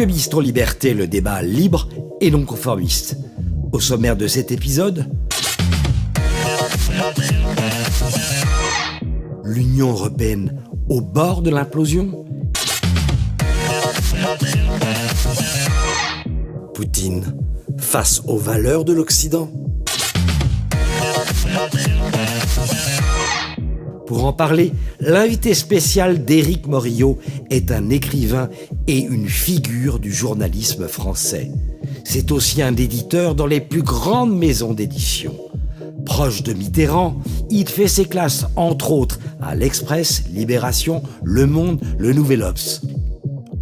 Bienvenue à Bistro Liberté, le débat libre et non conformiste. Au sommaire de cet épisode, l'Union européenne au bord de l'implosion. Poutine face aux valeurs de l'Occident. Pour en parler, l'invité spécial d'Éric Morillo est un écrivain et une figure du journalisme français. C'est aussi un éditeur dans les plus grandes maisons d'édition. Proche de Mitterrand, il fait ses classes, entre autres, à l'Express, Libération, Le Monde, Le Nouvel Obs.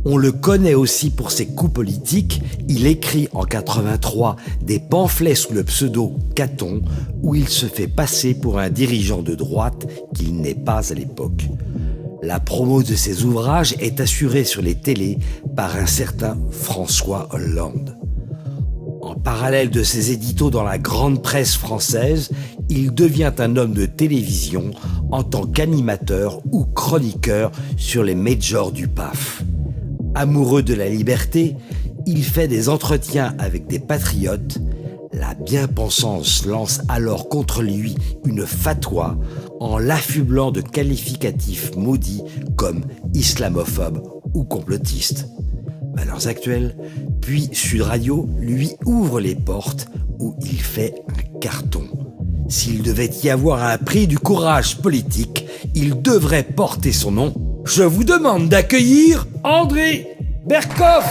On le connaît aussi pour ses coups politiques. Il écrit en 83 des pamphlets sous le pseudo Caton, où il se fait passer pour un dirigeant de droite qu'il n'est pas à l'époque. La promo de ses ouvrages est assurée sur les télés par un certain François Hollande. En parallèle de ses éditos dans la grande presse française, il devient un homme de télévision en tant qu'animateur ou chroniqueur sur les majors du PAF. Amoureux de la liberté, il fait des entretiens avec des patriotes. La bien-pensance lance alors contre lui une fatwa en l'affublant de qualificatifs maudits comme islamophobe ou complotiste. Valeurs actuelles, puis Sud Radio lui ouvre les portes où il fait un carton. S'il devait y avoir un prix du courage politique, il devrait porter son nom. Je vous demande d'accueillir André Berkoff.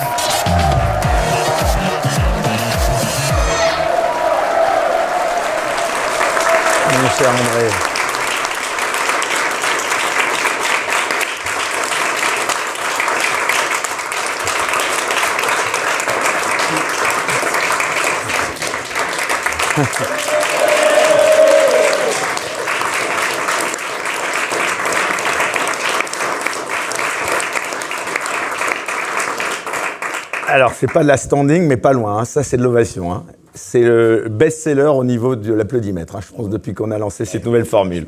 Mon cher André. Alors, c'est pas de la standing, mais pas loin. Hein. Ça, c'est de l'ovation. Hein. C'est le best-seller au niveau de l'applaudimètre, hein, je pense, depuis qu'on a lancé cette nouvelle formule.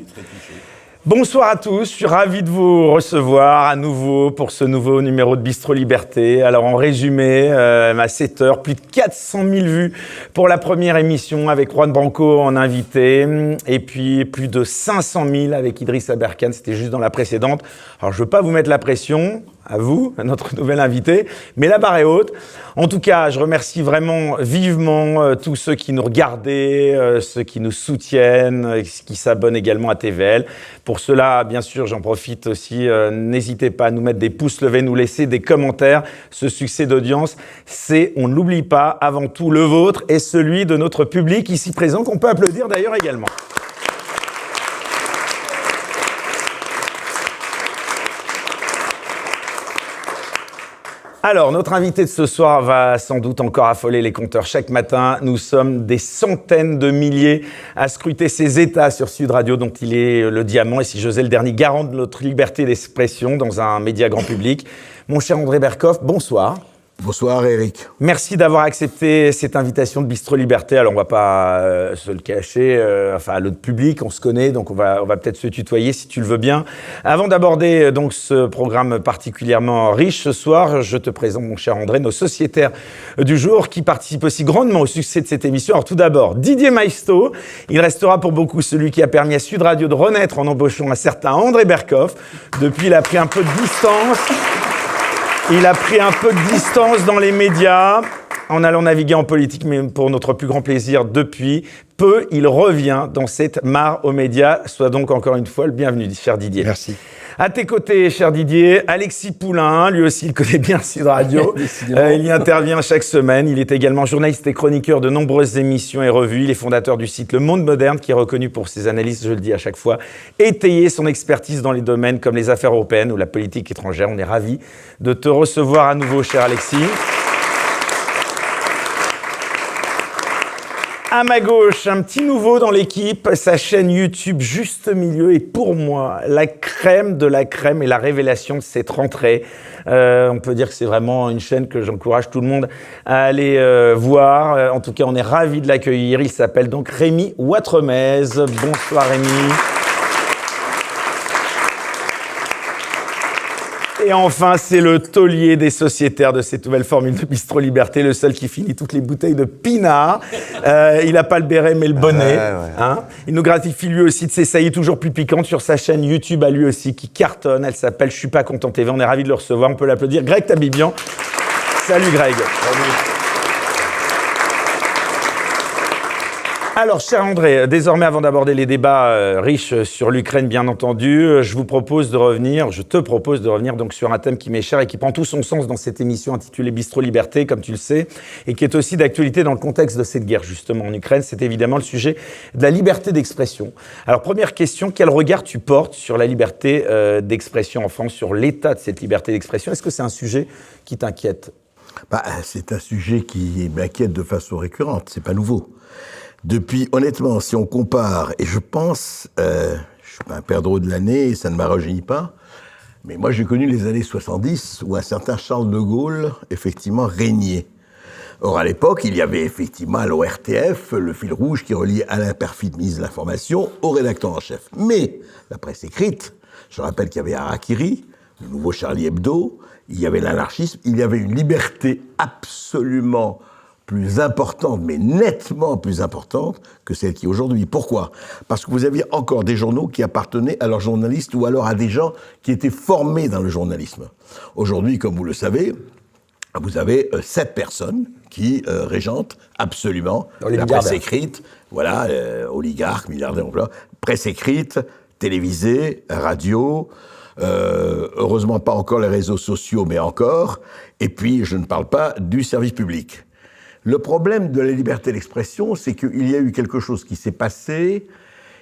Bonsoir à tous, je suis ravi de vous recevoir à nouveau pour ce nouveau numéro de Bistro Liberté. Alors en résumé, à 7 heures, plus de 400 000 vues pour la première émission avec Juan Branco en invité, et puis plus de 500 000 avec Idriss Aberkane, c'était juste dans la précédente. Alors je ne veux pas vous mettre la pression, à vous, à notre nouvel invité, mais la barre est haute. En tout cas, je remercie vraiment vivement tous ceux qui nous regardaient, ceux qui nous soutiennent, qui s'abonnent également à TVL. Pour cela, bien sûr, j'en profite aussi, n'hésitez pas à nous mettre des pouces levés, nous laisser des commentaires. Ce succès d'audience, c'est, on ne l'oublie pas, avant tout le vôtre et celui de notre public ici présent, qu'on peut applaudir d'ailleurs également. Alors, notre invité de ce soir va sans doute encore affoler les compteurs chaque matin. Nous sommes des centaines de milliers à scruter ses états sur Sud Radio, dont il est le diamant et, si j'osais, le dernier garant de notre liberté d'expression dans un média grand public. Mon cher André Berkoff, bonsoir. Bonsoir Eric. Merci d'avoir accepté cette invitation de Bistro Liberté. Alors on va pas se le cacher, enfin le public, on se connaît, donc on va peut-être se tutoyer si tu le veux bien. Avant d'aborder donc ce programme particulièrement riche ce soir, je te présente mon cher André, nos sociétaires du jour qui participent aussi grandement au succès de cette émission. Alors tout d'abord, Didier Maisto, il restera pour beaucoup celui qui a permis à Sud Radio de renaître en embauchant un certain André Berkoff. Depuis, il a pris un peu de distance. Il a pris un peu de distance dans les médias en allant naviguer en politique, mais pour notre plus grand plaisir, depuis peu, il revient dans cette mare aux médias. Sois donc encore une fois le bienvenu, cher Didier. Merci. À tes côtés, cher Didier, Alexis Poulain, lui aussi, il connaît bien Sud Radio. Il y intervient chaque semaine. Il est également journaliste et chroniqueur de nombreuses émissions et revues. Il est fondateur du site Le Monde Moderne, qui est reconnu pour ses analyses, je le dis à chaque fois, étayer son expertise dans les domaines comme les affaires européennes ou la politique étrangère. On est ravis de te recevoir à nouveau, cher Alexis. À ma gauche, un petit nouveau dans l'équipe, sa chaîne YouTube Juste Milieu est pour moi la crème de la crème et la révélation de cette rentrée. On peut dire que c'est vraiment une chaîne que j'encourage tout le monde à aller voir. En tout cas, on est ravis de l'accueillir. Il s'appelle donc Rémi Ouattremez. Bonsoir Rémi. Et enfin, c'est le taulier des sociétaires de cette nouvelle formule de Bistro Liberté, le seul qui finit toutes les bouteilles de pinard. Il n'a pas le béret, mais le bonnet. Hein. Il nous gratifie lui aussi de ses saillies toujours plus piquantes sur sa chaîne YouTube à lui aussi, qui cartonne. Elle s'appelle Je suis pas content TV. On est ravis de le recevoir. On peut l'applaudir. Greg Tabibian. Salut Greg. Salut. Alors, cher André, désormais, avant d'aborder les débats riches sur l'Ukraine, bien entendu, je te propose de revenir donc sur un thème qui m'est cher et qui prend tout son sens dans cette émission intitulée Bistro Liberté, comme tu le sais, et qui est aussi d'actualité dans le contexte de cette guerre, justement, en Ukraine. C'est évidemment le sujet de la liberté d'expression. Alors, première question, quel regard tu portes sur la liberté d'expression en France, sur l'état de cette liberté d'expression? Est-ce que c'est un sujet qui t'inquiète? C'est un sujet qui m'inquiète de façon récurrente, c'est pas nouveau. Depuis, honnêtement, si on compare, et je pense, je suis pas un perdreau de l'année, ça ne me rajeunit pas, mais moi j'ai connu les années 70 où un certain Charles de Gaulle, effectivement, régnait. Or, à l'époque, il y avait effectivement à l'ORTF le fil rouge qui reliait Alain Peyrefitte, ministre de l'Information, au rédacteur en chef. Mais la presse écrite, je rappelle qu'il y avait Harakiri, le nouveau Charlie Hebdo, il y avait l'anarchisme, il y avait une liberté absolument plus importante, mais nettement plus importante que celle qui est aujourd'hui. Pourquoi ? Parce que vous aviez encore des journaux qui appartenaient à leurs journalistes ou alors à des gens qui étaient formés dans le journalisme. Aujourd'hui, comme vous le savez, vous avez 7 personnes qui régentent absolument la presse écrite, voilà, oligarques, milliardaires, presse écrite, télévisée, radio, heureusement pas encore les réseaux sociaux, mais encore, et puis je ne parle pas du service public. Le problème de la liberté d'expression, c'est qu'il y a eu quelque chose qui s'est passé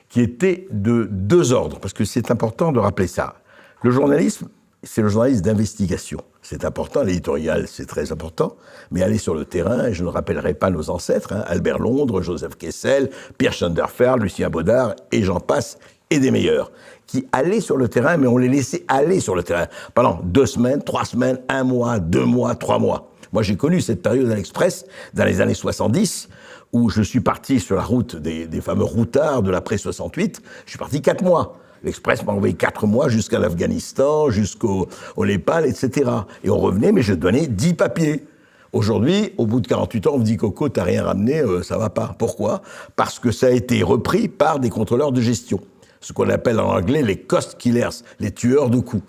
qui était de 2 ordres, parce que c'est important de rappeler ça. Le journalisme, c'est le journalisme d'investigation. C'est important, l'éditorial, c'est très important, mais aller sur le terrain, et je ne rappellerai pas nos ancêtres, Albert Londres, Joseph Kessel, Pierre Schneiderfeld, Lucien Baudard, et j'en passe, et des meilleurs, qui allaient sur le terrain, mais on les laissait aller sur le terrain pendant 2 semaines, 3 semaines, 1 mois, 2 mois, 3 mois. Moi, j'ai connu cette période à l'Express, dans les années 70, où je suis parti sur la route des fameux routards de l'après 68. Je suis parti 4 mois. L'Express m'a envoyé 4 mois jusqu'à l'Afghanistan, jusqu'au Népal, etc. Et on revenait, mais je donnais 10 papiers. Aujourd'hui, au bout de 48 ans, on me dit « Coco, t'as rien ramené, ça va pas ». Pourquoi ? Parce que ça a été repris par des contrôleurs de gestion. Ce qu'on appelle en anglais les cost killers, les tueurs de coûts.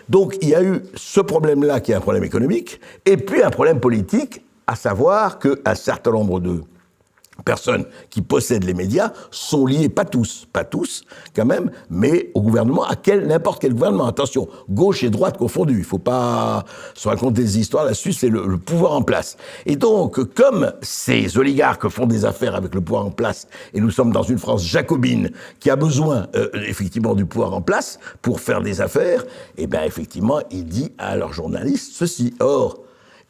Donc il y a eu ce problème-là qui est un problème économique, et puis un problème politique, à savoir qu'un certain nombre de personnes qui possèdent les médias sont liées, pas tous quand même, mais au gouvernement, n'importe quel gouvernement. Attention, gauche et droite confondues, il faut pas se raconter des histoires là-dessus, c'est le pouvoir en place. Et donc, comme ces oligarques font des affaires avec le pouvoir en place, et nous sommes dans une France jacobine qui a besoin effectivement du pouvoir en place pour faire des affaires, et bien effectivement, il dit à leurs journalistes ceci. Or,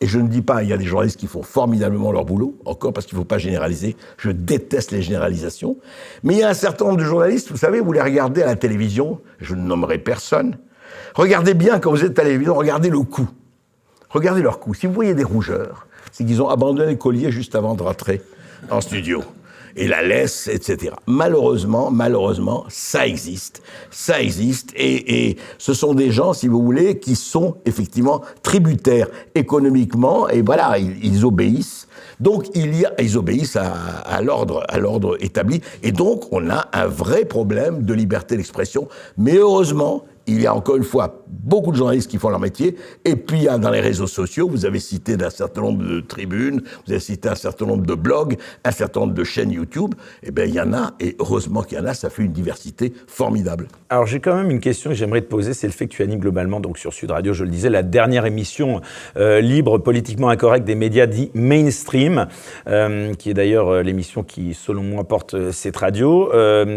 et je ne dis pas, il y a des journalistes qui font formidablement leur boulot, encore parce qu'il ne faut pas généraliser, je déteste les généralisations, mais il y a un certain nombre de journalistes, vous savez, vous les regardez à la télévision, je ne nommerai personne, regardez bien quand vous êtes à la télévision, regardez le cou, regardez leur cou. Si vous voyez des rougeurs, c'est qu'ils ont abandonné le collier juste avant de rentrer en studio. Et la laisse, etc. Malheureusement, ça existe, et ce sont des gens, si vous voulez, qui sont effectivement tributaires économiquement, et voilà, ils obéissent. Donc ils obéissent à l'ordre établi, et donc on a un vrai problème de liberté d'expression. Mais heureusement, il y a encore une fois beaucoup de journalistes qui font leur métier, et puis dans les réseaux sociaux, vous avez cité un certain nombre de tribunes, vous avez cité un certain nombre de blogs, un certain nombre de chaînes YouTube, et bien il y en a, et heureusement qu'il y en a, ça fait une diversité formidable. Alors j'ai quand même une question que j'aimerais te poser, c'est le fait que tu animes globalement, donc sur Sud Radio, je le disais, la dernière émission libre, politiquement incorrecte des médias dits mainstream, qui est d'ailleurs l'émission qui, selon moi, porte cette radio.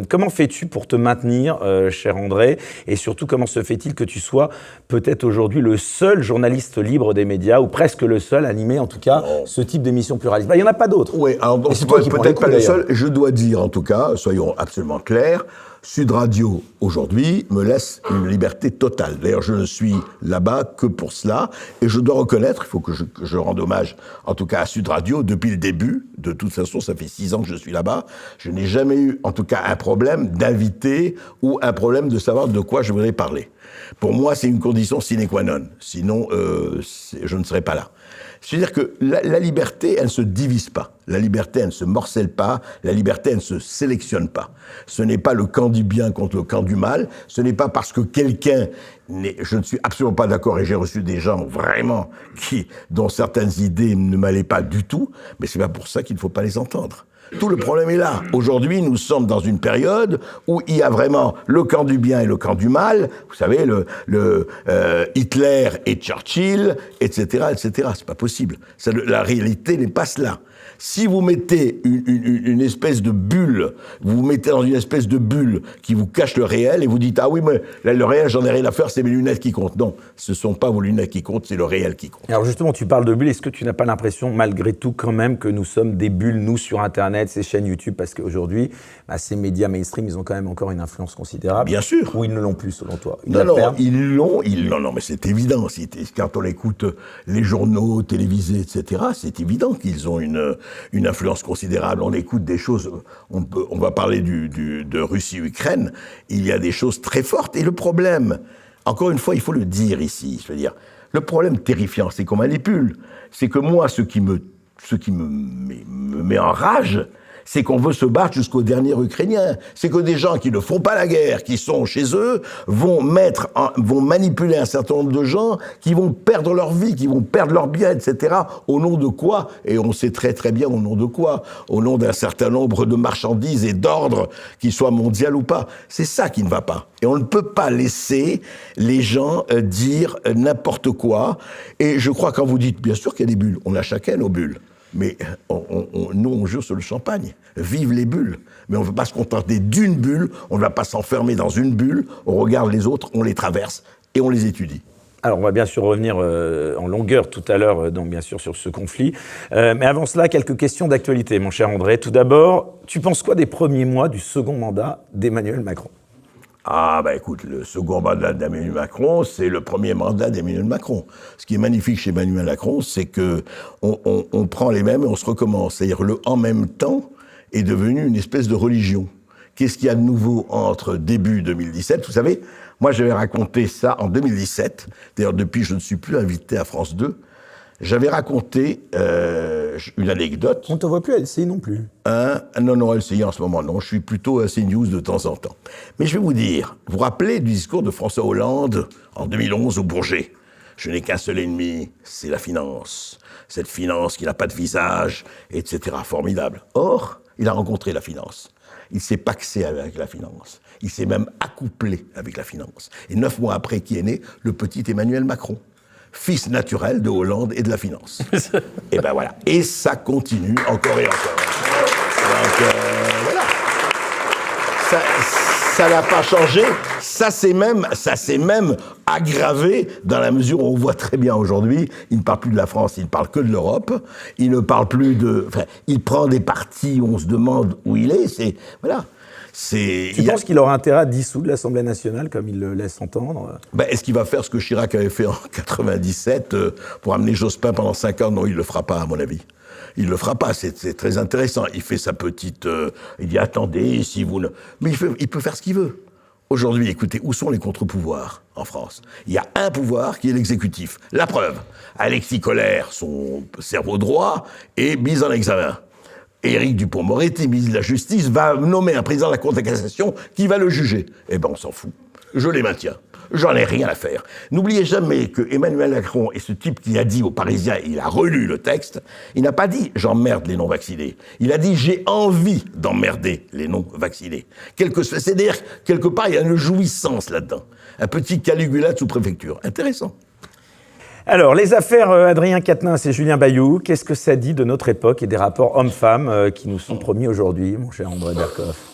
Comment fais-tu pour te maintenir, cher André, et surtout comment se fait-il que tu sois peut-être aujourd'hui le seul journaliste libre des médias, ou presque le seul, animé en tout cas, ce type d'émission pluraliste? Il n'y en a pas d'autres. Oui, alors donc, peut-être pas le seul. Je dois dire en tout cas, soyons absolument clairs, Sud Radio, aujourd'hui, me laisse une liberté totale. D'ailleurs, je ne suis là-bas que pour cela. Et je dois reconnaître, il faut que je rende hommage, en tout cas à Sud Radio, depuis le début, De toute façon, ça fait 6 ans que je suis là-bas. Je n'ai jamais eu, en tout cas, un problème d'invité ou un problème de savoir de quoi je voudrais parler. Pour moi, c'est une condition sine qua non. Sinon, je ne serais pas là. C'est-à-dire que la liberté, elle ne se divise pas. La liberté, elle ne se morcelle pas. La liberté, elle ne se sélectionne pas. Ce n'est pas le camp du bien contre le camp du mal. Ce n'est pas parce que quelqu'un je ne suis absolument pas d'accord, et j'ai reçu des gens vraiment dont certaines idées ne m'allaient pas du tout, mais c'est pas pour ça qu'il ne faut pas les entendre. Tout le problème est là. Aujourd'hui, nous sommes dans une période où il y a vraiment le camp du bien et le camp du mal. Vous savez, Hitler et Churchill, etc., etc. C'est pas possible. La réalité n'est pas cela. Si vous mettez une espèce de bulle, vous vous mettez dans une espèce de bulle qui vous cache le réel et vous dites « Ah oui, mais là, le réel, j'en ai rien à faire, c'est mes lunettes qui comptent. » Non, ce ne sont pas vos lunettes qui comptent, c'est le réel qui compte. Alors justement, tu parles de bulles. Est-ce que tu n'as pas l'impression, malgré tout, quand même, que nous sommes des bulles, nous, sur Internet, ces chaînes YouTube, parce qu'aujourd'hui, ces médias mainstream, ils ont quand même encore une influence considérable. Bien sûr. Ou ils ne l'ont plus, selon toi? Ils l'ont, non, mais c'est évident. Quand on écoute les journaux télévisés, etc., c'est évident qu'ils ont une influence considérable. On écoute des choses, on va parler de Russie-Ukraine, il y a des choses très fortes. Et le problème, encore une fois, il faut le dire ici, je veux dire, le problème terrifiant, c'est qu'on manipule. C'est que moi, ce qui me met en rage, c'est qu'on veut se battre jusqu'au dernier Ukrainien. C'est que des gens qui ne font pas la guerre, qui sont chez eux, vont manipuler un certain nombre de gens, qui vont perdre leur vie, qui vont perdre leurs biens, etc. Au nom de quoi? Et on sait très très bien au nom de quoi. Au nom d'un certain nombre de marchandises et d'ordres, qu'ils soient mondiaux ou pas. C'est ça qui ne va pas. Et on ne peut pas laisser les gens dire n'importe quoi. Et je crois, quand vous dites, bien sûr qu'il y a des bulles, on a chacun nos bulles. Mais nous, on jure sur le champagne. Vive les bulles. Mais on ne veut pas se contenter d'une bulle, on ne va pas s'enfermer dans une bulle, on regarde les autres, on les traverse et on les étudie. Alors, on va bien sûr revenir en longueur tout à l'heure, donc bien sûr sur ce conflit. Mais avant cela, quelques questions d'actualité, mon cher André. Tout d'abord, tu penses quoi des premiers mois du second mandat d'Emmanuel Macron? Ah, écoute, le second mandat d'Emmanuel Macron, c'est le premier mandat d'Emmanuel Macron. Ce qui est magnifique chez Emmanuel Macron, c'est que on prend les mêmes et on se recommence. C'est-à-dire le « en même temps » est devenu une espèce de religion. Qu'est-ce qu'il y a de nouveau entre début 2017? Vous savez, moi j'avais raconté ça en 2017. D'ailleurs, depuis, je ne suis plus invité à France 2. J'avais raconté une anecdote. On ne te voit plus à LCI non plus. Non, LCI en ce moment, non. Je suis plutôt à CNews de temps en temps. Mais je vais vous dire, vous vous rappelez du discours de François Hollande en 2011 au Bourget? Je n'ai qu'un seul ennemi, c'est la finance. Cette finance qui n'a pas de visage, etc. Formidable. Or, il a rencontré la finance. Il s'est pacsé avec la finance. Il s'est même accouplé avec la finance. Et 9 mois après, qui est né? Le petit Emmanuel Macron. Fils naturel de Hollande et de la finance. Et ben voilà. Et ça continue encore et encore. Donc voilà. Ça n'a pas changé. Ça s'est même aggravé dans la mesure où on voit très bien aujourd'hui, il ne parle plus de la France, il ne parle que de l'Europe. Il ne parle plus il prend des partis où on se demande où il est. Voilà. Tu penses qu'il aura intérêt à dissoudre l'Assemblée nationale, comme il le laisse entendre? Est-ce qu'il va faire ce que Chirac avait fait en 97 pour amener Jospin pendant 5 ans? Non, il ne le fera pas, à mon avis. Il ne le fera pas, c'est très intéressant. Il fait sa petite... il dit, attendez, si vous ne... Mais il peut faire ce qu'il veut. Aujourd'hui, écoutez, où sont les contre-pouvoirs en France? Il y a un pouvoir qui est l'exécutif. La preuve, Alexis Collère, son cerveau droit, est mis en examen. Éric Dupond-Moretti, ministre de la Justice, va nommer un président de la Cour de cassation qui va le juger. Eh ben, on s'en fout. Je les maintiens. J'en ai rien à faire. N'oubliez jamais que Emmanuel Macron est ce type qui a dit aux Parisiens, il a relu le texte, il n'a pas dit « j'emmerde les non-vaccinés ». Il a dit « j'ai envie d'emmerder les non-vaccinés ». C'est-à-dire, quelque part, il y a une jouissance là-dedans. Un petit Caligula de sous-préfecture. Intéressant. Alors, les affaires Adrien Quatennens et Julien Bayou, qu'est-ce que ça dit de notre époque et des rapports hommes-femmes qui nous sont promis aujourd'hui, mon cher André Berkoff?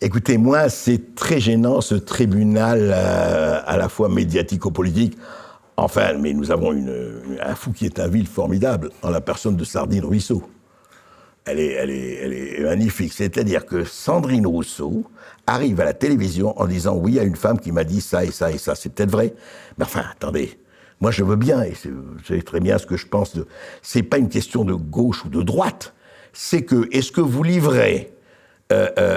Écoutez, moi, c'est très gênant, ce tribunal à la fois médiatico-politique. Enfin, mais nous avons un fou qui est un vil formidable, en la personne de Sandrine Rousseau. Elle est magnifique. C'est-à-dire que Sandrine Rousseau arrive à la télévision en disant « oui, il y a une femme qui m'a dit ça et ça et ça, c'est peut-être vrai. Mais enfin, attendez, moi je veux bien, et vous savez très bien ce que je pense. C'est pas une question de gauche ou de droite. c'est que, est-ce que vous livrez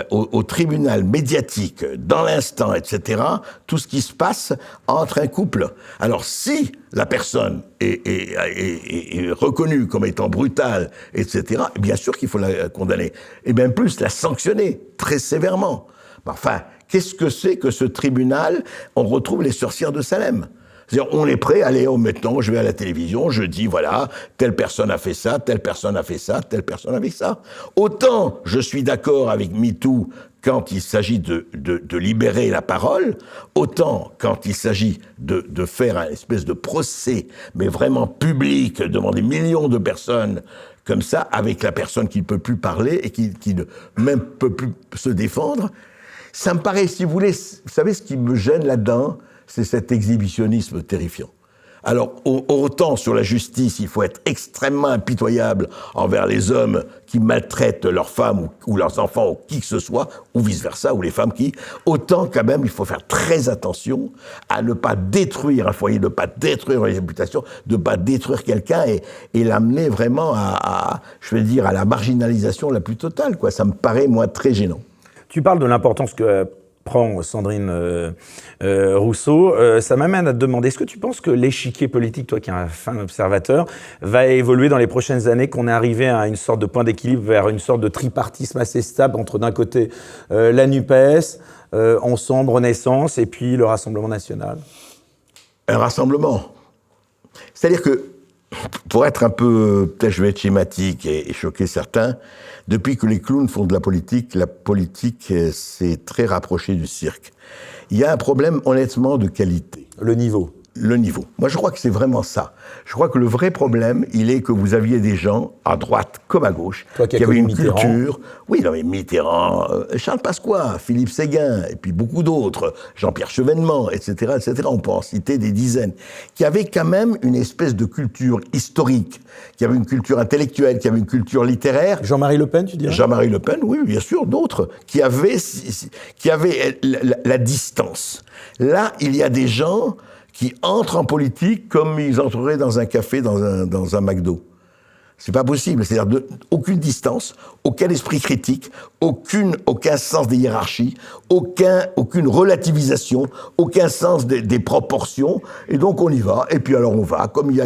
au tribunal médiatique, dans l'instant, etc., tout ce qui se passe entre un couple. Alors, si la personne est reconnue comme étant brutale, etc., bien sûr qu'il faut la condamner. Et bien plus, la sanctionner très sévèrement. Enfin, qu'est-ce que c'est que ce tribunal? On retrouve les sorcières de Salem. C'est-à-dire, on est prêt, allez, maintenant, je vais à la télévision, je dis, voilà, telle personne a fait ça, telle personne a fait ça, telle personne a fait ça. Autant je suis d'accord avec MeToo quand il s'agit de libérer la parole, autant quand il s'agit de faire un espèce de procès, mais vraiment public, devant des millions de personnes, comme ça, avec la personne qui ne peut plus parler et qui ne même peut plus se défendre. Ça me paraît, si vous voulez, vous savez ce qui me gêne là-dedans, c'est cet exhibitionnisme terrifiant. Alors, autant sur la justice, il faut être extrêmement impitoyable envers les hommes qui maltraitent leurs femmes ou leurs enfants ou qui que ce soit, ou vice-versa, ou les femmes qui... Autant quand même, il faut faire très attention à ne pas détruire un foyer, de ne pas détruire une réputation, de ne pas détruire quelqu'un et l'amener vraiment à la marginalisation la plus totale, quoi. Ça me paraît, moi, très gênant. Tu parles de l'importance que prend Sandrine Rousseau. Ça m'amène à te demander, est-ce que tu penses que l'échiquier politique, toi qui es un fin observateur, va évoluer dans les prochaines années, qu'on est arrivé à une sorte de point d'équilibre vers une sorte de tripartisme assez stable entre d'un côté la NUPES, Ensemble, Renaissance, et puis le Rassemblement national? Un rassemblement. C'est-à-dire que, pour être un peu, peut-être je vais être schématique et choquer certains, depuis que les clowns font de la politique s'est très rapprochée du cirque. Il y a un problème, honnêtement, de qualité. Le niveau. Le niveau. Moi, je crois que c'est vraiment ça. Je crois que le vrai problème, il est que vous aviez des gens, à droite comme à gauche, qui avaient une culture... Oui, non, mais Mitterrand, Charles Pasqua, Philippe Séguin, et puis beaucoup d'autres, Jean-Pierre Chevènement, etc., etc., on peut en citer des dizaines, qui avaient quand même une espèce de culture historique, qui avaient une culture intellectuelle, qui avaient une culture littéraire. Jean-Marie Le Pen, tu dirais? Jean-Marie Le Pen, oui, bien sûr, d'autres, qui avaient la distance. Là, il y a des gens qui entrent en politique comme ils entreraient dans un café, dans un McDo. C'est pas possible. C'est-à-dire aucune distance, aucun esprit critique, aucun sens des hiérarchies, aucune relativisation, aucun sens des proportions. Et donc on y va. Et puis alors on va, comme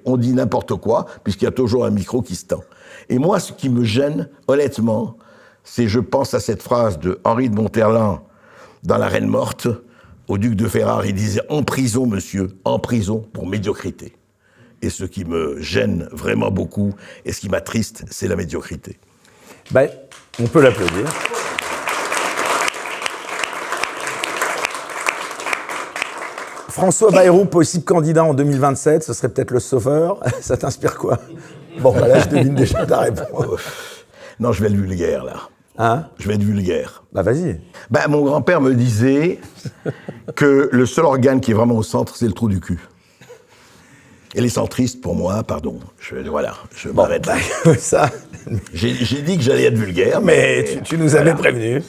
on dit n'importe quoi, puisqu'il y a toujours un micro qui se tend. Et moi, ce qui me gêne, honnêtement, c'est, je pense à cette phrase de Henri de Monterland dans La Reine morte, au duc de Ferrare, il disait « En prison, monsieur, en prison pour médiocrité ». Et ce qui me gêne vraiment beaucoup, et ce qui m'attriste, c'est la médiocrité. Ben, on peut l'applaudir. François Bayrou, possible candidat en 2027, ce serait peut-être le sauveur. Ça t'inspire quoi? Bon, ben là, je devine déjà ta réponse. Non, je vais être vulgaire, là. Hein? Je vais être vulgaire. Bah vas-y. Ben, mon grand-père me disait que le seul organe qui est vraiment au centre, c'est le trou du cul. Et les centristes, pour moi, pardon, je m'arrête là. Ça. J'ai dit que j'allais être vulgaire, mais tu nous avais prévenu.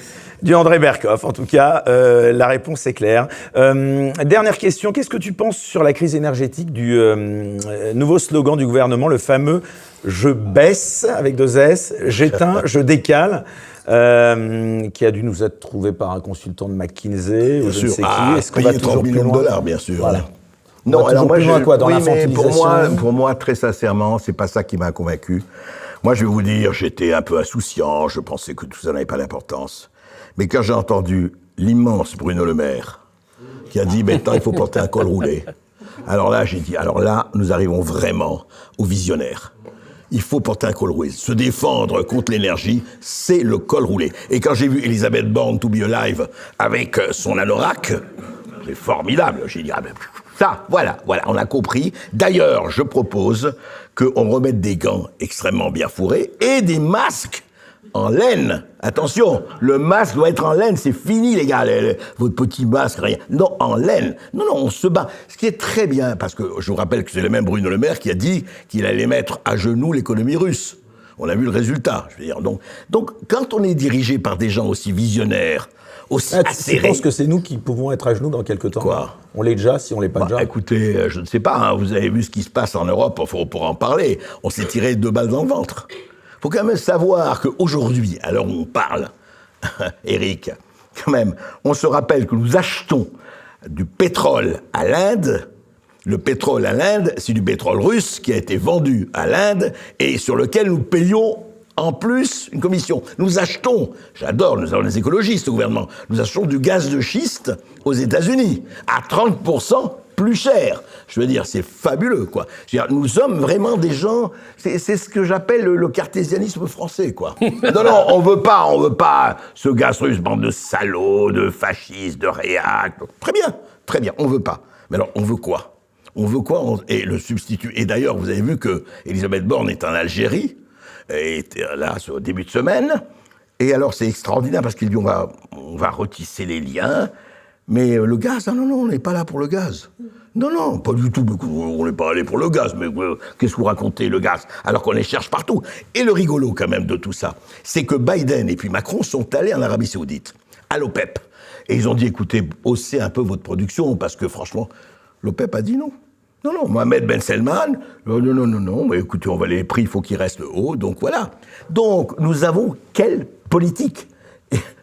Du André Berkoff, en tout cas, la réponse est claire. Dernière question, qu'est-ce que tu penses sur la crise énergétique du nouveau slogan du gouvernement, le fameux « Je baisse » avec 2 S, « J'éteins, je décale », qui a dû nous être trouvé par un consultant de McKinsey, ou je ne sais qui. Est-ce qu'on va toujours 30 plus millions loin? de dollars, bien sûr. Voilà. Non, alors moi, dans oui, mais l'infantilisation. pour moi, très sincèrement, c'est pas ça qui m'a convaincu. Moi, je vais vous dire, j'étais un peu insouciant, je pensais que tout ça n'avait pas d'importance. Mais quand j'ai entendu l'immense Bruno Le Maire, qui a dit, maintenant, il faut porter un col roulé. Alors là, j'ai dit, alors là, nous arrivons vraiment au visionnaire. Il faut porter un col roulé. Se défendre contre l'énergie, c'est le col roulé. Et quand j'ai vu Elisabeth Borne to be alive avec son anorak, c'est formidable. J'ai dit, ah ben, ça, voilà, on a compris. D'ailleurs, je propose qu'on remette des gants extrêmement bien fourrés et des masques en laine. Attention, le masque doit être en laine, c'est fini les gars, votre petit masque, rien. Non, en laine. Non, on se bat. Ce qui est très bien, parce que je vous rappelle que c'est le même Bruno Le Maire qui a dit qu'il allait mettre à genoux l'économie russe. On a vu le résultat, je veux dire. Donc quand on est dirigé par des gens aussi visionnaires, aussi acérés... Tu penses que c'est nous qui pouvons être à genoux dans quelques temps? Quoi? On l'est déjà, si on l'est pas déjà? Écoutez, je ne sais pas, hein, vous avez vu ce qui se passe en Europe, on pourra en parler. On s'est tiré 2 balles dans le ventre. faut quand même savoir qu'aujourd'hui, à l'heure où on parle, Éric, quand même, on se rappelle que nous achetons du pétrole à l'Inde. Le pétrole à l'Inde, c'est du pétrole russe qui a été vendu à l'Inde et sur lequel nous payons en plus une commission. Nous achetons, nous avons des écologistes au gouvernement, nous achetons du gaz de schiste aux États-Unis à 30% plus cher. Je veux dire, c'est fabuleux, quoi. Je veux dire, nous sommes vraiment des gens, c'est ce que j'appelle le cartésianisme français, quoi. Non, on veut pas ce gaz russe, bande de salauds, de fascistes, de réacs. Très bien, on veut pas. Mais alors, on veut quoi ? Et le substitut. Et d'ailleurs, vous avez vu que Elisabeth Borne est en Algérie, et était là, au début de semaine. Et alors, c'est extraordinaire parce qu'il dit on va retisser les liens. Mais le gaz, non, on n'est pas là pour le gaz. Non, pas du tout. On n'est pas allé pour le gaz. Mais qu'est-ce que vous racontez, le gaz ? Alors qu'on les cherche partout. Et le rigolo, quand même, de tout ça, c'est que Biden et puis Macron sont allés en Arabie Saoudite, à l'OPEP. Et ils ont dit, écoutez, haussez un peu votre production, parce que franchement, l'OPEP a dit non. Non, Mohamed Ben Salman, non, mais écoutez, les prix, il faut qu'ils restent hauts, donc voilà. Donc, nous avons quelle politique ?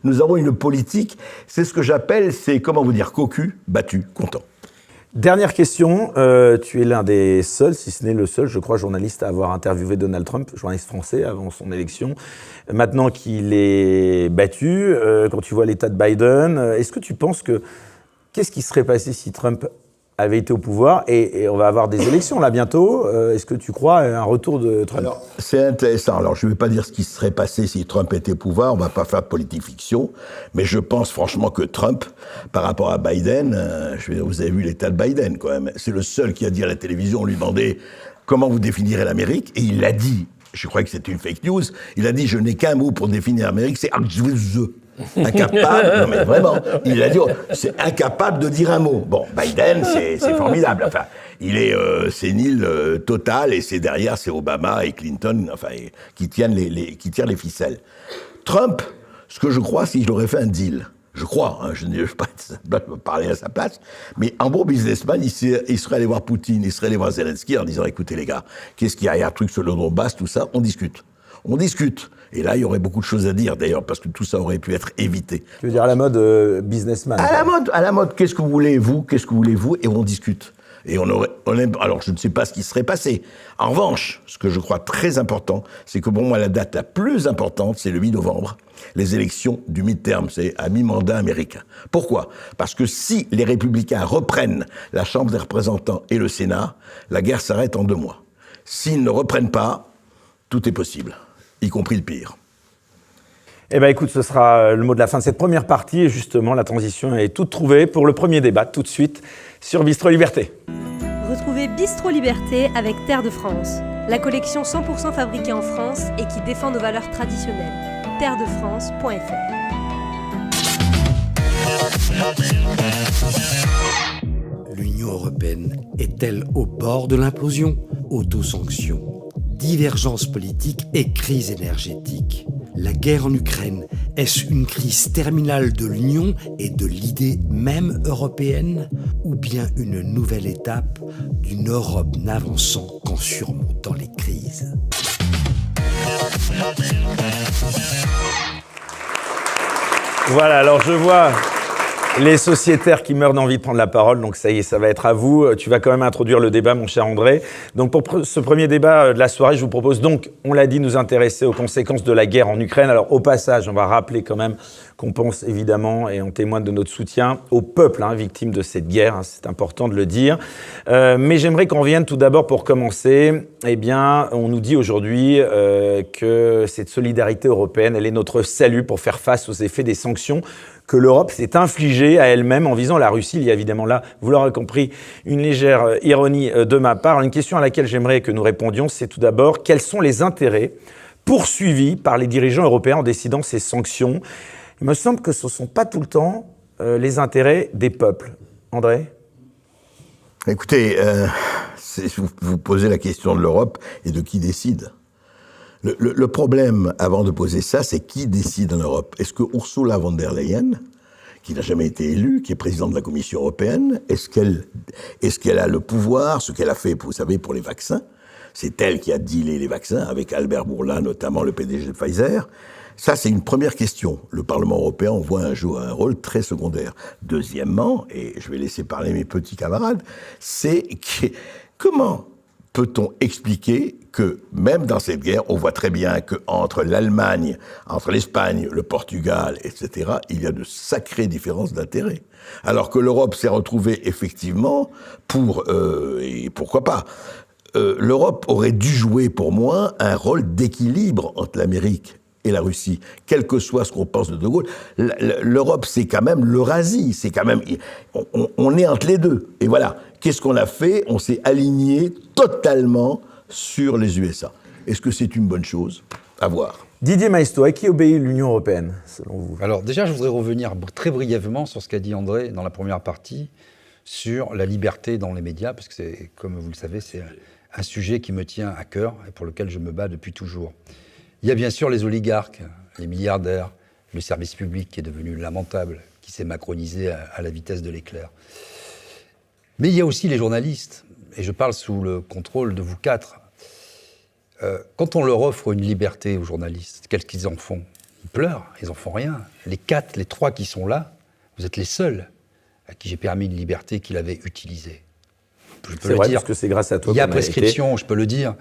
Nous avons une politique, c'est ce que j'appelle, cocu, battu, content. Dernière question, tu es l'un des seuls, si ce n'est le seul, je crois, journaliste à avoir interviewé Donald Trump, journaliste français, avant son élection. Maintenant qu'il est battu, quand tu vois l'état de Biden, est-ce que tu penses qu'est-ce qui serait passé si Trump avait été au pouvoir, et on va avoir des élections là bientôt. Est-ce que tu crois à un retour de Trump ? Alors, c'est intéressant. Alors, je ne vais pas dire ce qui serait passé si Trump était au pouvoir, on ne va pas faire de politique-fiction, mais je pense franchement que Trump, par rapport à Biden, vous avez vu l'état de Biden quand même, c'est le seul qui a dit à la télévision, on lui demandait comment vous définirez l'Amérique, et il l'a dit, je crois que c'est une fake news, il a dit je n'ai qu'un mot pour définir l'Amérique, c'est incapable, non mais vraiment, il a dit, c'est incapable de dire un mot. Bon, Biden, c'est formidable, enfin, il est sénile total, et derrière, c'est Obama et Clinton, enfin, qui tirent les ficelles. Trump, ce que je crois, c'est qu'il aurait fait un deal. Je crois, je ne vais pas parler à sa place, mais en bon businessman, il serait allé voir Poutine, il serait allé voir Zelensky en disant, écoutez les gars, qu'est-ce qu'il y a, il y a un truc sur le Donbass, tout ça, on discute. Et là, il y aurait beaucoup de choses à dire, d'ailleurs, parce que tout ça aurait pu être évité. Tu veux dire à la mode businessman ? À la mode, qu'est-ce que vous voulez, et on discute. Et alors, je ne sais pas ce qui serait passé. En revanche, ce que je crois très important, c'est que pour moi, la date la plus importante, c'est le 8 novembre, les élections du mi-terme, c'est à mi-mandat américain. Pourquoi ? Parce que si les républicains reprennent la Chambre des représentants et le Sénat, la guerre s'arrête en 2 mois. S'ils ne reprennent pas, tout est possible, y compris le pire. Eh bien, écoute, ce sera le mot de la fin de cette première partie. Et justement, la transition est toute trouvée pour le premier débat, tout de suite, sur Bistro Liberté. Retrouvez Bistro Liberté avec Terre de France, la collection 100% fabriquée en France et qui défend nos valeurs traditionnelles. terredefrance.fr. L'Union européenne est-elle au bord de l'implosion ? Autosanctions, divergences politiques et crise énergétique. La guerre en Ukraine, est-ce une crise terminale de l'Union et de l'idée même européenne ? Ou bien une nouvelle étape d'une Europe n'avançant qu'en surmontant les crises ? Voilà, alors je vois les sociétaires qui meurent d'envie de prendre la parole, donc ça y est, ça va être à vous. Tu vas quand même introduire le débat, mon cher André. Donc pour ce premier débat de la soirée, je vous propose donc, on l'a dit, nous intéresser aux conséquences de la guerre en Ukraine. Alors au passage, on va rappeler quand même qu'on pense évidemment, et on témoigne de notre soutien, au peuple victime de cette guerre, c'est important de le dire. Mais j'aimerais qu'on revienne tout d'abord, pour commencer, on nous dit aujourd'hui que cette solidarité européenne, elle est notre salut pour faire face aux effets des sanctions que l'Europe s'est infligée à elle-même en visant la Russie. Il y a évidemment là, vous l'aurez compris, une légère ironie de ma part. Une question à laquelle j'aimerais que nous répondions, c'est tout d'abord, quels sont les intérêts poursuivis par les dirigeants européens en décidant ces sanctions ? Il me semble que ce ne sont pas tout le temps les intérêts des peuples. André ? Écoutez, vous posez la question de l'Europe et de qui décide. Le problème, avant de poser ça, c'est qui décide en Europe. Est-ce que Ursula von der Leyen, qui n'a jamais été élue, qui est présidente de la Commission européenne, est-ce qu'elle a le pouvoir, ce qu'elle a fait, vous savez, pour les vaccins, C'est elle qui a dealé les vaccins, avec Albert Bourla, notamment le PDG de Pfizer. Ça, c'est une première question. Le Parlement européen, on voit un rôle très secondaire. Deuxièmement, et je vais laisser parler mes petits camarades, c'est comment peut-on expliquer que, même dans cette guerre, on voit très bien qu'entre l'Allemagne, entre l'Espagne, le Portugal, etc., il y a de sacrées différences d'intérêts. Alors que l'Europe s'est retrouvée effectivement et pourquoi pas, l'Europe aurait dû jouer pour moi un rôle d'équilibre entre l'Amérique et la Russie, quel que soit ce qu'on pense de Gaulle. L'Europe, c'est quand même l'Eurasie, c'est quand même... On est entre les deux. Et voilà, qu'est-ce qu'on a fait? On s'est aligné totalement sur les USA. Est-ce que c'est une bonne chose? À voir. Didier Maistre, à qui obéit l'Union européenne, selon vous? Alors déjà, je voudrais revenir très brièvement sur ce qu'a dit André dans la première partie, sur la liberté dans les médias, parce que c'est, comme vous le savez, c'est un sujet qui me tient à cœur et pour lequel je me bats depuis toujours. Il y a bien sûr les oligarques, les milliardaires, le service public qui est devenu lamentable, qui s'est macronisé à la vitesse de l'éclair. Mais il y a aussi les journalistes, et je parle sous le contrôle de vous quatre. Quand on leur offre une liberté aux journalistes, qu'est-ce qu'ils en font? Ils pleurent, ils n'en font rien. Les trois qui sont là, vous êtes les seuls à qui j'ai permis une liberté qu'il avait utilisée. Je peux C'est vrai, dire, parce que c'est grâce à toi. il y a prescription, je peux le dire.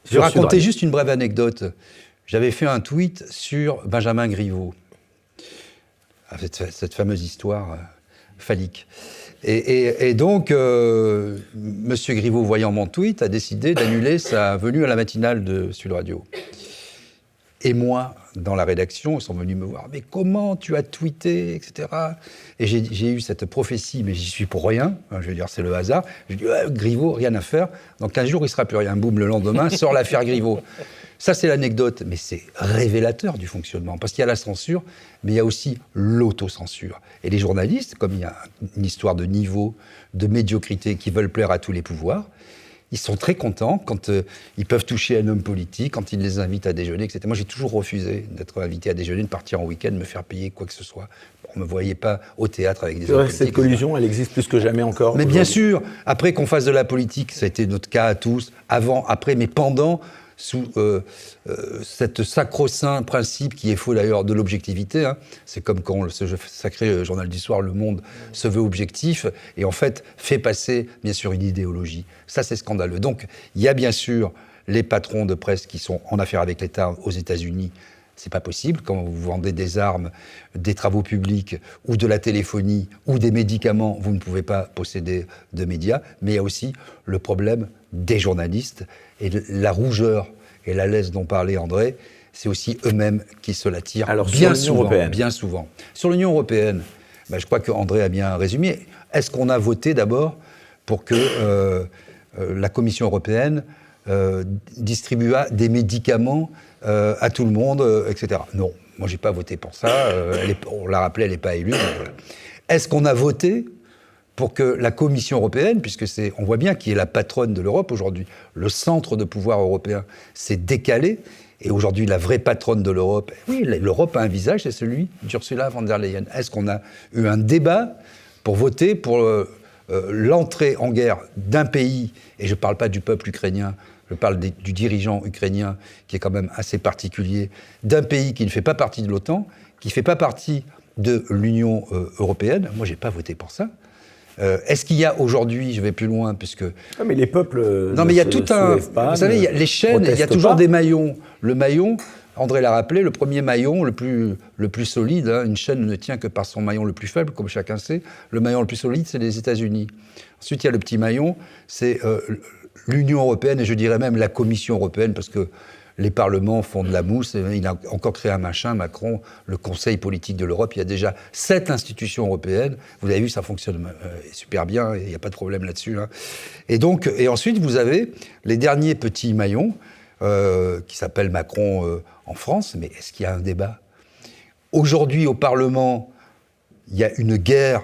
Je vais raconter juste une brève anecdote. J'avais fait un tweet sur Benjamin Griveaux, cette fameuse histoire phallique. Et donc, M. Griveaux, voyant mon tweet, a décidé d'annuler sa venue à la matinale de Sud Radio. Et moi, dans la rédaction, ils sont venus me voir. « Mais comment tu as tweeté, etc. » Et j'ai eu cette prophétie, mais j'y suis pour rien. Je veux dire, c'est le hasard. Je dis Griveaux, rien à faire. Dans 15 jours, il ne sera plus rien. Boum, le lendemain, sort l'affaire Griveaux. Ça, c'est l'anecdote, mais c'est révélateur du fonctionnement. Parce qu'il y a la censure, mais il y a aussi l'autocensure. Et les journalistes, comme il y a une histoire de niveau, de médiocrité, qui veulent plaire à tous les pouvoirs, ils sont très contents quand ils peuvent toucher un homme politique, quand ils les invitent à déjeuner, etc. Moi, j'ai toujours refusé d'être invité à déjeuner, de partir en week-end, de me faire payer quoi que ce soit. On ne me voyait pas au théâtre avec des hommes politiques. Cette collusion, elle existe plus que jamais encore. Mais bien sûr, après qu'on fasse de la politique, ça a été notre cas à tous, avant, après, mais pendant, sous cet sacro-saint principe qui est faux d'ailleurs de l'objectivité. Hein. C'est comme quand ce sacré journal du soir, Le Monde, se veut objectif et en fait fait passer bien sûr une idéologie. Ça c'est scandaleux. Donc il y a bien sûr les patrons de presse qui sont en affaire avec l'État aux États-Unis. C'est pas possible quand vous vendez des armes, des travaux publics ou de la téléphonie ou des médicaments, vous ne pouvez pas posséder de médias. Mais il y a aussi le problème des journalistes et la rougeur et la laisse dont parlait André, c'est aussi eux-mêmes qui se la tirent. Alors, bien sur l'Union européenne. Bien souvent. Sur l'Union européenne, je crois qu'André a bien résumé. Est-ce qu'on a voté d'abord pour que la Commission européenne distribuât des médicaments à tout le monde, etc. Non, moi j'ai pas voté pour ça. On l'a rappelé, elle n'est pas élue. Voilà. Est-ce qu'on a voté pour que la Commission européenne, puisque on voit bien qui est la patronne de l'Europe aujourd'hui, le centre de pouvoir européen s'est décalé, et aujourd'hui la vraie patronne de l'Europe, oui, l'Europe a un visage, c'est celui d'Ursula von der Leyen. Est-ce qu'on a eu un débat pour voter pour l'entrée en guerre d'un pays, et je ne parle pas du peuple ukrainien, je parle du dirigeant ukrainien, qui est quand même assez particulier, d'un pays qui ne fait pas partie de l'OTAN, qui ne fait pas partie de l'Union européenne. Moi, je n'ai pas voté pour ça. Est-ce qu'il y a aujourd'hui, je vais plus loin, puisque... Ah, mais les peuples non, mais il y a tout un... Vous savez, il y a les chaînes, il y a toujours des maillons. Le maillon, André l'a rappelé, le premier maillon, le plus solide, hein, une chaîne ne tient que par son maillon le plus faible, comme chacun sait. Le maillon le plus solide, c'est les États-Unis. Ensuite, il y a le petit maillon, c'est l'Union européenne, et je dirais même la Commission européenne, parce que les parlements font de la mousse, il a encore créé un machin, Macron, le Conseil politique de l'Europe, il y a déjà 7 institutions européennes, vous avez vu, ça fonctionne super bien, il n'y a pas de problème là-dessus. Hein. Et ensuite, vous avez les derniers petits maillons, qui s'appellent Macron en France, mais est-ce qu'il y a un débat? Aujourd'hui, au Parlement, il y a une guerre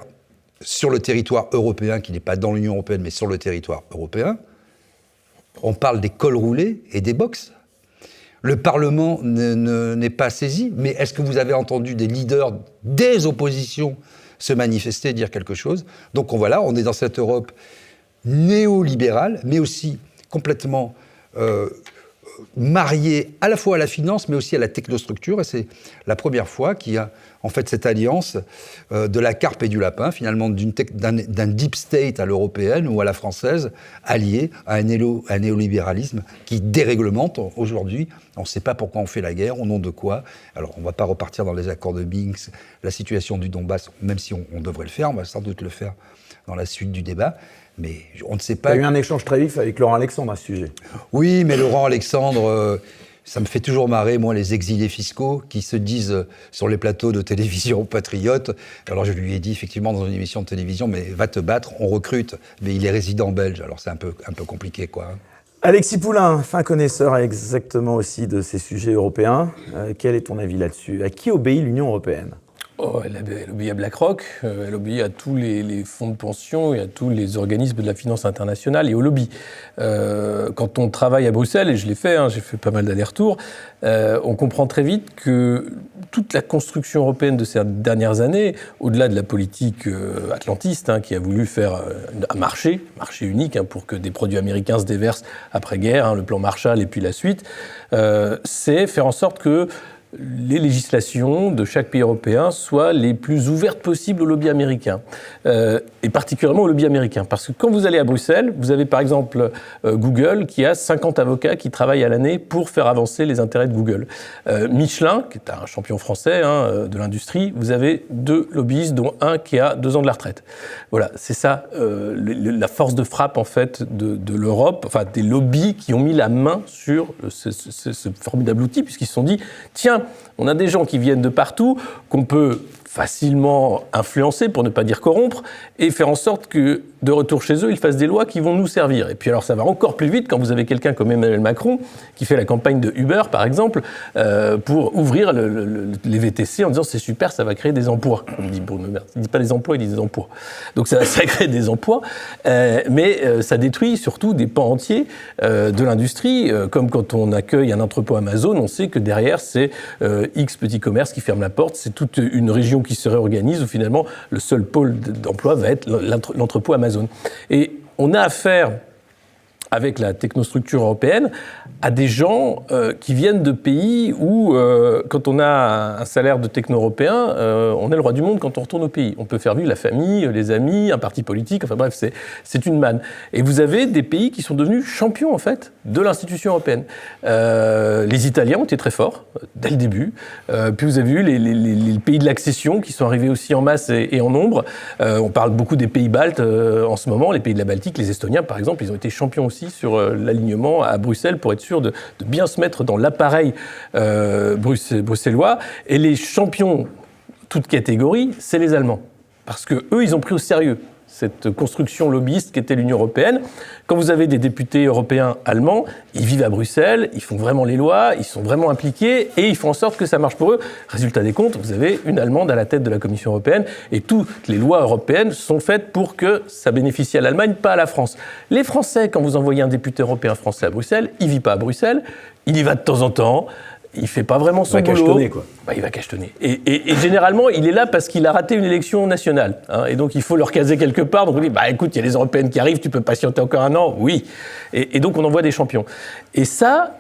sur le territoire européen, qui n'est pas dans l'Union européenne, mais sur le territoire européen. On parle des cols roulés et des box. Le Parlement n'est pas saisi, mais est-ce que vous avez entendu des leaders des oppositions se manifester, dire quelque chose? Donc voilà, on est dans cette Europe néolibérale, mais aussi complètement marié à la fois à la finance, mais aussi à la technostructure. Et c'est la première fois qu'il y a en fait cette alliance de la carpe et du lapin, finalement d'un deep state à l'européenne ou à la française, allié à un néolibéralisme qui déréglemente aujourd'hui. On ne sait pas pourquoi on fait la guerre, au nom de quoi. Alors on ne va pas repartir dans les accords de Minsk, la situation du Donbass, même si on devrait le faire, on va sans doute le faire dans la suite du débat. Mais on ne sait pas... Il y a eu un échange très vif avec Laurent Alexandre à ce sujet. Oui, mais Laurent Alexandre, ça me fait toujours marrer, moi, les exilés fiscaux qui se disent sur les plateaux de télévision patriotes. Alors je lui ai dit effectivement dans une émission de télévision, mais va te battre, on recrute. Mais il est résident belge, alors c'est un peu compliqué, quoi. Alexis Poulain, fin connaisseur exactement aussi de ces sujets européens. Quel est ton avis là-dessus ? À qui obéit l'Union européenne ? Elle obéit à BlackRock, elle obéit à tous les fonds de pension et à tous les organismes de la finance internationale et au lobby. Quand on travaille à Bruxelles, et je l'ai fait, j'ai fait pas mal d'allers-retours, on comprend très vite que toute la construction européenne de ces dernières années, au-delà de la politique atlantiste, qui a voulu faire un marché unique pour que des produits américains se déversent après-guerre, le plan Marshall et puis la suite, c'est faire en sorte que les législations de chaque pays européen soient les plus ouvertes possibles au lobby américain, et particulièrement au lobby américain. Parce que quand vous allez à Bruxelles, vous avez par exemple Google qui a 50 avocats qui travaillent à l'année pour faire avancer les intérêts de Google. Michelin, qui est un champion français de l'industrie, vous avez 2 lobbyistes, dont un qui a 2 ans de la retraite. Voilà, c'est ça la force de frappe en fait de l'Europe, enfin des lobbies qui ont mis la main sur ce formidable outil, puisqu'ils se sont dit, tiens, on a des gens qui viennent de partout, qu'on peut facilement influencer, pour ne pas dire corrompre, et faire en sorte que, de retour chez eux, ils fassent des lois qui vont nous servir. Et puis alors, ça va encore plus vite quand vous avez quelqu'un comme Emmanuel Macron, qui fait la campagne de Uber, par exemple, pour ouvrir les VTC en disant « c'est super, ça va créer des emplois ». Il dit pas des emplois, il dit des emplois. Donc ça crée des emplois, mais ça détruit surtout des pans entiers de l'industrie, comme quand on accueille un entrepôt Amazon, on sait que derrière, c'est X petits commerces qui ferment la porte, c'est toute une région qui se réorganise, où finalement, le seul pôle d'emploi va être l'entrepôt Amazon. Et on a affaire, avec la technostructure européenne, à des gens qui viennent de pays où, quand on a un salaire de techno-européen, on est le roi du monde quand on retourne au pays. On peut faire vivre la famille, les amis, un parti politique, enfin bref, c'est une manne. Et vous avez des pays qui sont devenus champions, en fait, de l'institution européenne. Les Italiens ont été très forts, dès le début. Puis vous avez eu les pays de l'accession qui sont arrivés aussi en masse et en nombre. On parle beaucoup des pays baltes en ce moment, les pays de la Baltique, les Estoniens, par exemple, ils ont été champions aussi sur l'alignement à Bruxelles pour être sûr de bien se mettre dans l'appareil bruxellois. Et les champions, toutes catégories, c'est les Allemands. Parce qu'eux, ils ont pris au sérieux cette construction lobbyiste qu'était l'Union européenne. Quand vous avez des députés européens allemands, ils vivent à Bruxelles, ils font vraiment les lois, ils sont vraiment impliqués et ils font en sorte que ça marche pour eux. Résultat des comptes, vous avez une Allemande à la tête de la Commission européenne et toutes les lois européennes sont faites pour que ça bénéficie à l'Allemagne, pas à la France. Les Français, quand vous envoyez un député européen français à Bruxelles, il ne vit pas à Bruxelles, il y va de temps en temps. Il ne fait pas vraiment son boulot. Il va cachetonner, quoi. Il va cachetonner. Et généralement, il est là parce qu'il a raté une élection nationale. Et donc, il faut le recaser quelque part. Donc, on dit, écoute, il y a les européennes qui arrivent, tu peux patienter encore un an ? Oui. Et donc, on envoie des champions. Et ça,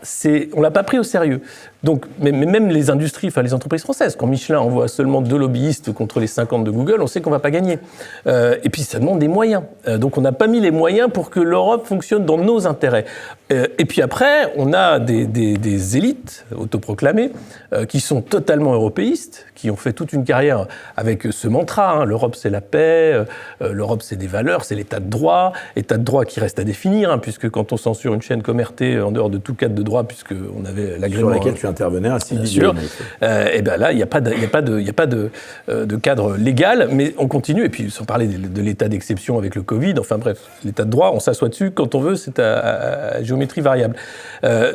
on ne l'a pas pris au sérieux. Donc, mais même les industries, enfin les entreprises françaises, quand Michelin envoie seulement 2 lobbyistes contre les 50 de Google, on sait qu'on ne va pas gagner. Et puis, ça demande des moyens. Donc, on n'a pas mis les moyens pour que l'Europe fonctionne dans nos intérêts. Et puis après, on a des élites autoproclamées qui sont totalement européistes, qui ont fait toute une carrière avec ce mantra, l'Europe c'est la paix, l'Europe c'est des valeurs, c'est l'état de droit qui reste à définir, puisque quand on censure une chaîne comme RT en dehors de tout cadre de droit, puisqu'on avait l'agrément... Sur laquelle tu intervenais ainsi. Bien sûr. Et bien là, il n'y a pas de cadre légal, mais on continue, et puis sans parler de l'état d'exception avec le Covid, enfin bref, l'état de droit, on s'assoit dessus quand on veut, c'est à géométrie variable.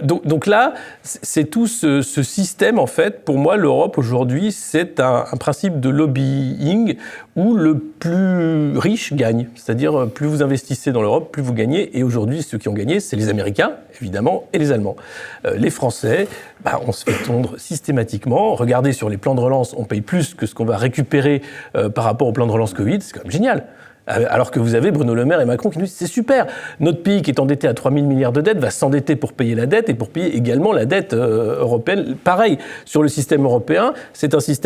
Donc là, c'est tout ce système, en fait, pour moi, l'Europe aujourd'hui, c'est un principe de lobbying où le plus riche gagne. C'est-à-dire, plus vous investissez dans l'Europe, plus vous gagnez. Et aujourd'hui, ceux qui ont gagné, c'est les Américains, évidemment, et les Allemands. Les Français, on se fait tondre systématiquement. Regardez, sur les plans de relance, on paye plus que ce qu'on va récupérer par rapport au plan de relance Covid. C'est quand même génial. Alors que vous avez Bruno Le Maire et Macron qui nous disent c'est super, notre pays qui est endetté à 3 000 milliards de dettes va s'endetter pour payer la dette et pour payer également la dette européenne. Pareil, sur le système européen, c'est c'est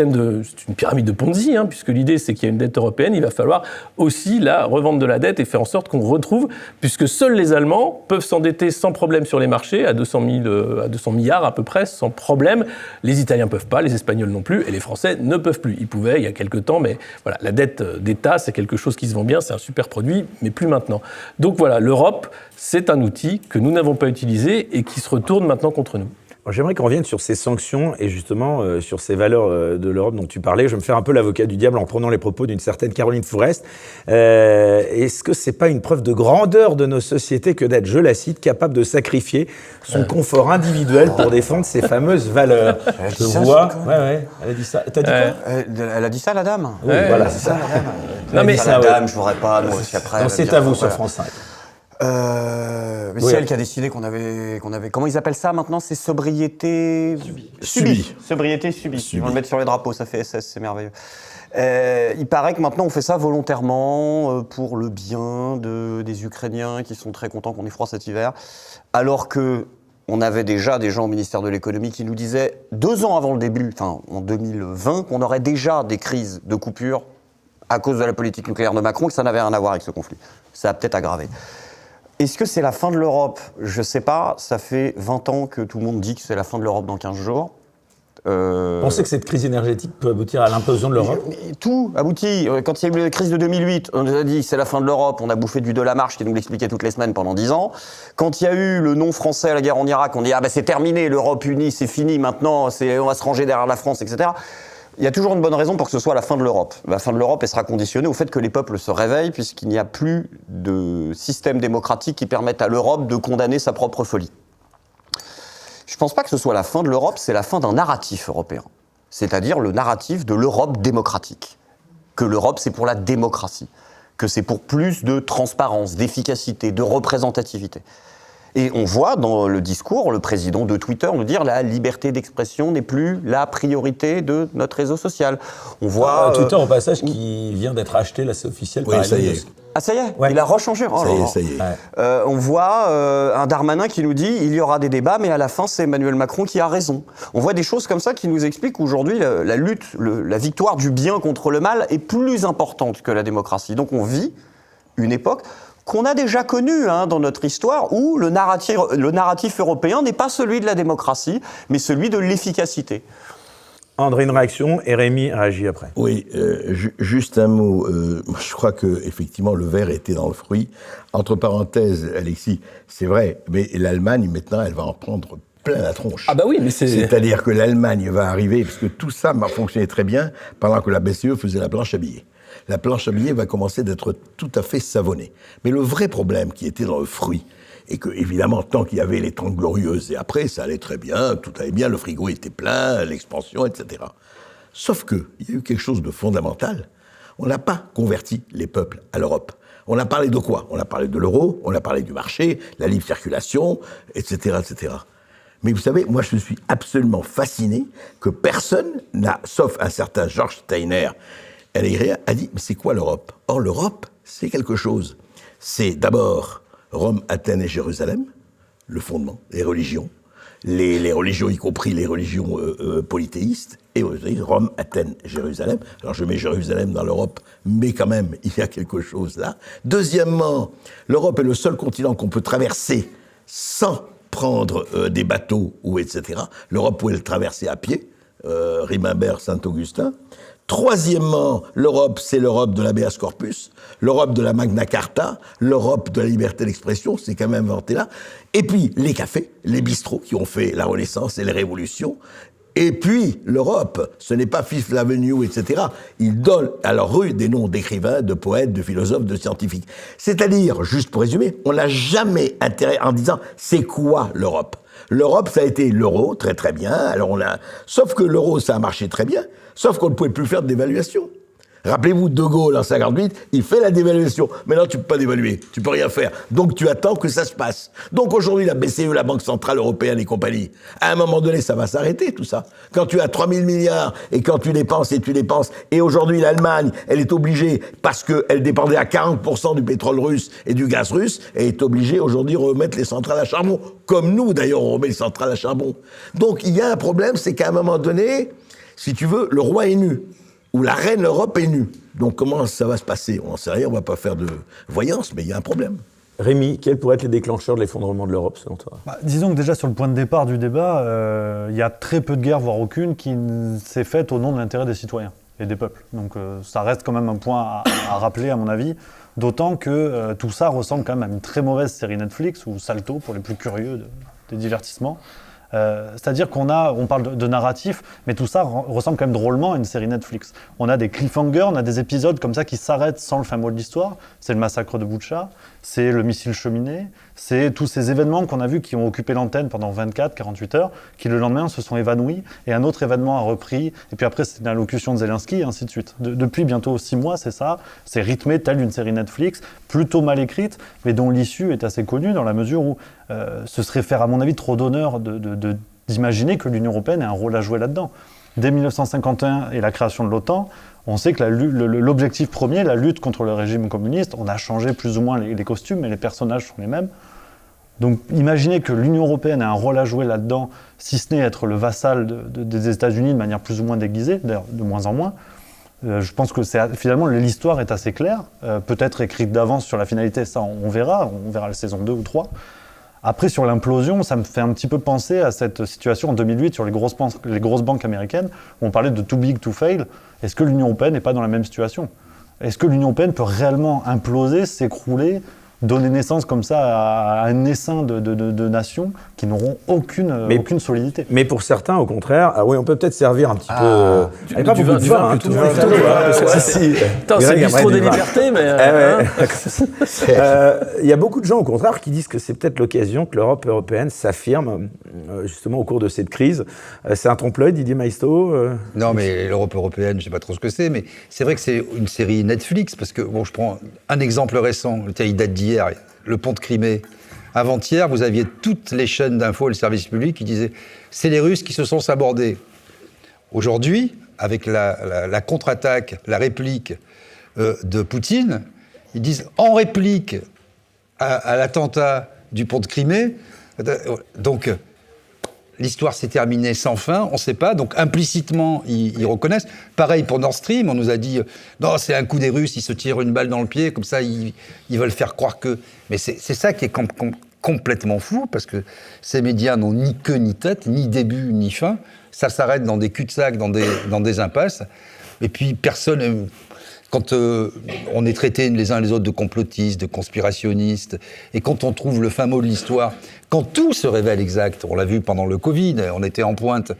une pyramide de Ponzi, puisque l'idée c'est qu'il y a une dette européenne, il va falloir aussi la revendre de la dette et faire en sorte qu'on retrouve, puisque seuls les Allemands peuvent s'endetter sans problème sur les marchés, à 200 milliards à peu près, sans problème. Les Italiens ne peuvent pas, les Espagnols non plus, et les Français ne peuvent plus. Ils pouvaient il y a quelques temps, mais voilà, la dette d'État, c'est quelque chose qui se vend bien, c'est un super produit, mais plus maintenant. Donc voilà, l'Europe, c'est un outil que nous n'avons pas utilisé et qui se retourne maintenant contre nous. J'aimerais qu'on revienne sur ces sanctions et justement sur ces valeurs de l'Europe dont tu parlais. Je vais me faire un peu l'avocat du diable en prenant les propos d'une certaine Caroline Fourest. Est-ce que c'est pas une preuve de grandeur de nos sociétés que d'être, je la cite, capable de sacrifier son confort individuel pour défendre ces fameuses valeurs? Je te vois. Ouais, elle a dit ça. T'as dit quoi? Elle a dit ça, la dame. Oui, voilà, c'est ça. La dame. Non, mais ça, la dame, je l'aurais pas. Moi aussi après. C'est à vous sur France 5. C'est elle qui a décidé qu'on avait. Comment ils appellent ça maintenant? C'est sobriété subie. Sobriété subie. Ils vont le mettre sur les drapeaux, ça fait SS, c'est merveilleux. Il paraît que maintenant on fait ça volontairement pour le bien des Ukrainiens qui sont très contents qu'on ait froid cet hiver, alors que on avait déjà des gens au ministère de l'économie qui nous disaient 2 ans avant le début, enfin en 2020, qu'on aurait déjà des crises de coupure à cause de la politique nucléaire de Macron, que ça n'avait rien à voir avec ce conflit. Ça a peut-être aggravé. Est-ce que c'est la fin de l'Europe? Je ne sais pas. Ça fait 20 ans que tout le monde dit que c'est la fin de l'Europe dans 15 jours. Pensez que cette crise énergétique peut aboutir à l'implosion de l'Europe? Tout aboutit. Quand il y a eu la crise de 2008, on nous a dit que c'est la fin de l'Europe. On a bouffé du Delamarche qui nous l'expliquait toutes les semaines pendant 10 ans. Quand il y a eu le non français à la guerre en Irak, on dit c'est terminé, l'Europe unie, c'est fini maintenant, on va se ranger derrière la France, etc. Il y a toujours une bonne raison pour que ce soit la fin de l'Europe. La fin de l'Europe, elle sera conditionnée au fait que les peuples se réveillent, puisqu'il n'y a plus de système démocratique qui permette à l'Europe de condamner sa propre folie. Je ne pense pas que ce soit la fin de l'Europe, c'est la fin d'un narratif européen. C'est-à-dire le narratif de l'Europe démocratique. Que l'Europe, c'est pour la démocratie. Que c'est pour plus de transparence, d'efficacité, de représentativité. Et on voit dans le discours le président de Twitter nous dire la liberté d'expression n'est plus la priorité de notre réseau social. On voit Twitter au passage qui vient d'être acheté, là c'est officiel. Oui, ça y est. Ah ça y est, ouais. Il a rechangé. Oh, ça y est. On voit un Darmanin qui nous dit il y aura des débats, mais à la fin c'est Emmanuel Macron qui a raison. On voit des choses comme ça qui nous expliquent qu'aujourd'hui la lutte, la victoire du bien contre le mal est plus importante que la démocratie. Donc on vit une époque qu'on a déjà connu dans notre histoire, où le narratif européen n'est pas celui de la démocratie, mais celui de l'efficacité. André, une réaction, et Rémi réagit après. Oui, juste un mot. Je crois que effectivement le verre était dans le fruit. Entre parenthèses, Alexis, c'est vrai, mais l'Allemagne, maintenant, elle va en prendre plein la tronche. Ah bah oui, mais C'est-à-dire que l'Allemagne va arriver, parce que tout ça m'a fonctionné très bien, pendant que la BCE faisait la planche à billets. La planche à billets va commencer d'être tout à fait savonnée. Mais le vrai problème qui était dans le fruit, et que, évidemment, tant qu'il y avait les 30 glorieuses, et après, ça allait très bien, tout allait bien, le frigo était plein, l'expansion, etc. Sauf qu'il y a eu quelque chose de fondamental. On n'a pas converti les peuples à l'Europe. On a parlé de quoi? On a parlé de l'euro, on a parlé du marché, la libre circulation, etc., etc. Mais vous savez, moi, je suis absolument fasciné que personne n'a, sauf un certain Georges Steiner, a dit, mais c'est quoi l'Europe? Or, l'Europe, c'est quelque chose. C'est d'abord Rome, Athènes et Jérusalem, le fondement, les religions, les religions, y compris les religions polythéistes, et Rome, Athènes, Jérusalem. Alors je mets Jérusalem dans l'Europe, mais quand même, il y a quelque chose là. Deuxièmement, l'Europe est le seul continent qu'on peut traverser sans prendre des bateaux, ou etc. L'Europe pouvait le traverser à pied, Rimbert, Saint-Augustin. Troisièmement, l'Europe, c'est l'Europe de l'habeas corpus, l'Europe de la Magna Carta, l'Europe de la liberté d'expression, c'est quand même inventé là. Et puis, les cafés, les bistrots qui ont fait la Renaissance et les révolutions. Et puis, l'Europe, ce n'est pas Fifth Avenue, etc. Ils donnent à leur rue des noms d'écrivains, de poètes, de philosophes, de scientifiques. C'est-à-dire, juste pour résumer, on n'a jamais intérêt en disant « c'est quoi l'Europe ?» L'Europe, ça a été l'euro, très très bien. Alors sauf que l'euro, ça a marché très bien, sauf qu'on ne pouvait plus faire d'évaluation. Rappelez-vous, De Gaulle, en 58, il fait la dévaluation. Maintenant, tu ne peux pas dévaluer, tu ne peux rien faire. Donc, tu attends que ça se passe. Donc, aujourd'hui, la BCE, la Banque Centrale Européenne et compagnie, à un moment donné, ça va s'arrêter, tout ça. Quand tu as 3 000 milliards et quand tu dépenses, et aujourd'hui, l'Allemagne, elle est obligée, parce qu'elle dépendait à 40% du pétrole russe et du gaz russe, elle est obligée aujourd'hui de remettre les centrales à charbon. Comme nous, d'ailleurs, on remet les centrales à charbon. Donc, il y a un problème, c'est qu'à un moment donné, si tu veux, le roi est nu. Où la reine Europe est nue. Donc comment ça va se passer? On n'en sait rien, on ne va pas faire de voyance, mais il y a un problème. Rémi, quels pourraient être les déclencheurs de l'effondrement de l'Europe, selon toi? Disons que déjà, sur le point de départ du débat, il y a très peu de guerres, voire aucune, qui s'est faite au nom de l'intérêt des citoyens et des peuples. Donc ça reste quand même un point à rappeler, à mon avis, d'autant que tout ça ressemble quand même à une très mauvaise série Netflix, ou Salto, pour les plus curieux des divertissements. C'est-à-dire on parle de narratif, mais tout ça ressemble quand même drôlement à une série Netflix. On a des cliffhangers, on a des épisodes comme ça qui s'arrêtent sans le fin mot de l'histoire. C'est le massacre de Boutcha, c'est le missile cheminée, c'est tous ces événements qu'on a vus qui ont occupé l'antenne pendant 24-48 heures, qui le lendemain se sont évanouis, et un autre événement a repris, et puis après c'est l'allocution de Zelensky, et ainsi de suite. Depuis bientôt 6 mois, c'est ça, c'est rythmé telle une série Netflix, plutôt mal écrite, mais dont l'issue est assez connue dans la mesure où ce serait faire, à mon avis, trop d'honneur d'imaginer que l'Union européenne ait un rôle à jouer là-dedans. Dès 1951 et la création de l'OTAN, on sait que l'objectif premier, la lutte contre le régime communiste, on a changé plus ou moins les costumes, mais les personnages sont les mêmes. Donc imaginer que l'Union européenne ait un rôle à jouer là-dedans, si ce n'est être le vassal des États-Unis de manière plus ou moins déguisée, d'ailleurs de moins en moins, je pense que finalement l'histoire est assez claire, peut-être écrite d'avance sur la finalité, ça on verra la saison 2 ou 3. Après, sur l'implosion, ça me fait un petit peu penser à cette situation en 2008 sur les grosses banques américaines, où on parlait de too big to fail. Est-ce que l'Union européenne n'est pas dans la même situation? Est-ce que l'Union européenne peut réellement imploser, s'écrouler, donner naissance comme ça à un essaim de nations qui n'auront aucune solidité? Mais pour certains, au contraire, oui, on peut peut-être servir un petit peu... du vin plutôt. C'est le bistrot des libertés, mais... Il y a beaucoup de gens, au contraire, qui disent que c'est peut-être l'occasion que l'Europe européenne s'affirme, justement, au cours de cette crise. C'est un trompe-l'œil, Didier Maisto? Non, mais l'Europe européenne, je ne sais pas trop ce que c'est, mais c'est vrai que c'est une série Netflix, parce que, bon, je prends un exemple récent, il date d'hier, le pont de Crimée. Avant-hier, vous aviez toutes les chaînes d'infos et le service public qui disaient « c'est les Russes qui se sont sabordés ». Aujourd'hui, avec la contre-attaque, la réplique de Poutine, ils disent en réplique à l'attentat du pont de Crimée, donc l'histoire s'est terminée sans fin, on ne sait pas, donc implicitement ils reconnaissent. Pareil pour Nord Stream, on nous a dit non, c'est un coup des Russes, ils se tirent une balle dans le pied, comme ça ils veulent faire croire que... Mais c'est ça qui est complètement fou, parce que ces médias n'ont ni queue ni tête, ni début ni fin, ça s'arrête dans des cul-de-sac, dans des impasses, et puis personne... Quand on est traités les uns les autres de complotistes, de conspirationnistes, et quand on trouve le fin mot de l'histoire, quand tout se révèle exact, on l'a vu pendant le Covid, on était en pointe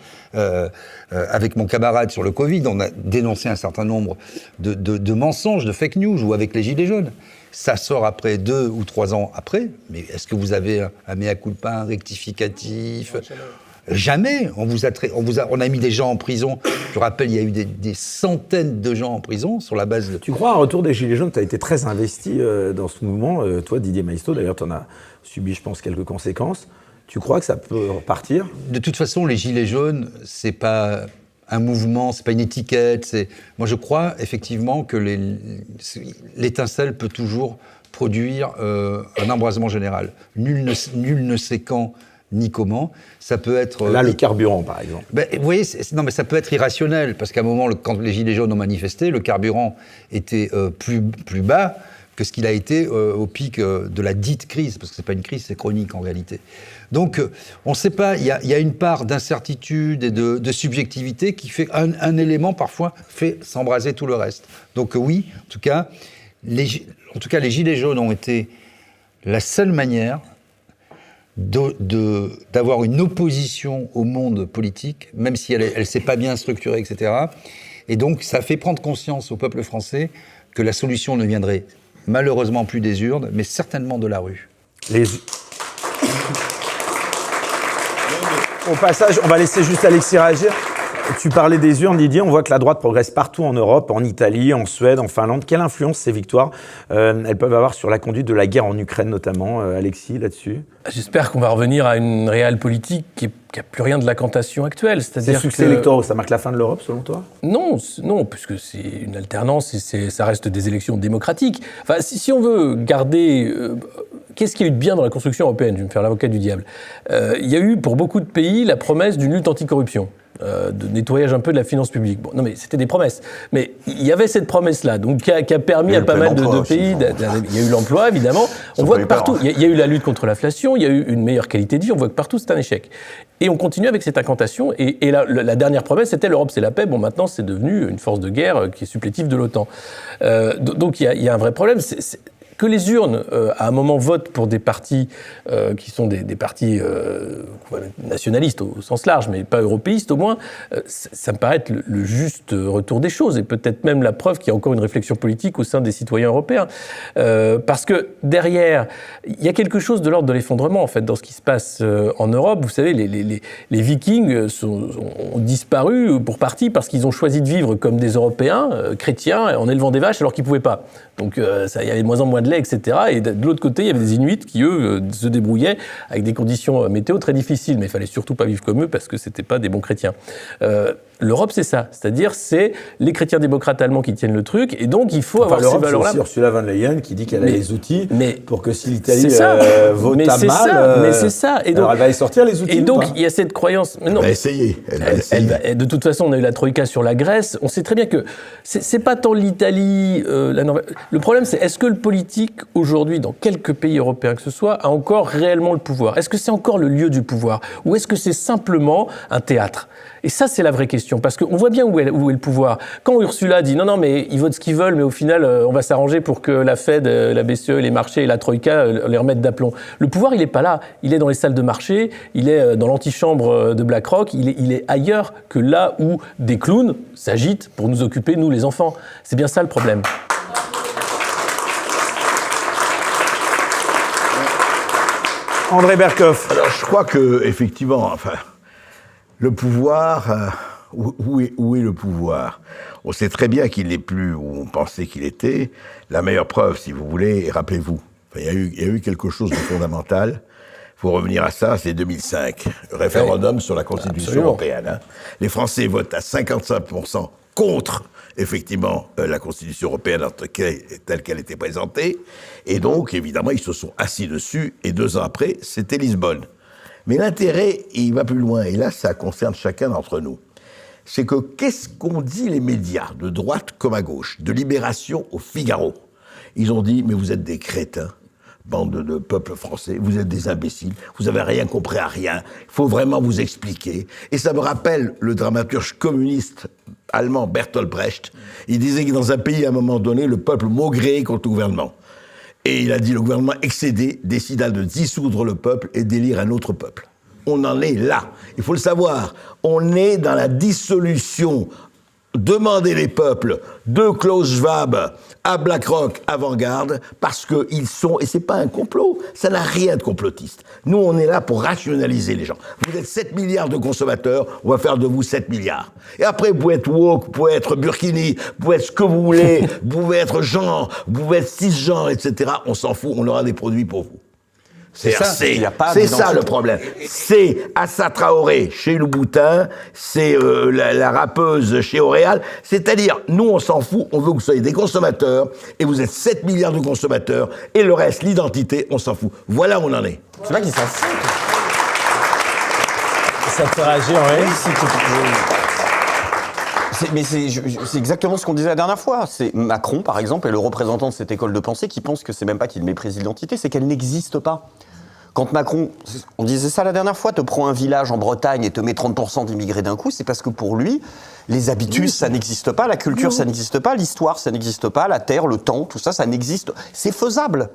avec mon camarade sur le Covid, on a dénoncé un certain nombre de mensonges, de fake news, ou avec les Gilets jaunes. Ça sort après 2 ou 3 ans après, mais est-ce que vous avez un mea culpa, un rectificatif ? Jamais. On a mis des gens en prison. Je rappelle, il y a eu des centaines de gens en prison sur la base de... Tu crois, en retour des Gilets jaunes, tu as été très investi dans ce mouvement. Toi, Didier Maisto, d'ailleurs, tu en as subi, je pense, quelques conséquences. Tu crois que ça peut repartir? De toute façon, les Gilets jaunes, c'est pas un mouvement, c'est pas une étiquette. Moi, je crois effectivement que l'étincelle peut toujours produire un embrasement général. Nul ne sait quand ni comment. Ça peut être... Là, le carburant, par exemple. Vous voyez, non, mais ça peut être irrationnel, parce qu'à un moment, quand les Gilets jaunes ont manifesté, le carburant était plus bas que ce qu'il a été au pic de la dite crise, parce que c'est pas une crise, c'est chronique en réalité. Donc, on ne sait pas, il y a une part d'incertitude et de subjectivité qui fait un élément, parfois, fait s'embraser tout le reste. Donc oui, en tout cas, les Gilets jaunes ont été la seule manière d'avoir une opposition au monde politique, même si elle ne s'est pas bien structurée, etc. Et donc, ça fait prendre conscience au peuple français que la solution ne viendrait malheureusement plus des urnes, mais certainement de la rue. Au passage, on va laisser juste Alexis réagir. Tu parlais des urnes, Didier. On voit que la droite progresse partout en Europe, en Italie, en Suède, en Finlande. Quelle influence ces victoires elles peuvent avoir sur la conduite de la guerre en Ukraine, notamment, Alexis, là-dessus? J'espère qu'on va revenir à une réelle politique qui n'a plus rien de la cantation actuelle. C'est succès électoraux, ça marque la fin de l'Europe, selon toi? Non, puisque c'est une alternance et ça reste des élections démocratiques. Enfin, si on veut garder... qu'est-ce qu'il y a eu de bien dans la construction européenne? Je vais me faire l'avocat du diable. Il y a eu, pour beaucoup de pays, la promesse d'une lutte anticorruption. De nettoyage un peu de la finance publique. Bon, non mais c'était des promesses. Mais il y avait cette promesse-là, donc qui a permis à pas mal de pays... Il y a eu l'emploi, évidemment. On voit que partout... Il y a eu la lutte contre l'inflation, il y a eu une meilleure qualité de vie, on voit que partout c'est un échec. Et on continue avec cette incantation. Et la dernière promesse, c'était l'Europe, c'est la paix. Bon, maintenant, c'est devenu une force de guerre qui est supplétive de l'OTAN. Donc il y a un vrai problème. Que les urnes, à un moment, votent pour des partis qui sont des partis nationalistes au sens large, mais pas européistes au moins, ça me paraît être le juste retour des choses, et peut-être même la preuve qu'il y a encore une réflexion politique au sein des citoyens européens. Parce que derrière, il y a quelque chose de l'ordre de l'effondrement, en fait, dans ce qui se passe en Europe. Vous savez, les Vikings ont disparu pour partie parce qu'ils ont choisi de vivre comme des Européens chrétiens en élevant des vaches alors qu'ils ne pouvaient pas. Donc il y avait de moins en moins de lait, etc. Et de l'autre côté, il y avait des Inuits qui, eux, se débrouillaient avec des conditions météo très difficiles. Mais il fallait surtout pas vivre comme eux parce que c'était pas des bons chrétiens. L'Europe, c'est ça. C'est-à-dire, c'est les chrétiens démocrates allemands qui tiennent le truc. Et donc, il faut avoir ces valeurs-là. C'est aussi Ursula von der Leyen qui dit qu'elle a les outils pour que si l'Italie vote à mal... Mais c'est ça. Et donc, alors, elle va y sortir les outils. Et donc, il y a cette croyance... Elle va essayer. De toute façon, on a eu la Troïka sur la Grèce. On sait très bien que c'est pas tant l'Italie, la Norvège. Le problème, c'est est-ce que le politique, aujourd'hui, dans quelques pays européens que ce soit, a encore réellement le pouvoir? Est-ce que c'est encore le lieu du pouvoir? Ou est-ce que c'est simplement un théâtre? Et ça, c'est la vraie question, parce qu'on voit bien où est le pouvoir. Quand Ursula dit non, mais ils votent ce qu'ils veulent, mais au final, on va s'arranger pour que la Fed, la BCE, les marchés et la Troïka les remettent d'aplomb. Le pouvoir, il n'est pas là. Il est dans les salles de marché, il est dans l'antichambre de BlackRock, il est ailleurs que là où des clowns s'agitent pour nous occuper, nous, les enfants. C'est bien ça le problème. André Berkoff. Alors, je crois que effectivement, le pouvoir, où est le pouvoir? On sait très bien qu'il n'est plus où on pensait qu'il était. La meilleure preuve, si vous voulez, et rappelez-vous, il y a eu quelque chose de fondamental. Il faut revenir à ça, c'est 2005, le référendum sur la Constitution européenne. Hein. Les Français votent à 55% contre, effectivement, la Constitution européenne telle qu'elle était présentée. Et donc, évidemment, ils se sont assis dessus. Et 2 ans après, c'était Lisbonne. Mais l'intérêt, il va plus loin. Et là, ça concerne chacun d'entre nous. C'est que qu'est-ce qu'ont dit les médias, de droite comme à gauche, de Libération au Figaro? Ils ont dit, mais vous êtes des crétins, bande de peuple français, vous êtes des imbéciles, vous n'avez rien compris à rien, il faut vraiment vous expliquer. Et ça me rappelle le dramaturge communiste allemand Bertolt Brecht. Il disait que dans un pays, à un moment donné, le peuple maugréait contre le gouvernement. Et il a dit, le gouvernement excédé décida de dissoudre le peuple et d'élire un autre peuple. On en est là. Il faut le savoir. On est dans la dissolution. Demandez les peuples de Klaus Schwab à BlackRock, à Vanguard, parce qu'ils sont, et c'est pas un complot, ça n'a rien de complotiste. Nous, on est là pour rationaliser les gens. Vous êtes 7 milliards de consommateurs, on va faire de vous 7 milliards. Et après, vous pouvez être woke, vous pouvez être burkini, vous pouvez être ce que vous voulez, vous pouvez être genre, vous pouvez être cisgenre, etc. On s'en fout, on aura des produits pour vous. C'est ça le problème. C'est Assa Traoré chez Louboutin, c'est la rappeuse chez L'Oréal. C'est-à-dire, nous, on s'en fout, on veut que vous soyez des consommateurs, et vous êtes 7 milliards de consommateurs, et le reste, l'identité, on s'en fout. Voilà où on en est. C'est pas qu'ils s'en foutent. Ça te fait réagir, Mais c'est exactement ce qu'on disait la dernière fois. C'est Macron, par exemple, est le représentant de cette école de pensée qui pense que c'est même pas qu'il méprise l'identité, c'est qu'elle n'existe pas. Quand Macron, on disait ça la dernière fois, te prend un village en Bretagne et te met 30% d'immigrés d'un coup, c'est parce que pour lui, les habitus, ça n'existe pas, la culture, ça n'existe pas, l'histoire, ça n'existe pas, la terre, le temps, tout ça, ça n'existe. C'est faisable.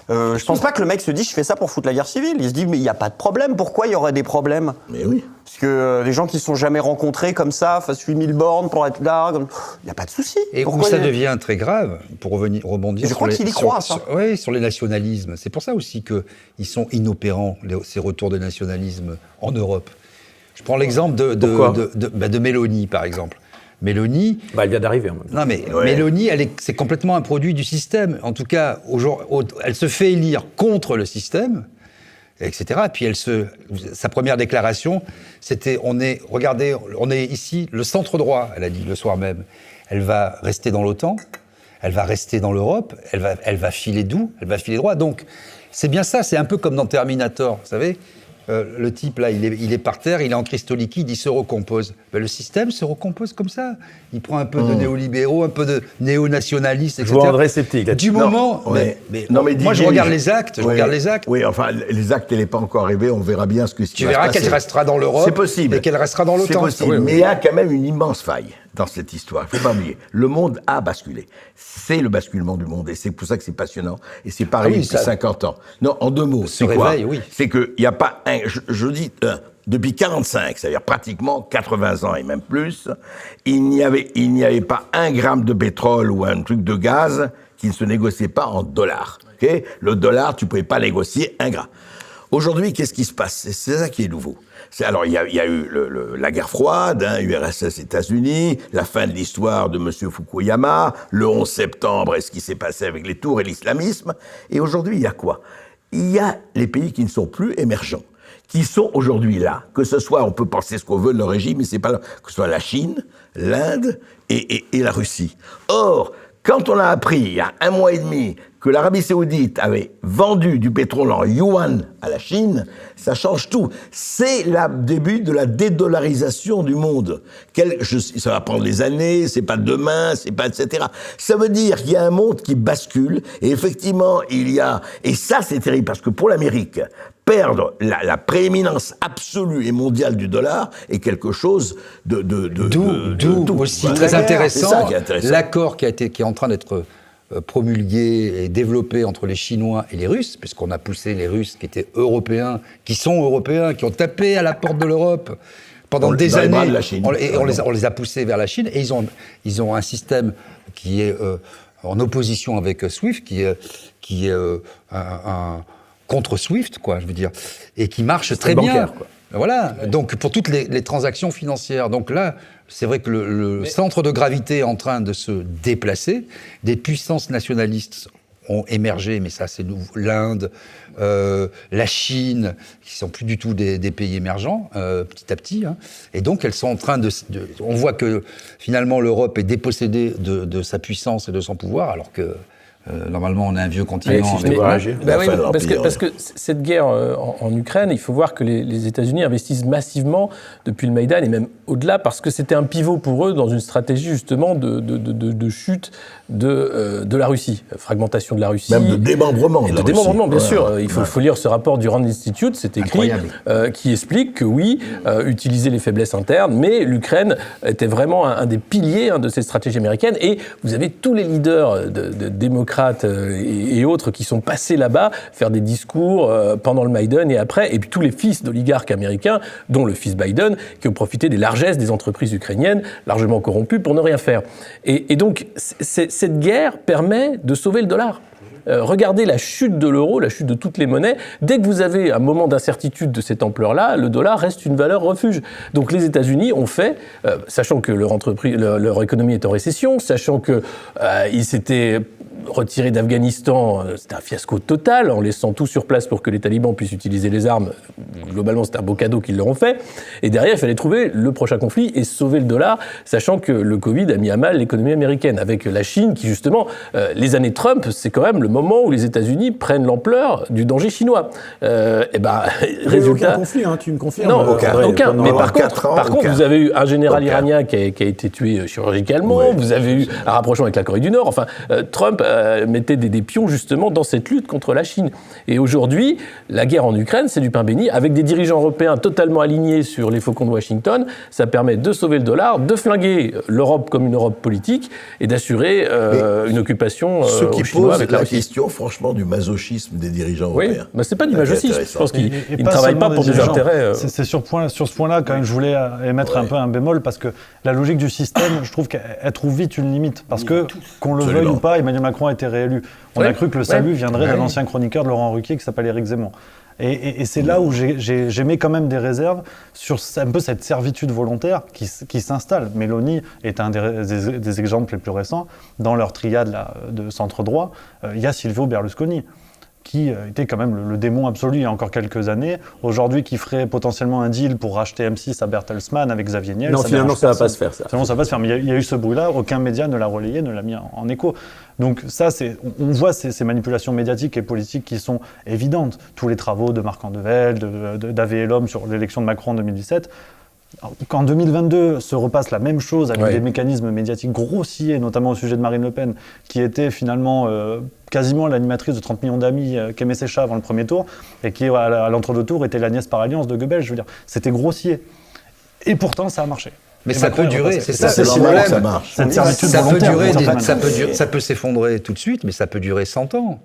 Je pense pas que le mec se dit je fais ça pour foutre la guerre civile. Il se dit mais il n'y a pas de problème. Pourquoi il y aurait des problèmes? Mais oui. Parce que les gens qui se sont jamais rencontrés comme ça, fassent 8000 bornes pour être là, il n'y a pas de souci. Et pourquoi où ça devient très grave, pour rebondir sur les nationalismes. C'est pour ça aussi qu'ils sont inopérants, ces retours de nationalisme en Europe. Je prends l'exemple de Mélanie, par exemple. Mélanie... elle vient d'arriver. En même temps. Non, mais Mélanie, c'est complètement un produit du système. En tout cas, elle se fait élire contre le système, etc. Puis sa première déclaration, c'était regardez, on est ici, le centre droit, elle a dit le soir même. Elle va rester dans l'OTAN, elle va rester dans l'Europe, elle va filer doux, elle va filer droit. Donc, c'est bien ça, c'est un peu comme dans Terminator, vous savez. Le type, là, il est par terre, il est en cristaux liquides, il se recompose. Ben, le système se recompose comme ça. Il prend un peu de néolibéraux, un peu de néo-nationalistes, etc. Je vous rendrai sceptique. Du moment... moi, je regarde les actes, Oui, enfin, les actes, elle n'est pas encore arrivée, on verra bien ce que tu verras qu'elle restera dans l'Europe. C'est possible. Et qu'elle restera dans l'OTAN. C'est possible, mais il y a quand même une immense faille dans cette histoire. Il ne faut pas oublier. Le monde a basculé. C'est le basculement du monde, et c'est pour ça que c'est passionnant. Et c'est pareil depuis 50 ans. Non, en 2 mots, c'est quoi ? C'est qu'il n'y a pas un... Je dis... Depuis 45, c'est-à-dire pratiquement 80 ans et même plus, il n'y avait pas 1 gramme de pétrole ou un truc de gaz qui ne se négociait pas en dollars. Okay ? Le dollar, tu ne pouvais pas négocier 1 gramme. Aujourd'hui, qu'est-ce qui se passe ? C'est ça qui est nouveau. Alors, il y a eu la guerre froide, URSS, États-Unis, la fin de l'histoire de M. Fukuyama, le 11 septembre et ce qui s'est passé avec les tours et l'islamisme. Et aujourd'hui, il y a quoi ? Il y a les pays qui ne sont plus émergents, qui sont aujourd'hui là. Que ce soit, on peut penser ce qu'on veut de leur régime, mais c'est pas là. Que ce soit la Chine, l'Inde et la Russie. Or, quand on a appris, il y a 1 mois et demi, que l'Arabie Saoudite avait vendu du pétrole en yuan à la Chine, ça change tout. C'est le début de la dédollarisation du monde. Ça va prendre des années, c'est pas demain, c'est pas etc. Ça veut dire qu'il y a un monde qui bascule, et effectivement, et ça c'est terrible, parce que pour l'Amérique, perdre la prééminence absolue et mondiale du dollar est quelque chose D'où aussi très intéressant, l'accord qui est en train d'être promulgué et développé entre les Chinois et les Russes, puisqu'on a poussé les Russes qui étaient européens, qui ont tapé à la porte de l'Europe pendant des années. On les a poussés vers la Chine, et ils ont un système qui est en opposition avec SWIFT, qui est un contre SWIFT, quoi, je veux dire, et qui marche très bien. Bancaire, quoi. Voilà, donc pour toutes les transactions financières. Donc là, c'est vrai que le centre de gravité est en train de se déplacer. Des puissances nationalistes ont émergé, mais ça c'est l'Inde, la Chine, qui sont plus du tout des pays émergents, petit à petit. Hein. Et donc elles sont en train on voit que finalement l'Europe est dépossédée de sa puissance et de son pouvoir, alors que normalement, on a un vieux continent. Parce que cette guerre en Ukraine, il faut voir que les États-Unis investissent massivement depuis le Maïdan et même au-delà, parce que c'était un pivot pour eux dans une stratégie justement de chute de la Russie, fragmentation de la Russie. Même de démembrement de la Russie. De démembrement, bien sûr. Il faut lire ce rapport du Rand Institute, c'est écrit, qui explique que oui, utiliser les faiblesses internes, mais l'Ukraine était vraiment un des piliers de cette stratégie américaine. Et vous avez tous les leaders démocrates et autres qui sont passés là-bas faire des discours pendant le Maïdan et après, et puis tous les fils d'oligarques américains, dont le fils Biden, qui ont profité des largesses des entreprises ukrainiennes, largement corrompues, pour ne rien faire. Et donc, cette guerre permet de sauver le dollar. Regardez la chute de l'euro, la chute de toutes les monnaies. Dès que vous avez un moment d'incertitude de cette ampleur-là, le dollar reste une valeur refuge. Donc les États-Unis ont fait, sachant que leur économie est en récession, sachant qu'ils s'étaient retirés d'Afghanistan, c'était un fiasco total, en laissant tout sur place pour que les talibans puissent utiliser les armes. Globalement, c'était un beau cadeau qu'ils leur ont fait. Et derrière, il fallait trouver le prochain conflit et sauver le dollar, sachant que le Covid a mis à mal l'économie américaine, avec la Chine qui, justement, les années Trump, c'est quand même le moment où les États-Unis prennent l'ampleur du danger chinois. Résultat... Aucun conflit, tu me confirmes? Non, aucun. Mais par contre, vous avez eu un général iranien qui a été tué chirurgicalement, vous avez eu un rapprochement avec la Corée du Nord. Enfin, Trump mettait des pions, justement, dans cette lutte contre la Chine. Et aujourd'hui, la guerre en Ukraine, c'est du pain béni, avec des dirigeants européens totalement alignés sur les faucons de Washington. Ça permet de sauver le dollar, de flinguer l'Europe comme une Europe politique et d'assurer une occupation ce qui aux Chinois pose avec la question, franchement, du masochisme des dirigeants européens. Oui, c'est pas du masochisme. Je pense qu'ils ne travaillent pas pour des intérêts. C'est sur ce point-là, quand même, je voulais émettre un peu un bémol, parce que la logique du système, je trouve qu'elle trouve vite une limite. Parce que, qu'on le veuille ou pas, Emmanuel Macron a été réélu. On a cru que le salut viendrait d'un ancien chroniqueur de Laurent Ruquier qui s'appelle Éric Zemmour. Et c'est là où j'émets quand même des réserves sur un peu cette servitude volontaire qui s'installe. Mélanie est un des exemples les plus récents. Dans leur triade là, de centre droit, il y a Silvio Berlusconi, qui était quand même le démon absolu il y a encore quelques années. Aujourd'hui, qui ferait potentiellement un deal pour racheter M6 à Bertelsmann avec Xavier Niel. Non, finalement, ça ne va pas se faire, ça. Finalement, ça va pas se faire, mais il y a eu ce bruit-là, aucun média ne l'a relayé, ne l'a mis en écho. Donc ça, on voit ces manipulations médiatiques et politiques qui sont évidentes. Tous les travaux de Marc Andevelde, d'Ave Lhomme sur l'élection de Macron en 2017. Qu'en 2022 se repasse la même chose avec des mécanismes médiatiques grossiers, notamment au sujet de Marine Le Pen, qui était finalement quasiment l'animatrice de 30 millions d'amis qu'aimait Sécha avant le premier tour, et qui, à l'entre-deux tours, était la nièce par alliance de Goebbels. Je veux dire, c'était grossier. Et pourtant, ça a marché. Mais ça peut durer, c'est ça, c'est le normal, problème. ça marche. Ça peut s'effondrer tout de suite, mais ça peut durer 100 ans.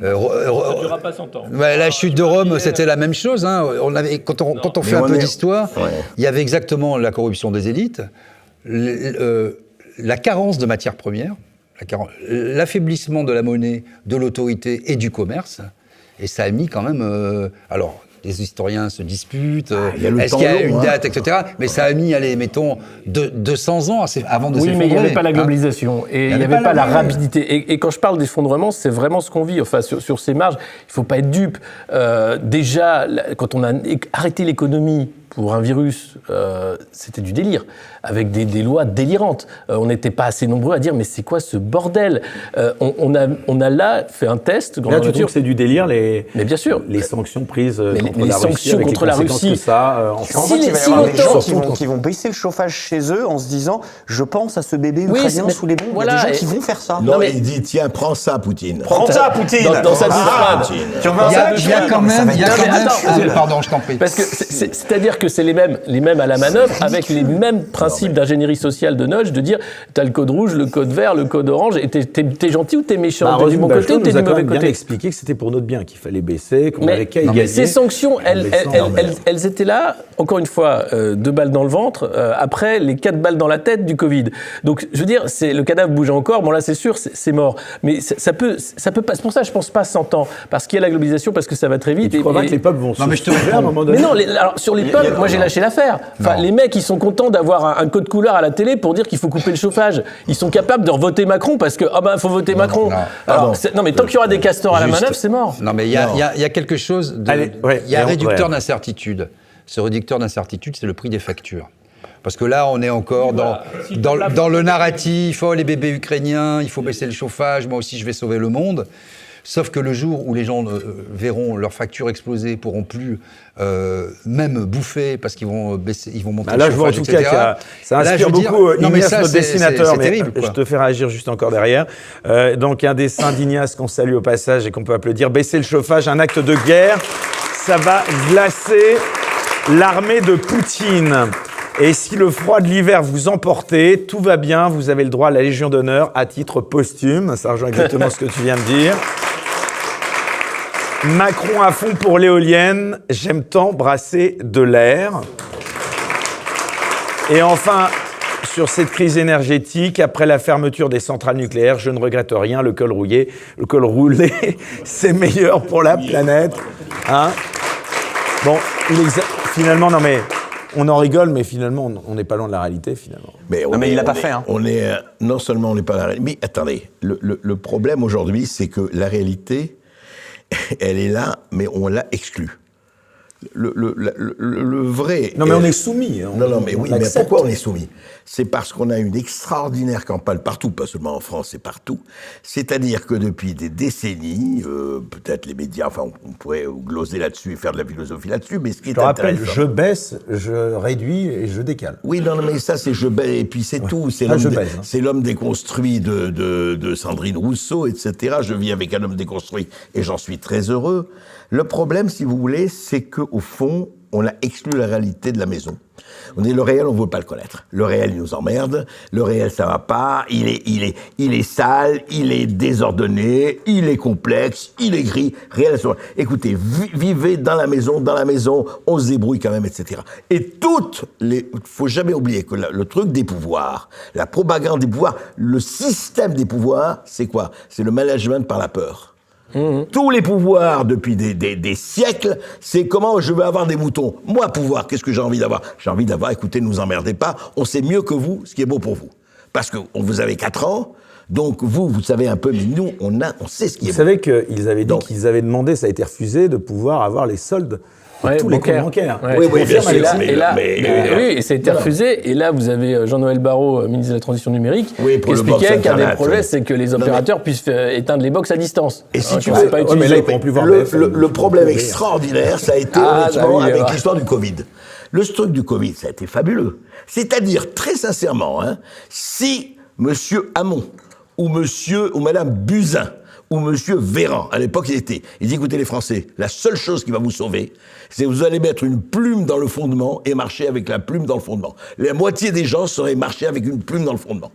Ça ne durera pas 100 ans. La chute de Rome, c'était la même chose. Hein. Quand on fait un peu d'histoire, il y avait exactement la corruption des élites, la carence de matières premières, l'affaiblissement de la monnaie, de l'autorité et du commerce. Et ça a mis quand même... alors, les historiens se disputent, est-ce qu'il y a une date, etc. Mais ça a mis, allez, mettons, 200 ans avant de s'effondrer. Oui, mais il n'y avait pas la globalisation et il n'y avait pas la rapidité. Et quand je parle d'effondrement, c'est vraiment ce qu'on vit. Enfin, sur ces marges, il ne faut pas être dupe. Déjà, quand on a arrêté l'économie pour un virus, c'était du délire, avec des lois délirantes. On n'était pas assez nombreux à dire « mais c'est quoi ce bordel ?» on a là fait un test. Là, tu trouves que c'est du délire, mais bien sûr. Les sanctions prises contre les la Russie, sanctions avec contre les la conséquences Russie. que ça en France. En fait, il va y avoir des gens qui vont baisser le chauffage chez eux en se disant « je pense à ce bébé ukrainien sous les bombes ». Il y a des gens qui vont faire ça. Non, il dit « tiens, prends ça, Poutine ». Prends ça, Poutine. Dans sa douche. Il y a quand même... Pardon, je t'en prie. Parce que c'est-à-dire que c'est les mêmes à la manœuvre, avec les mêmes principes d'ingénierie sociale de Nudge, de dire t'as le code rouge, le code vert, le code orange, et t'es gentil ou t'es méchant, t'es du bon côté ou t'es du mauvais côté. Bien expliqué que c'était pour notre bien, qu'il fallait baisser, qu'on avait qu'à y mais gagner. ces sanctions, elles étaient là, encore une fois, 2 balles dans le ventre, après les 4 balles dans la tête du Covid. Donc, je veux dire, le cadavre bouge encore, bon là c'est sûr, c'est mort. Mais ça peut pas, c'est pour ça que je pense pas 100 ans, parce qu'il y a la globalisation, parce que ça va très vite. Et tu crois pas que les peuples vont se soulever à un moment donné? Mais non, alors sur les peuples, moi j'ai lâché l'affaire. Enfin, les mecs, ils sont contents d'avoir un code couleur à la télé pour dire qu'il faut couper le chauffage. Ils sont capables de revoter Macron parce que faut voter Macron. Non, mais tant qu'il y aura des castors à la manœuvre, c'est mort. Non, mais il y a quelque chose il y a un réducteur d'incertitude. Ce réducteur d'incertitude, c'est le prix des factures. Parce que là, on est encore dans le narratif, les bébés ukrainiens, il faut baisser le chauffage, moi aussi je vais sauver le monde. Sauf que le jour où les gens verront leurs factures exploser, pourront plus même bouffer parce qu'ils vont baisser, ils vont monter le chauffage, je vois en tout cas que ça inspire beaucoup Ignace, notre dessinateur, mais terrible, je te fais réagir juste encore derrière. Donc un dessin d'Ignace qu'on salue au passage et qu'on peut applaudir. Baisser le chauffage, un acte de guerre, ça va glacer l'armée de Poutine. Et si le froid de l'hiver vous emportez, tout va bien, vous avez le droit à la Légion d'honneur à titre posthume. Ça rejoint exactement ce que tu viens de dire. Macron à fond pour l'éolienne, j'aime tant brasser de l'air. Et enfin, sur cette crise énergétique, après la fermeture des centrales nucléaires, je ne regrette rien, le col roulé, c'est meilleur pour la planète. Hein ? Bon, finalement, non mais... On en rigole, mais finalement, on n'est pas loin de la réalité, finalement. Mais il l'a pas fait. Hein. Non seulement on n'est pas dans la réalité, mais attendez, le problème aujourd'hui, c'est que la réalité, elle est là, mais on l'a exclue. Le vrai... Non, mais on est soumis. Mais pourquoi on est soumis? C'est parce qu'on a une extraordinaire campagne partout, pas seulement en France, c'est partout. C'est-à-dire que depuis des décennies, peut-être les médias, enfin, on pourrait gloser là-dessus et faire de la philosophie là-dessus, mais ce qui est intéressant... Je baisse, je réduis et je décale. Oui, non, mais ça, c'est je baisse, et puis c'est tout. C'est l'homme déconstruit de Sandrine Rousseau, etc. Je vis avec un homme déconstruit et j'en suis très heureux. Le problème, si vous voulez, c'est qu'au fond, on a exclu la réalité de la maison. On dit le réel, on ne veut pas le connaître. Le réel, il nous emmerde. Le réel, ça va pas. Il est sale, il est désordonné, il est complexe, il est gris. Réel, écoutez, vivez dans la maison, on se débrouille quand même, etc. Et faut jamais oublier que le truc des pouvoirs, la propagande des pouvoirs, le système des pouvoirs, c'est quoi? C'est le management par la peur. Tous les pouvoirs depuis des siècles, c'est comment je veux avoir des moutons. Moi, pouvoir, qu'est-ce que j'ai envie d'avoir? J'ai envie d'avoir, écoutez, ne nous emmerdez pas, on sait mieux que vous ce qui est beau pour vous. Parce que vous avez 4 ans, donc vous savez un peu, mais nous, on sait ce qui est beau. Vous savez qu'ils avaient dit qu'ils avaient demandé, ça a été refusé, de pouvoir avoir les soldes de tous les comptes bancaires. Oui, bien sûr. Et ça a été refusé. Et là, vous avez Jean-Noël Barrot, ministre de la Transition numérique, qui expliquait qu'un des projets, c'est que les opérateurs puissent éteindre les box à distance. Et si tu veux, mais là, ils pourront plus voir le problème extraordinaire, ça a été honnêtement avec l'histoire du Covid. Le truc du Covid, ça a été fabuleux. C'est-à-dire, très sincèrement, si Monsieur Hamon ou Madame Buzyn ou Monsieur Véran, à l'époque il dit, écoutez les Français, la seule chose qui va vous sauver, c'est que vous allez mettre une plume dans le fondement et marcher avec la plume dans le fondement. La moitié des gens seraient marcher avec une plume dans le fondement.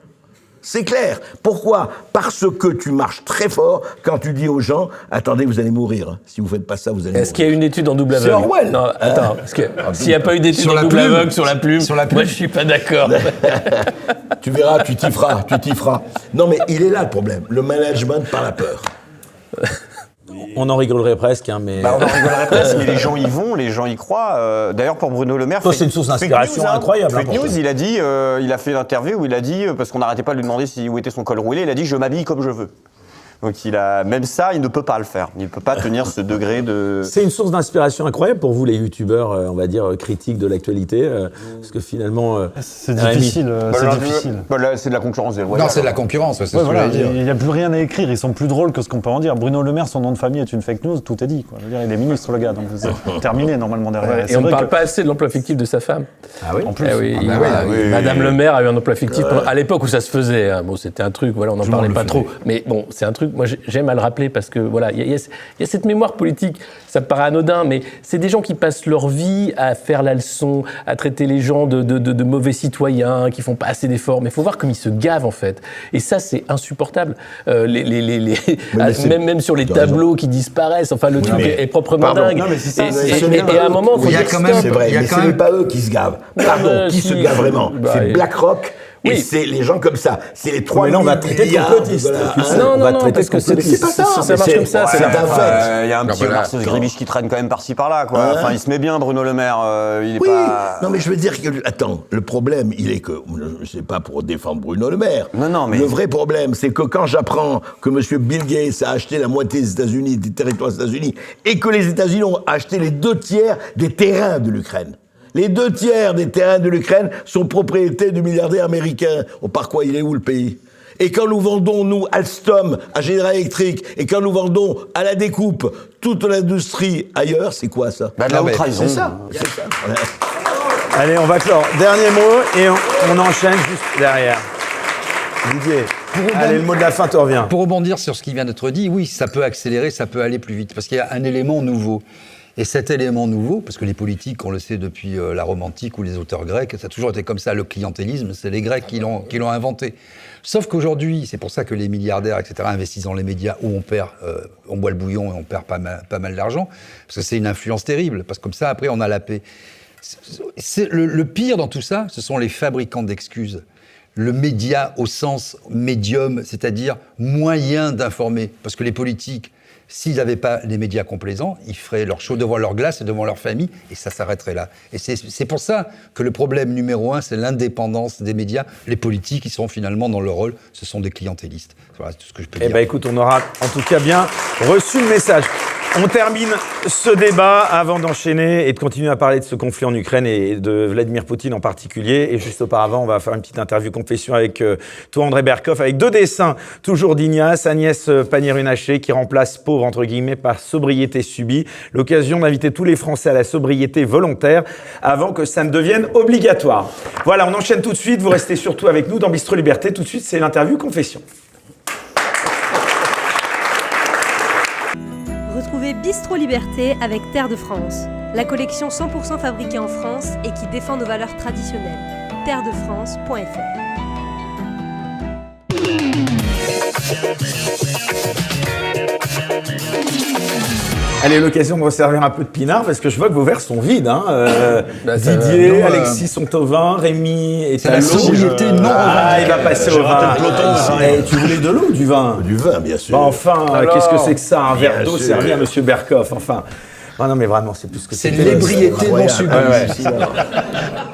C'est clair. Pourquoi? Parce que tu marches très fort quand tu dis aux gens, attendez, vous allez mourir. Si vous faites pas ça, vous allez mourir. Est-ce qu'il y a une étude en double aveugle? C'est Orwell. Non, attends, parce que s'il n'y a pas eu d'étude en double aveugle sur la plume, moi je suis pas d'accord. Tu verras, tu t'y feras. Non mais il est là le problème, le management par la peur. On en rigolerait presque, mais... on en rigolerait presque, mais les gens y vont, les gens y croient. D'ailleurs, pour Bruno Le Maire... Toi, c'est une source d'inspiration incroyable. Fake News, il a dit, il a fait une interview où il a dit, parce qu'on n'arrêtait pas de lui demander où était son col roulé, il a dit « je m'habille comme je veux ». Donc même ça, il ne peut pas le faire. Il ne peut pas tenir ce degré de... C'est une source d'inspiration incroyable pour vous, les youtubeurs, on va dire, critiques de l'actualité, parce que finalement... c'est difficile. C'est de la concurrence. Non, c'est de la concurrence, c'est ce que je voulais dire. Il n'y a plus rien à écrire, ils sont plus drôles que ce qu'on peut en dire. Bruno Le Maire, son nom de famille est une fake news, tout est dit. Quoi. Je veux dire, il est ministre, le gars, donc c'est terminé normalement derrière. Et on ne parle pas assez de l'emploi fictif de sa femme. Ah oui? En plus. Madame Le Maire a eu un emploi fictif à l'époque où ça se faisait. Bon, c'était un truc, voilà, on n'en parlait pas trop. Mais bon, c'est un truc, moi j'aime à le rappeler parce que voilà, il y a cette mémoire politique, ça me paraît anodin, mais c'est des gens qui passent leur vie à faire la leçon, à traiter les gens de mauvais citoyens, qui font pas assez d'efforts, mais il faut voir comme ils se gavent en fait. Et ça, c'est insupportable. Même sur les tableaux qui disparaissent, enfin le truc est proprement dingue. Non, mais c'est ça, et à un moment, il y a quand même... C'est vrai, mais ce n'est pas eux qui se gavent. Pardon, qui se gavent vraiment? C'est BlackRock. Et c'est les gens comme ça. C'est les 3 milliards. On va traiter de complotistes. Non, parce que c'est pas ça. Ça marche comme ça. C'est un fait. Il y a un petit Marcel Gribiche qui traîne quand même par-ci par-là, quoi. Enfin, il se met bien, Bruno Le Maire. Il est pas... Non, mais je veux dire que... Attends, le problème, il est que... C'est pas pour défendre Bruno Le Maire. Non, mais... Le vrai problème, c'est que quand j'apprends que M. Bill Gates a acheté la moitié des États-Unis, des territoires des États-Unis, et que les États-Unis ont acheté les 2 tiers des terrains de l'Ukraine. Les 2 tiers des terrains de l'Ukraine sont propriété du milliardaire américain. Par quoi il est où le pays? Et quand nous vendons, nous, Alstom, à General Electric, et quand nous vendons à la découpe toute l'industrie ailleurs, c'est quoi ça? De la haute trahison. C'est ça. Ouais. Allez, on va clore. Dernier mot, et on enchaîne juste derrière. Didier, allez, le mot de la fin te revient. Pour rebondir sur ce qui vient d'être dit, oui, ça peut accélérer, ça peut aller plus vite, parce qu'il y a un élément nouveau. Et cet élément nouveau, parce que les politiques, on le sait depuis la Rome antique ou les auteurs grecs, ça a toujours été comme ça, le clientélisme, c'est les Grecs qui l'ont inventé. Sauf qu'aujourd'hui, c'est pour ça que les milliardaires, etc., investissent dans les médias où on boit le bouillon et on perd pas mal d'argent, parce que c'est une influence terrible, parce que comme ça, après, on a la paix. Le pire dans tout ça, ce sont les fabricants d'excuses. Le média au sens médium, c'est-à-dire moyen d'informer, parce que les politiques, s'ils n'avaient pas les médias complaisants, ils feraient leur show devant leur glace et devant leur famille, et ça s'arrêterait là. Et c'est pour ça que le problème numéro 1, c'est l'indépendance des médias. Les politiques, ils sont finalement dans leur rôle, ce sont des clientélistes. Voilà, c'est tout ce que je peux dire. Eh bien, écoute, on aura en tout cas bien reçu le message. On termine ce débat avant d'enchaîner et de continuer à parler de ce conflit en Ukraine et de Vladimir Poutine en particulier. Et juste auparavant, on va faire une petite interview confession avec toi, André Berkoff, avec 2 dessins toujours d'Ignace, Agnès Pannier-Runacher, qui remplace pauvre, entre guillemets, par sobriété subie. L'occasion d'inviter tous les Français à la sobriété volontaire avant que ça ne devienne obligatoire. Voilà, on enchaîne tout de suite. Vous restez surtout avec nous dans Bistro Liberté. Tout de suite, c'est l'interview confession. Retrouvez Bistro Liberté avec Terre de France, la collection 100% fabriquée en France et qui défend nos valeurs traditionnelles. terredefrance.fr. Allez, l'occasion de resservir un peu de pinard parce que je vois que vos verres sont vides. Didier, Alexis sont au vin, Rémi est à l'eau. C'est la sobriété non au vin. Et va passer au vin. Eh, tu voulais de l'eau ou du vin? Du vin, bien sûr. Bah enfin, Alors, qu'est-ce que c'est que ça? Un verre d'eau sûr. servi à Monsieur Berkoff, enfin. Ah non, mais vraiment, c'est plus que C'est c'était. l'ébriété non subie.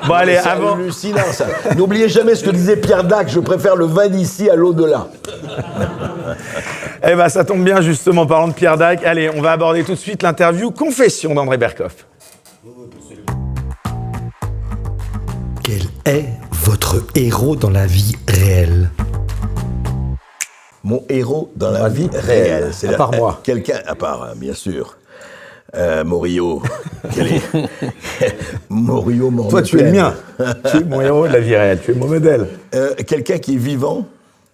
Bon, allez, C'est avant. hallucinant, ça. N'oubliez jamais ce que disait Pierre Dac, je préfère le vin d'ici à l'eau de là. Eh ben, ça tombe bien, justement, parlant de Pierre Dac. Allez, on va aborder tout de suite l'interview Confession d'André Berkoff. Quel est votre héros dans la vie réelle? Mon héros dans la vie réelle. C'est À part moi. Quelqu'un, à part, bien sûr. Morio. Morio, mon Toi, tu es le mien. Tu es mon héros de la vie réelle. Tu es mon modèle. Quelqu'un qui est vivant.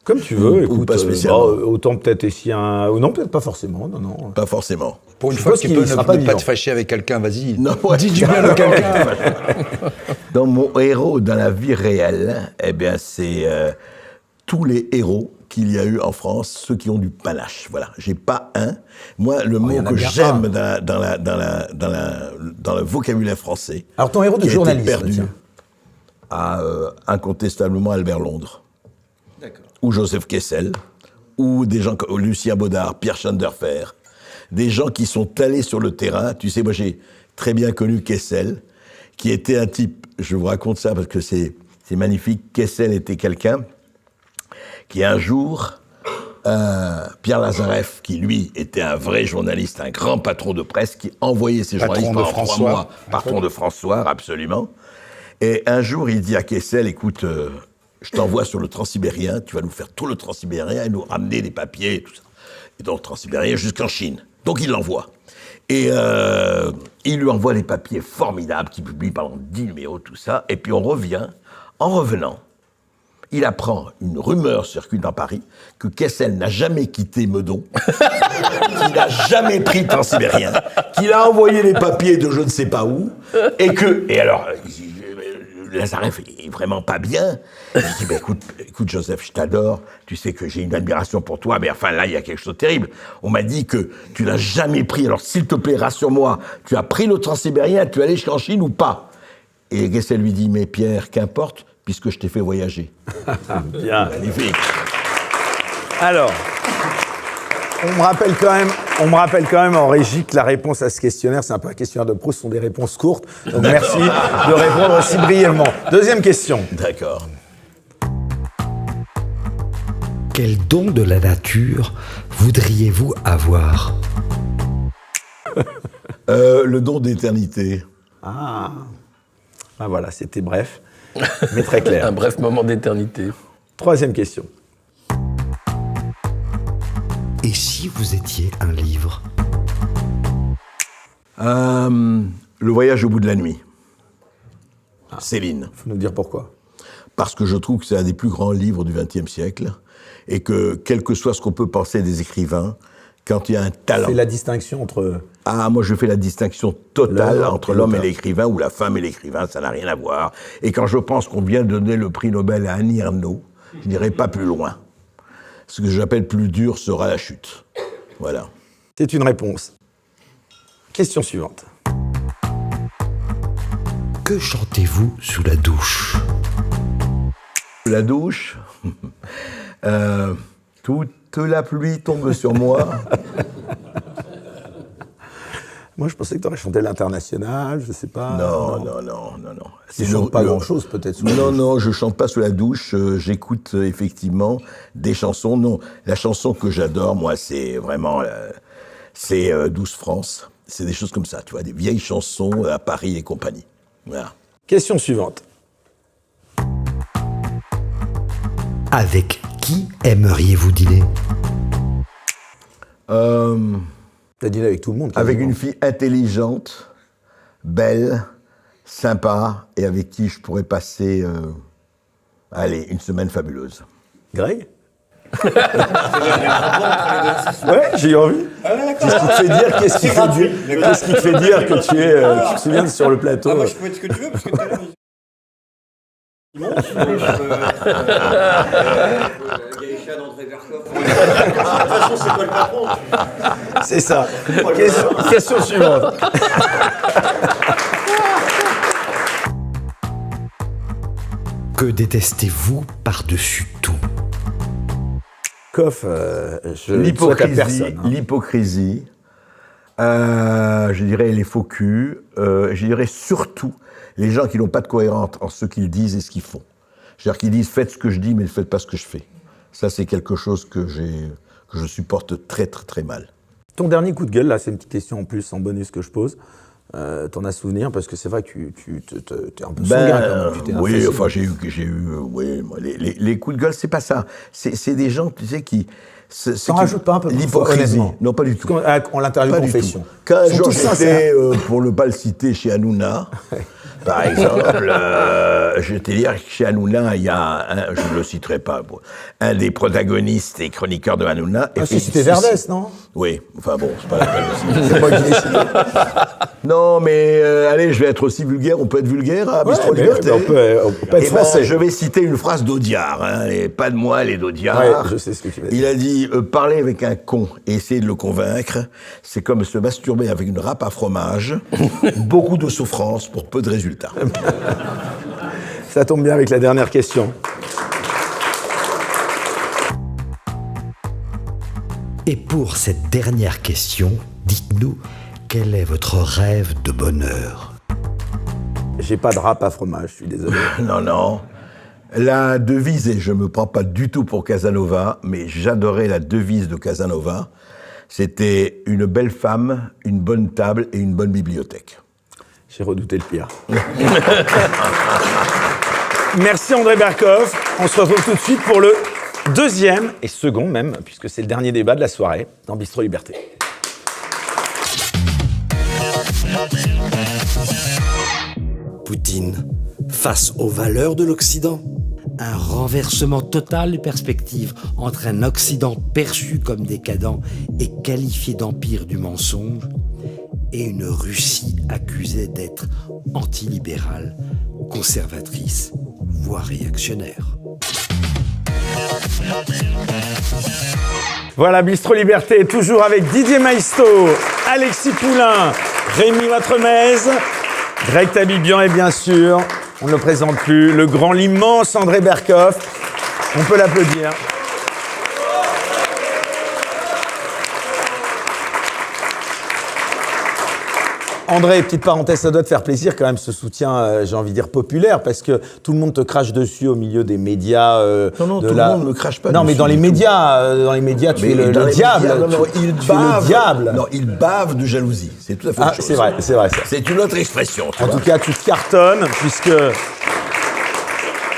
Comme tu veux, Ou écoute. pas spécialement. Autant peut-être ici un. Ou non, peut-être pas forcément. Non, non. Pas forcément. Pour une Je fois, pense tu qu'il peux sera ne pas pas vivant. te fâcher avec quelqu'un, vas-y. Non, ouais. Dis du bien de quelqu'un. Dans mon héros dans la vie réelle, eh bien, c'est tous les héros qu'il y a eu en France, ceux qui ont du panache. Voilà, j'ai pas un. Moi, le mot que j'aime dans le vocabulaire français. Alors, ton héros de qui a été journaliste, perdu, tiens. incontestablement Albert Londres. Ou Joseph Kessel, ou des gens comme Lucien Baudard, Pierre Schanderfer, des gens qui sont allés sur le terrain. Tu sais, moi j'ai très bien connu Kessel, qui était un type, je vous raconte ça parce que c'est magnifique, Kessel était quelqu'un qui un jour, Pierre Lazareff, qui lui était un vrai journaliste, un grand patron de presse, qui envoyait ses Patron journalistes de pendant 3 François. mois, patron de François, absolument. Et un jour, il dit à Kessel, écoute, je t'envoie sur le Transsibérien, tu vas nous faire tout le Transsibérien et nous ramener des papiers et tout ça. Et donc, Transsibérien jusqu'en Chine. Donc, il l'envoie. Et il lui envoie des papiers formidables qu'il publie pendant 10 numéros, tout ça. Et puis, on revient. En revenant, il apprend, une rumeur circule dans Paris, que Kessel n'a jamais quitté Meudon, qu'il n'a jamais pris le Transsibérien, qu'il a envoyé les papiers de je ne sais pas où, et alors, Lazareff est vraiment pas bien. Je dis, bah, écoute Joseph, je t'adore, tu sais que j'ai une admiration pour toi, mais enfin là, il y a quelque chose de terrible. On m'a dit que tu n'as jamais pris, alors s'il te plaît, rassure-moi, tu as pris le Transsibérien, tu es allé jusqu'en Chine ou pas? Et Kessel lui dit, mais Pierre, qu'importe, puisque je t'ai fait voyager. Bien. Magnifique. Alors, on me rappelle quand même en régie que la réponse à ce questionnaire, c'est un peu un questionnaire de Proust, ce sont des réponses courtes. Donc merci de répondre aussi brièvement. Deuxième question. D'accord. Quel don de la nature voudriez-vous avoir? Le don d'éternité. Ah, ben voilà, c'était bref, mais très clair. Un bref moment d'éternité. Troisième question. Et si vous étiez un livre? Le voyage au bout de la nuit. Céline. Faut nous dire pourquoi. Parce que je trouve que c'est un des plus grands livres du XXe siècle et que, quel que soit ce qu'on peut penser des écrivains, quand il y a un talent... C'est la distinction entre... Ah, moi je fais la distinction totale L'homme entre et l'homme et l'auteur. l'écrivain, ou la femme et l'écrivain, ça n'a rien à voir. Et quand je pense qu'on vient de donner le prix Nobel à Annie Ernaux, je n'irai pas plus loin. Ce que j'appelle plus dur sera la chute. Voilà. C'est une réponse. Question suivante. Que chantez-vous sous la douche? La douche, toute la pluie tombe sur moi. Moi, je pensais que tu aurais chanté l'International, je sais pas. Non. Tu chantes pas grand-chose, peut-être, sous la douche. Non, je chante pas sous la douche. J'écoute effectivement des chansons. Non, la chanson que j'adore, moi, c'est vraiment... c'est Douce France. C'est des choses comme ça, tu vois, des vieilles chansons à Paris et compagnie. Voilà. Question suivante. Avec qui aimeriez-vous dîner? T'as dîné avec tout le monde. Avec quasiment. une fille intelligente, belle, sympa, et avec qui je pourrais passer, allez, une semaine fabuleuse. Greg Ouais, j'ai eu envie. Qu'est-ce qui te fait dire Qu'est-ce qui te fait dire que tu te souviens sur le plateau? Moi, je peux être ce que tu veux, parce que tout à l'heure, il monte, Gaïcha d'André Berkoff. De toute façon, c'est toi le patron. C'est ça. Question suivante. Que détestez-vous par-dessus tout? Koff, je ne souhaite à personne. L'hypocrisie, je dirais les faux culs, je dirais surtout les gens qui n'ont pas de cohérence en ce qu'ils disent et ce qu'ils font. C'est-à-dire qu'ils disent « faites ce que je dis, mais ne faites pas ce que je fais ». Ça, c'est quelque chose que je supporte très, très, très mal. Ton dernier coup de gueule, là, c'est une petite question en plus, en bonus que je pose. T'en as souvenir, parce que c'est vrai que tu t'es un peu sanguin quand même. Oui, enfin, j'ai eu les coups de gueule, c'est pas ça. C'est des gens, tu sais, qui... T'en rajoutes pas un peu, honnêtement? Non, pas du tout. On l'interview confession. Quand j'étais, pour ne pas le citer, chez Hanouna, par exemple, je vais te dire que chez Hanouna, il y a, je ne le citerai pas, un des protagonistes et chroniqueurs de Hanouna. Ah si, c'était Verdès, non? Oui, enfin bon, c'est pas la peine aussi. C'est moi qui décide. Non, mais allez, je vais être aussi vulgaire, on peut être vulgaire à Bistro Liberté. On peut être français. Je vais citer une phrase d'Audiard, et pas de moi, les d'Audiard. Ouais, je sais ce que tu veux dire. Il a dit parler avec un con et essayer de le convaincre, c'est comme se masturber avec une râpe à fromage, beaucoup de souffrance pour peu de résultats. Ça tombe bien avec la dernière question. Et pour cette dernière question, dites-nous, quel est votre rêve de bonheur? J'ai pas de râpe à fromage, je suis désolé. Non. La devise, et je me prends pas du tout pour Casanova, mais j'adorais la devise de Casanova, c'était une belle femme, une bonne table et une bonne bibliothèque. J'ai redouté le pire. Merci André Berkoff. On se retrouve tout de suite pour le deuxième et second même, puisque c'est le dernier débat de la soirée dans Bistro Liberté. Poutine, face aux valeurs de l'Occident, un renversement total de perspective entre un Occident perçu comme décadent et qualifié d'empire du mensonge, et une Russie accusée d'être antilibérale, conservatrice, voire réactionnaire. Voilà, Bistro Liberté, toujours avec Didier Maisto, Alexis Poulain, Rémi Watremez, Greg Tabibian et bien sûr, on ne le présente plus, le grand, l'immense André Berkoff. On peut l'applaudir. André, petite parenthèse, ça doit te faire plaisir quand même ce soutien, j'ai envie de dire populaire, parce que tout le monde te crache dessus au milieu des médias. Non, tout le monde ne me crache pas. Non, mais dans les médias, tu es le diable. Non, il bave de jalousie. C'est tout à fait autre chose. C'est vrai. C'est une autre expression. En tout cas, tu cartonnes, puisque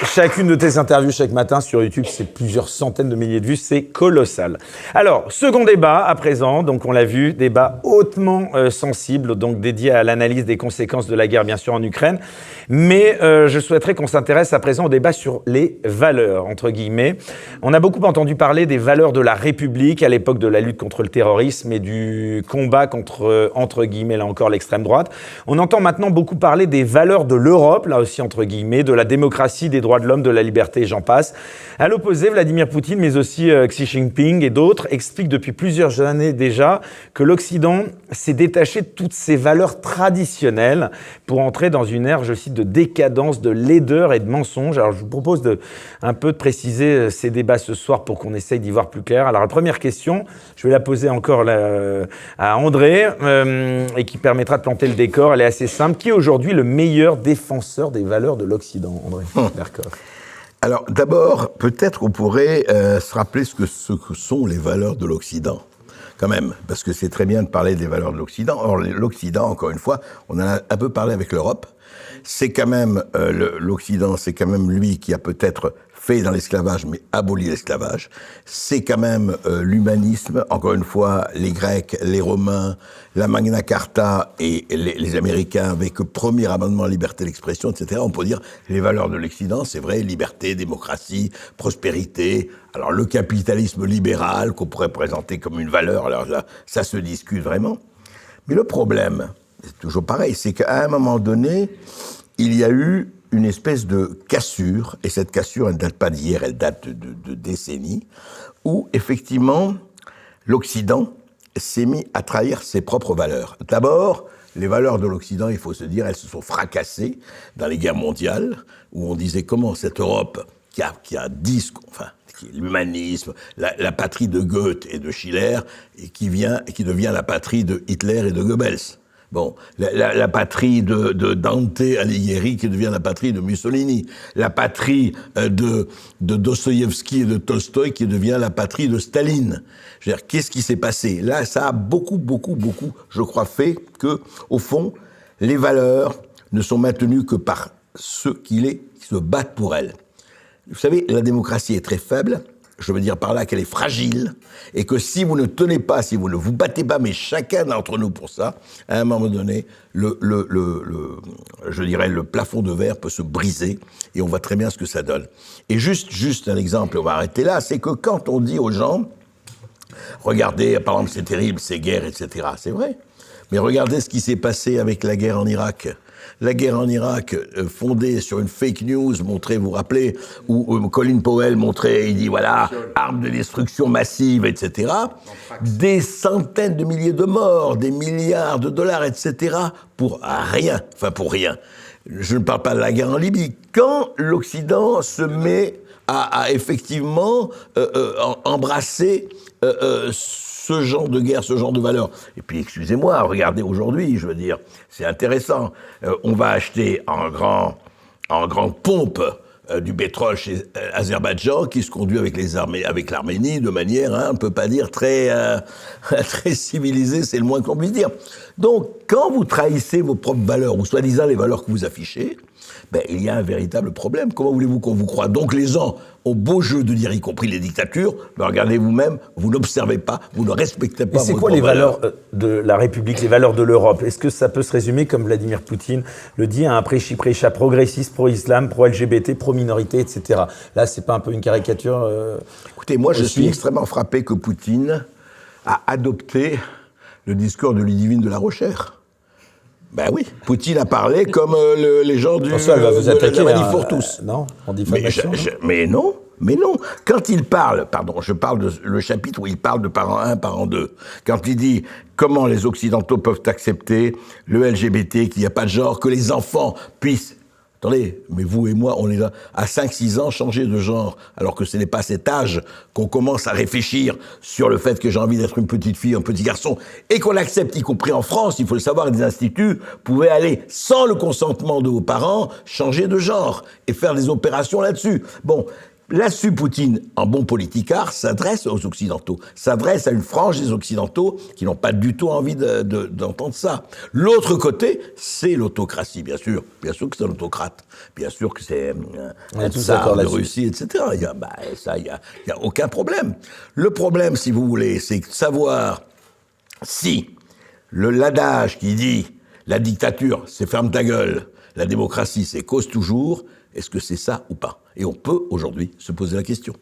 chacune de tes interviews chaque matin sur YouTube, c'est plusieurs centaines de milliers de vues, c'est colossal. Alors, second débat à présent, donc on l'a vu, débat hautement sensible, donc dédié à l'analyse des conséquences de la guerre, bien sûr, en Ukraine. Mais je souhaiterais qu'on s'intéresse à présent au débat sur les valeurs, entre guillemets. On a beaucoup entendu parler des valeurs de la République à l'époque de la lutte contre le terrorisme et du combat contre, entre guillemets, là encore, l'extrême droite. On entend maintenant beaucoup parler des valeurs de l'Europe, là aussi, entre guillemets, de la démocratie, des droits de l'homme, de la liberté, j'en passe. À l'opposé, Vladimir Poutine, mais aussi Xi Jinping et d'autres, expliquent depuis plusieurs années déjà que l'Occident s'est détaché de toutes ces valeurs traditionnelles pour entrer dans une ère, je cite, de décadence, de laideur et de mensonge. Alors, je vous propose un peu de préciser ces débats ce soir pour qu'on essaye d'y voir plus clair. Alors, la première question, je vais la poser encore à André et qui permettra de planter le décor. Elle est assez simple. Qui est aujourd'hui le meilleur défenseur des valeurs de l'Occident, André Berkoff? Alors, d'abord, peut-être on pourrait se rappeler ce que sont les valeurs de l'Occident, quand même, parce que c'est très bien de parler des valeurs de l'Occident. Or, l'Occident, encore une fois, on en a un peu parlé avec l'Europe, c'est quand même, l'Occident, c'est quand même lui qui a peut-être fait dans l'esclavage, mais aboli l'esclavage. C'est quand même l'humanisme, encore une fois, les Grecs, les Romains, la Magna Carta et les Américains avec le premier amendement à la liberté d'expression, etc. On peut dire les valeurs de l'Occident, c'est vrai, liberté, démocratie, prospérité. Alors le capitalisme libéral qu'on pourrait présenter comme une valeur, alors là, ça se discute vraiment. Mais le problème, c'est toujours pareil, c'est qu'à un moment donné, il y a eu une espèce de cassure, et cette cassure, elle ne date pas d'hier, elle date de décennies, où effectivement, l'Occident s'est mis à trahir ses propres valeurs. D'abord, les valeurs de l'Occident, il faut se dire, elles se sont fracassées dans les guerres mondiales, où on disait comment cette Europe, qui a qui est l'humanisme, la patrie de Goethe et de Schiller, et qui devient la patrie de Hitler et de Goebbels. Bon, la patrie de Dante Alighieri qui devient la patrie de Mussolini, la patrie de Dostoïevski et de Tolstoï qui devient la patrie de Staline. Je veux dire, qu'est-ce qui s'est passé? Là, ça a beaucoup, je crois, fait que, au fond, les valeurs ne sont maintenues que par ceux qui se battent pour elles. Vous savez, la démocratie est très faible. Je veux dire par là qu'elle est fragile et que si vous ne tenez pas, si vous ne vous battez pas, mais chacun d'entre nous pour ça, à un moment donné, je dirais, le plafond de verre peut se briser et on voit très bien ce que ça donne. Et juste un exemple, on va arrêter là, c'est que quand on dit aux gens, regardez, par exemple, c'est terrible, ces guerres, etc., c'est vrai, mais regardez ce qui s'est passé avec la guerre en Irak. La guerre en Irak, fondée sur une fake news montrée, vous vous rappelez, où Colin Powell montrait, il dit voilà, armes de destruction massive, etc. Des centaines de milliers de morts, des milliards de dollars, etc. Pour rien. Enfin, pour rien. Je ne parle pas de la guerre en Libye. Quand l'Occident se met à effectivement embrasser ce genre de guerre, ce genre de valeurs. Et puis, excusez-moi, regardez aujourd'hui, je veux dire, c'est intéressant. On va acheter en grande pompe du pétrole chez Azerbaïdjan qui se conduit avec l'Arménie de manière, on ne peut pas dire très civilisée, c'est le moins qu'on puisse dire. Donc, quand vous trahissez vos propres valeurs, ou soi-disant les valeurs que vous affichez, il y a un véritable problème. Comment voulez-vous qu'on vous croie? Donc les gens ont beau jeu de dire, y compris les dictatures, mais regardez vous-même, vous n'observez pas, vous ne respectez pas. Et c'est quoi les valeurs de la République, les valeurs de l'Europe? Est-ce que ça peut se résumer, comme Vladimir Poutine le dit, à un préchat progressiste, pro-islam, pro-LGBT, pro-minorité, etc. Là, c'est pas un peu une caricature Écoutez, moi je suis extrêmement frappé que Poutine a adopté le discours de Ludivine de la Rochère. Ben oui, Poutine a parlé comme les gens du François, elle va vous attaquer, la Manif pour tous. Non, en diffamation. Mais non. Quand il parle, je parle de le chapitre où il parle de parent 1, parent 2. Quand il dit comment les Occidentaux peuvent accepter le LGBT, qu'il n'y a pas de genre, que les enfants puissent... Attendez, mais vous et moi, on est là à 5-6 ans, changer de genre, alors que ce n'est pas à cet âge qu'on commence à réfléchir sur le fait que j'ai envie d'être une petite fille, un petit garçon, et qu'on l'accepte, y compris en France, il faut le savoir, des instituts pouvaient aller, sans le consentement de vos parents, changer de genre et faire des opérations là-dessus. Bon, là-dessus, Poutine, en bon politicard, s'adresse aux Occidentaux, s'adresse à une frange des Occidentaux qui n'ont pas du tout envie d'entendre ça. L'autre côté, c'est l'autocratie, bien sûr. Bien sûr que c'est un autocrate. Bien sûr que c'est un tsar de Russie, etc. Il y a aucun problème. Le problème, si vous voulez, c'est de savoir si l'adage qui dit la dictature, c'est ferme ta gueule, la démocratie, c'est cause toujours, est-ce que c'est ça ou pas? Et on peut, aujourd'hui, se poser la question.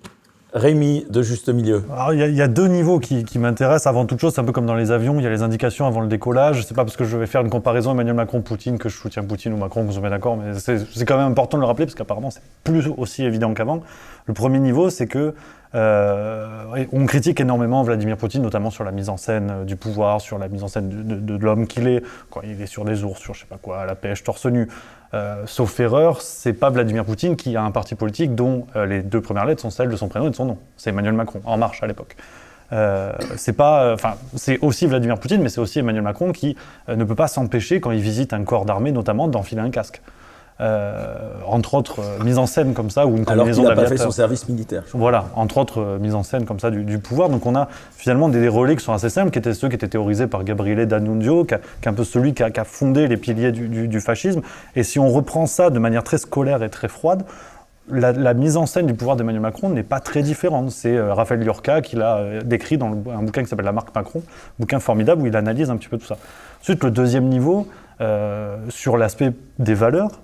Rémi, de Juste Milieu. Alors, il y a deux niveaux qui m'intéressent. Avant toute chose, c'est un peu comme dans les avions, il y a les indications avant le décollage. C'est pas parce que je vais faire une comparaison Emmanuel Macron-Poutine que je soutiens Poutine ou Macron, qu'on se met d'accord, mais c'est quand même important de le rappeler, parce qu'apparemment, c'est plus aussi évident qu'avant. Le premier niveau, c'est que on critique énormément Vladimir Poutine, notamment sur la mise en scène du pouvoir, sur la mise en scène de l'homme qu'il est, quand il est sur des ours, sur je sais pas quoi, à la pêche, torse nu. Sauf erreur, c'est pas Vladimir Poutine qui a un parti politique dont les deux premières lettres sont celles de son prénom et de son nom. C'est Emmanuel Macron, En Marche à l'époque. C'est aussi Vladimir Poutine, mais c'est aussi Emmanuel Macron qui ne peut pas s'empêcher, quand il visite un corps d'armée notamment, d'enfiler un casque. Entre autres, mise en scène comme ça, ou une combinaison d'aviateurs. Alors qu'il n'a pas fait son service militaire. Voilà, entre autres, mise en scène comme ça du pouvoir. Donc on a finalement des relais qui sont assez simples, qui étaient ceux qui étaient théorisés par Gabriele D'Annunzio, qui est un peu celui qui a fondé les piliers du fascisme. Et si on reprend ça de manière très scolaire et très froide, la mise en scène du pouvoir d'Emmanuel Macron n'est pas très différente. C'est Raphaël Liorca qui l'a décrit dans un bouquin qui s'appelle La marque Macron, bouquin formidable où il analyse un petit peu tout ça. Ensuite, le deuxième niveau, sur l'aspect des valeurs,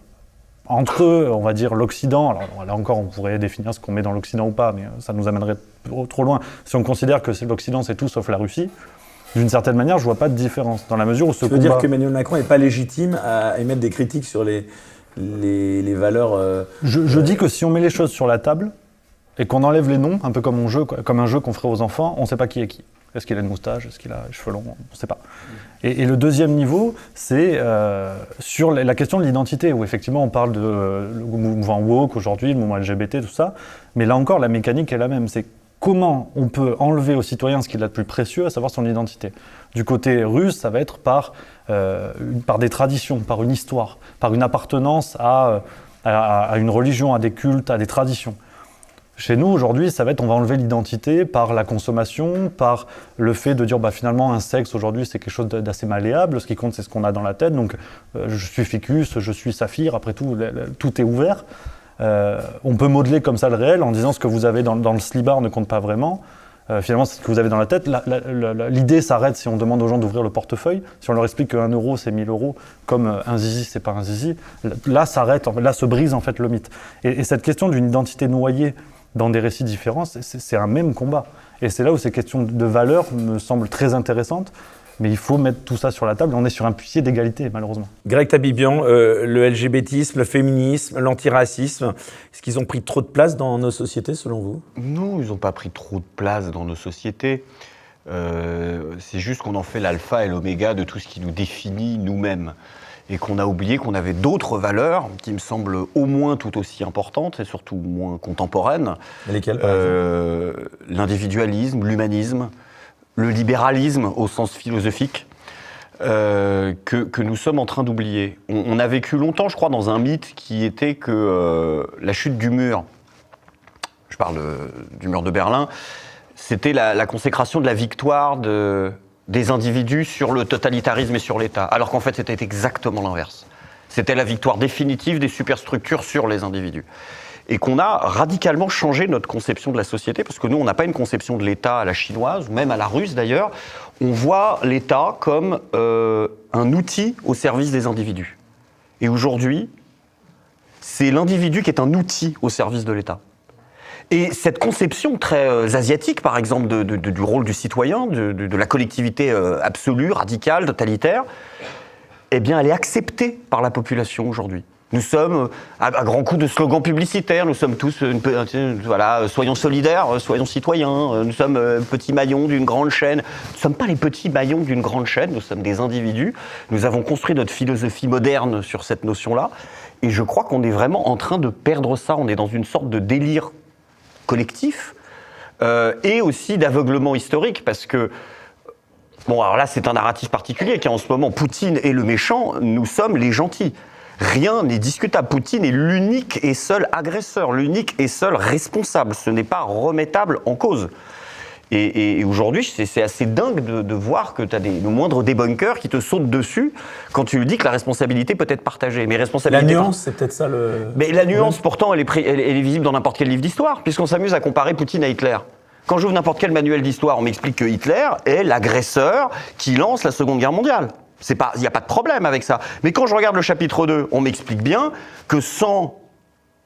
entre, on va dire, l'Occident, alors là encore on pourrait définir ce qu'on met dans l'Occident ou pas, mais ça nous amènerait trop loin. Si on considère que l'Occident c'est tout sauf la Russie, d'une certaine manière je vois pas de différence, dans la mesure où ce combat... Tu veux dire qu'Emmanuel Macron n'est pas légitime à émettre des critiques sur les valeurs... Je dis que si on met les choses sur la table, et qu'on enlève les noms, un peu comme un jeu qu'on ferait aux enfants, on sait pas qui est qui. Est-ce qu'il a une moustache? Est-ce qu'il a les cheveux longs? On ne sait pas. Et le deuxième niveau, c'est sur la question de l'identité, où effectivement on parle le mouvement woke aujourd'hui, le mouvement LGBT, tout ça. Mais là encore, la mécanique est la même. C'est comment on peut enlever aux citoyens ce qu'il a de plus précieux, à savoir son identité. Du côté russe, ça va être par des traditions, par une histoire, par une appartenance à une religion, à des cultes, à des traditions. Chez nous, aujourd'hui, ça va être, on va enlever l'identité par la consommation, par le fait de dire, finalement, un sexe, aujourd'hui, c'est quelque chose d'assez malléable. Ce qui compte, c'est ce qu'on a dans la tête. Donc, je suis ficus, je suis saphir. Après tout, tout est ouvert. On peut modeler comme ça le réel en disant ce que vous avez dans le slibard ne compte pas vraiment. Finalement, c'est ce que vous avez dans la tête. L'idée s'arrête si on demande aux gens d'ouvrir le portefeuille. Si on leur explique qu'un euro, c'est 1000 euros, comme un zizi, c'est pas un zizi, là se brise en fait le mythe. Et cette question d'une identité noyée dans des récits différents, c'est un même combat. Et c'est là où ces questions de valeur me semblent très intéressantes, mais il faut mettre tout ça sur la table. On est sur un pied d'égalité, malheureusement. Greg Tabibian, le LGBTisme, le féminisme, l'antiracisme, est-ce qu'ils ont pris trop de place dans nos sociétés, selon vous? Non, ils n'ont pas pris trop de place dans nos sociétés. C'est juste qu'on en fait l'alpha et l'oméga de tout ce qui nous définit nous-mêmes. Et qu'on a oublié qu'on avait d'autres valeurs qui me semblent au moins tout aussi importantes et surtout moins contemporaines. Lesquelles, par exemple? L'individualisme, l'humanisme, le libéralisme au sens philosophique, que nous sommes en train d'oublier. On a vécu longtemps, je crois, dans un mythe qui était que la chute du mur, je parle du mur de Berlin, c'était la consécration de la victoire des individus sur le totalitarisme et sur l'État, alors qu'en fait c'était exactement l'inverse. C'était la victoire définitive des superstructures sur les individus. Et qu'on a radicalement changé notre conception de la société, parce que nous on n'a pas une conception de l'État à la chinoise, ou même à la russe d'ailleurs, on voit l'État comme un outil au service des individus. Et aujourd'hui, c'est l'individu qui est un outil au service de l'État. Et cette conception très asiatique, par exemple, du rôle du citoyen, de la collectivité absolue, radicale, totalitaire, eh bien, elle est acceptée par la population aujourd'hui. Nous sommes, à grands coups de slogans publicitaires, nous sommes tous, soyons solidaires, soyons citoyens, nous sommes petits maillons d'une grande chaîne. Nous ne sommes pas les petits maillons d'une grande chaîne, nous sommes des individus. Nous avons construit notre philosophie moderne sur cette notion-là. Et je crois qu'on est vraiment en train de perdre ça. On est dans une sorte de délire collectif et aussi d'aveuglement historique, parce que alors là c'est un narratif particulier qui en ce moment, Poutine est le méchant, nous sommes les gentils. Rien n'est discutable. Poutine est l'unique et seul agresseur, l'unique et seul responsable. Ce n'est pas remettable en cause. Et aujourd'hui, c'est assez dingue de voir que tu as le moindre débunker qui te saute dessus quand tu lui dis que la responsabilité peut être partagée. Mais la nuance, c'est peut-être ça Mais la nuance, pourtant, elle est visible dans n'importe quel livre d'histoire, puisqu'on s'amuse à comparer Poutine à Hitler. Quand j'ouvre n'importe quel manuel d'histoire, on m'explique que Hitler est l'agresseur qui lance la Seconde Guerre mondiale. Il n'y a pas de problème avec ça. Mais quand je regarde le chapitre 2, on m'explique bien que sans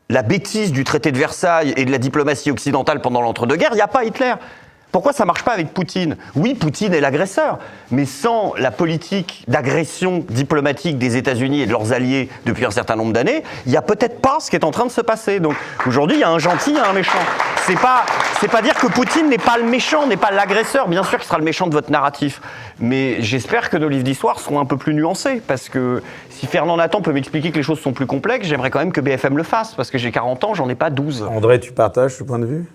la bêtise du traité de Versailles et de la diplomatie occidentale pendant l'entre-deux-guerres, il n'y a pas Hitler. Pourquoi ça ne marche pas avec Poutine? Oui, Poutine est l'agresseur, mais sans la politique d'agression diplomatique des États-Unis et de leurs alliés depuis un certain nombre d'années, il n'y a peut-être pas ce qui est en train de se passer. Donc aujourd'hui, il y a un gentil, il y a un méchant. C'est pas dire que Poutine n'est pas le méchant, n'est pas l'agresseur. Bien sûr qu'il sera le méchant de votre narratif. Mais j'espère que nos livres d'histoire seront un peu plus nuancés, parce que si Fernand Nathan peut m'expliquer que les choses sont plus complexes, j'aimerais quand même que BFM le fasse, parce que j'ai 40 ans, j'en ai pas 12. André, tu partages ce point de vue?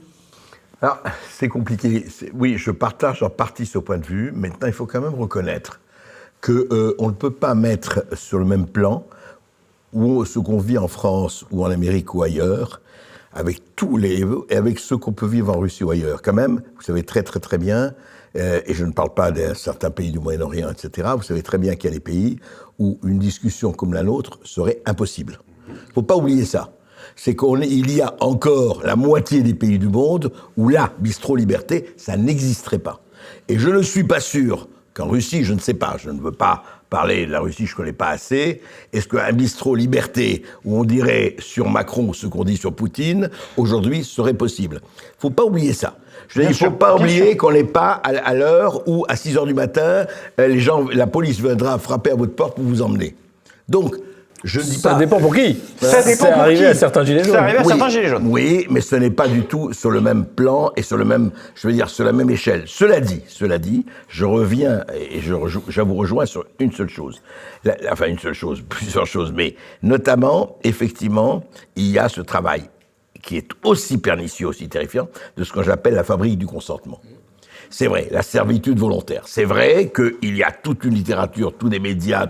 Alors, c'est compliqué. Oui, je partage en partie ce point de vue. Maintenant, il faut quand même reconnaître qu'on ne peut pas mettre sur le même plan ce qu'on vit en France ou en Amérique ou ailleurs avec avec ce qu'on peut vivre en Russie ou ailleurs. Quand même, vous savez très très très bien, et je ne parle pas d'un certain pays du Moyen-Orient, etc., vous savez très bien qu'il y a des pays où une discussion comme la nôtre serait impossible. Il ne faut pas oublier ça. C'est qu'il y a encore la moitié des pays du monde où la bistro-liberté, ça n'existerait pas. Et je ne suis pas sûr qu'en Russie, je ne sais pas, je ne veux pas parler de la Russie, je ne connais pas assez, est-ce qu'un bistro-liberté où on dirait sur Macron ce qu'on dit sur Poutine, aujourd'hui, serait possible? Il ne faut pas oublier ça. Il ne faut pas oublier qu'on n'est pas à l'heure où, à 6h du matin, la police viendra frapper à votre porte pour vous emmener. Donc, Je dis Ça pas. dépend pour qui. Ça dépend C'est pour arrivé qui. à certains gilets jaunes. C'est arrivé à certains gilets jaunes. Oui, mais ce n'est pas du tout sur le même plan et sur le même, je veux dire, sur la même échelle. Cela dit, je reviens et je vous rejoins sur une seule chose. Enfin, une seule chose, plusieurs choses, mais notamment, effectivement, il y a ce travail qui est aussi pernicieux, aussi terrifiant, de ce que j'appelle la fabrique du consentement. C'est vrai, la servitude volontaire. C'est vrai qu'il y a toute une littérature, tous les médias,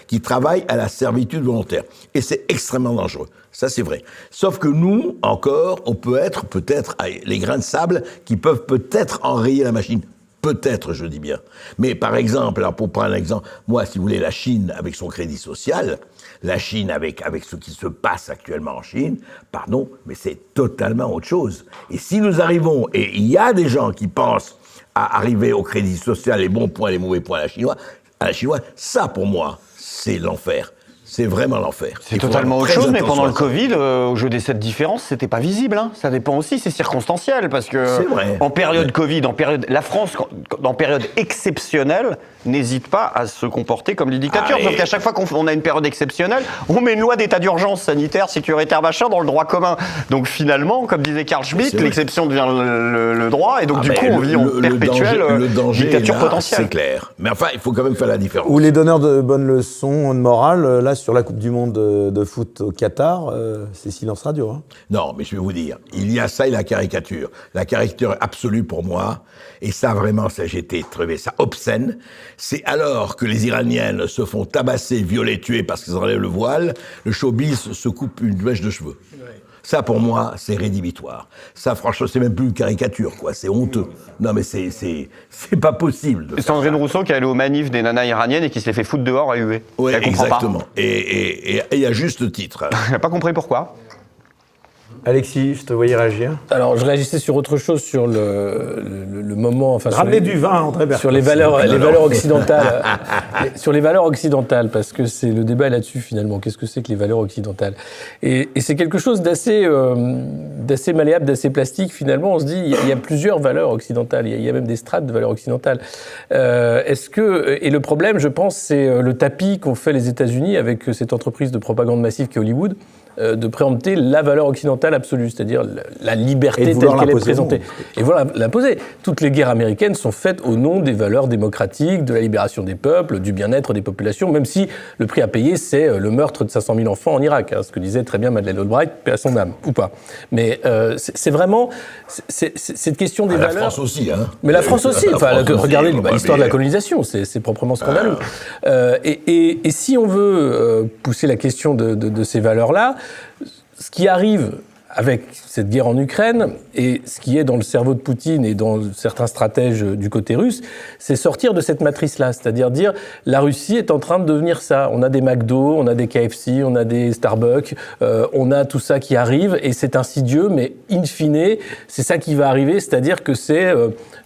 qui travaillent à la servitude volontaire. Et c'est extrêmement dangereux. Ça, c'est vrai. Sauf que nous, encore, on peut être peut-être les grains de sable qui peuvent peut-être enrayer la machine. Peut-être, je dis bien. Mais par exemple, alors pour prendre un exemple, moi, si vous voulez, la Chine avec son crédit social, la Chine avec ce qui se passe actuellement en Chine, pardon, mais c'est totalement autre chose. Et si nous arrivons, et il y a des gens qui pensent à arriver au crédit social, les bons points, les mauvais points à la chinoise, ça pour moi, c'est l'enfer. C'est vraiment l'enfer. C'est totalement autre chose, mais pendant le Covid, au jeu des 7 différences, c'était pas visible. Hein. Ça dépend aussi, c'est circonstanciel, parce que en période Covid, la France, en période exceptionnelle, n'hésite pas à se comporter comme les dictatures. Sauf qu'à chaque fois qu'on a une période exceptionnelle, on met une loi d'état d'urgence sanitaire, sécuritaire, machin, dans le droit commun. Donc finalement, comme disait Carl Schmitt, l'exception devient le droit, et donc du coup, on vit en perpétuelle dictature potentielle. C'est clair. Mais enfin, il faut quand même faire la différence. Ou les donneurs de bonnes leçons de morale, là, sur la Coupe du Monde de foot au Qatar, c'est silence radio. Hein. Non, mais je vais vous dire, il y a ça et la caricature. La caricature absolue pour moi, et ça vraiment, ça j'ai trouvé ça obscène, c'est alors que les Iraniennes se font tabasser, violer, tuer parce qu'ils enlèvent le voile, le showbiz se coupe une mèche de cheveux. Ouais. Ça, pour moi, c'est rédhibitoire. Ça, franchement, c'est même plus une caricature, quoi. C'est honteux. Non, mais c'est pas possible. C'est Sandrine Rousseau qui est allée aux manifs des nanas iraniennes et qui se les fait foutre dehors à huer. Oui, exactement. Et à juste titre. Elle n'a pas compris pourquoi. Alexis, je te voyais réagir. Alors, je réagissais sur autre chose, sur le moment... Enfin, ramenez du vin, André Bertrand. Sur les valeurs occidentales. Sur les valeurs occidentales, parce que c'est le débat là-dessus, finalement. Qu'est-ce que c'est que les valeurs occidentales ? Et c'est quelque chose d'assez malléable, d'assez plastique, finalement. On se dit, il y a plusieurs valeurs occidentales. Il y a même des strates de valeurs occidentales. Et le problème, je pense, c'est le tapis qu'ont fait les États-Unis avec cette entreprise de propagande massive qu'est Hollywood, de préempter la valeur occidentale absolue, c'est-à-dire la liberté telle qu'elle est présentée. Et voilà, l'imposer. Toutes les guerres américaines sont faites au nom des valeurs démocratiques, de la libération des peuples, du bien-être des populations, même si le prix à payer, c'est le meurtre de 500 000 enfants en Irak, hein, ce que disait très bien Madeleine Albright, paix à son âme, ou pas. Mais c'est vraiment cette question des valeurs... La France aussi, hein. Mais la France aussi. Regardez l'histoire de la colonisation, c'est proprement scandaleux. Et si on veut pousser la question de ces valeurs-là, ce qui arrive avec cette guerre en Ukraine et ce qui est dans le cerveau de Poutine et dans certains stratèges du côté russe, c'est sortir de cette matrice-là, c'est-à-dire dire la Russie est en train de devenir ça. On a des McDo, on a des KFC, on a des Starbucks, on a tout ça qui arrive et c'est insidieux, mais in fine, c'est ça qui va arriver, c'est-à-dire que c'est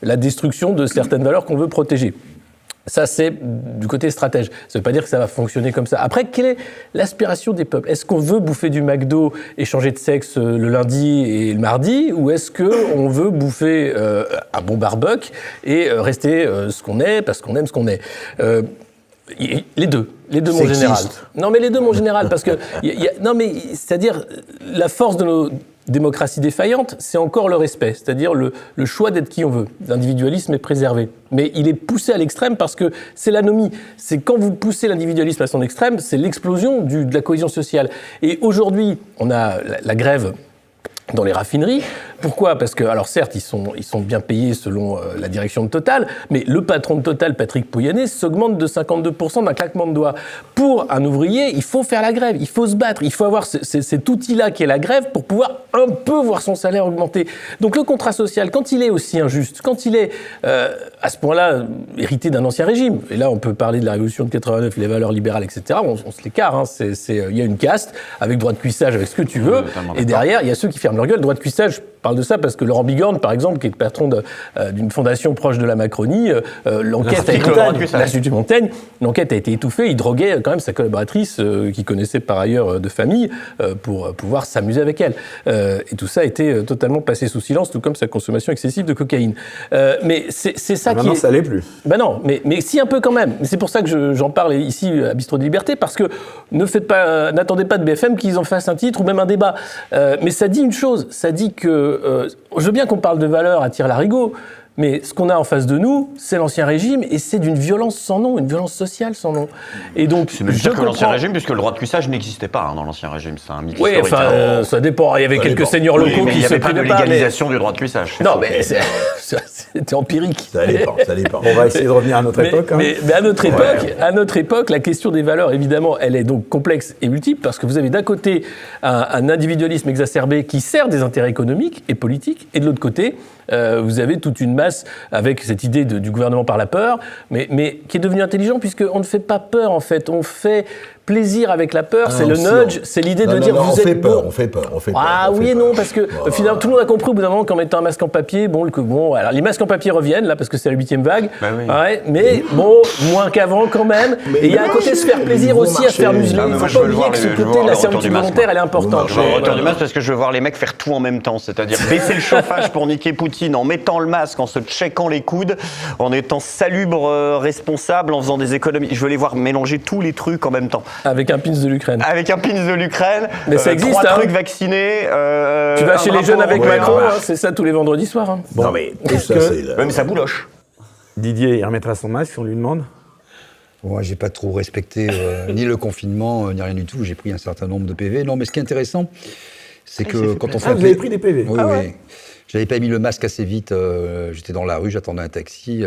la destruction de certaines valeurs qu'on veut protéger. Ça, c'est du côté stratège. Ça ne veut pas dire que ça va fonctionner comme ça. Après, quelle est l'aspiration des peuples ? Est-ce qu'on veut bouffer du McDo et changer de sexe le lundi et le mardi ? Ou est-ce qu'on veut bouffer un bon barbecue et rester ce qu'on est parce qu'on aime ce qu'on est ? Les deux mon général. Non, mais les deux mon général, parce que... non, mais c'est-à-dire, la force de nos démocraties défaillantes, c'est encore le respect, c'est-à-dire le choix d'être qui on veut. L'individualisme est préservé. Mais il est poussé à l'extrême parce que c'est l'anomie. C'est quand vous poussez l'individualisme à son extrême, c'est l'explosion de la cohésion sociale. Et aujourd'hui, on a la grève dans les raffineries. Pourquoi ? Parce que, alors certes, ils sont bien payés selon la direction de Total, mais le patron de Total, Patrick Pouyanné, s'augmente de 52% d'un claquement de doigts. Pour un ouvrier, il faut faire la grève, il faut se battre, il faut avoir cet outil-là qui est la grève pour pouvoir un peu voir son salaire augmenter. Donc le contrat social, quand il est aussi injuste, quand il est à ce point-là hérité d'un ancien régime, et là on peut parler de la révolution de 89, les valeurs libérales, etc., on se l'écarte, hein, il y a une caste avec droit de cuissage, avec ce que tu veux, et derrière il y a ceux qui ferment leur gueule, droit de cuissage, je parle parle de ça parce que Laurent Bigorne, par exemple, qui est le patron d'une fondation proche de la Macronie, l'Institut Montaigne, l'enquête a été étouffée. Il droguait quand même sa collaboratrice, qu'il connaissait par ailleurs de famille, pour pouvoir s'amuser avec elle. Et tout ça a été totalement passé sous silence, tout comme sa consommation excessive de cocaïne. Mais c'est ça qui maintenant, ça l'est plus. Ben non, mais si un peu quand même. C'est pour ça que j'en parle ici à Bistrot de Liberté, parce que n'attendez pas de BFM qu'ils en fassent un titre ou même un débat. Mais ça dit une chose, ça dit que je veux bien qu'on parle de valeurs à tire-larigot, mais ce qu'on a en face de nous, c'est l'Ancien Régime, et c'est d'une violence sans nom, une violence sociale sans nom. Et donc, c'est même pire que l'Ancien Régime, puisque le droit de cuissage n'existait pas dans l'Ancien Régime, c'est un mythe historique. Oui, enfin, ça dépend. Il y avait quelques seigneurs locaux qui se plaignaient pas. Il n'y avait pas de légalisation du droit de cuissage. Non, mais c'était empirique. Ça dépend. On va essayer de revenir à notre époque. Mais à notre époque, la question des valeurs, évidemment, elle est donc complexe et multiple, parce que vous avez d'un côté un individualisme exacerbé qui sert des intérêts économiques et politiques, et de l'autre côté, vous avez toute une masse avec cette idée du gouvernement par la peur, mais qui est devenue intelligent, puisqu'on ne fait pas peur, en fait. On fait plaisir avec la peur, c'est le nudge, c'est l'idée de dire vous êtes bon. On fait peur. Ah oui et non, parce que finalement tout le monde a compris au bout d'un moment qu'en mettant un masque en papier, alors les masques en papier reviennent là parce que c'est la 8e vague, mais bon, moins qu'avant quand même. Et il y a un côté se faire plaisir aussi, à se faire museler. Il ne faut pas oublier que ce côté de la servitude volontaire, elle est importante. Je veux le retour du masque parce que je veux voir les mecs faire tout en même temps, c'est-à-dire baisser le chauffage pour niquer Poutine, en mettant le masque, en se checkant les coudes, en étant salubre responsable, en faisant des économies. Je veux les voir mélanger tous les trucs en même temps. Avec un pins de l'Ukraine. Mais ça existe, 3 trucs vaccinés. Tu vas chez les jeunes avec Macron, c'est ça tous les vendredis soirs. Hein. Bon, non, mais tout ça, mais ça bouloche. Didier, il remettra son masque, on lui demande. Moi, j'ai pas trop respecté ni le confinement, ni rien du tout. J'ai pris un certain nombre de PV. Non, mais ce qui est intéressant, c'est que quand on fait... vous avez pris des PV? Oui, oui. J'avais pas mis le masque assez vite. J'étais dans la rue, j'attendais un taxi.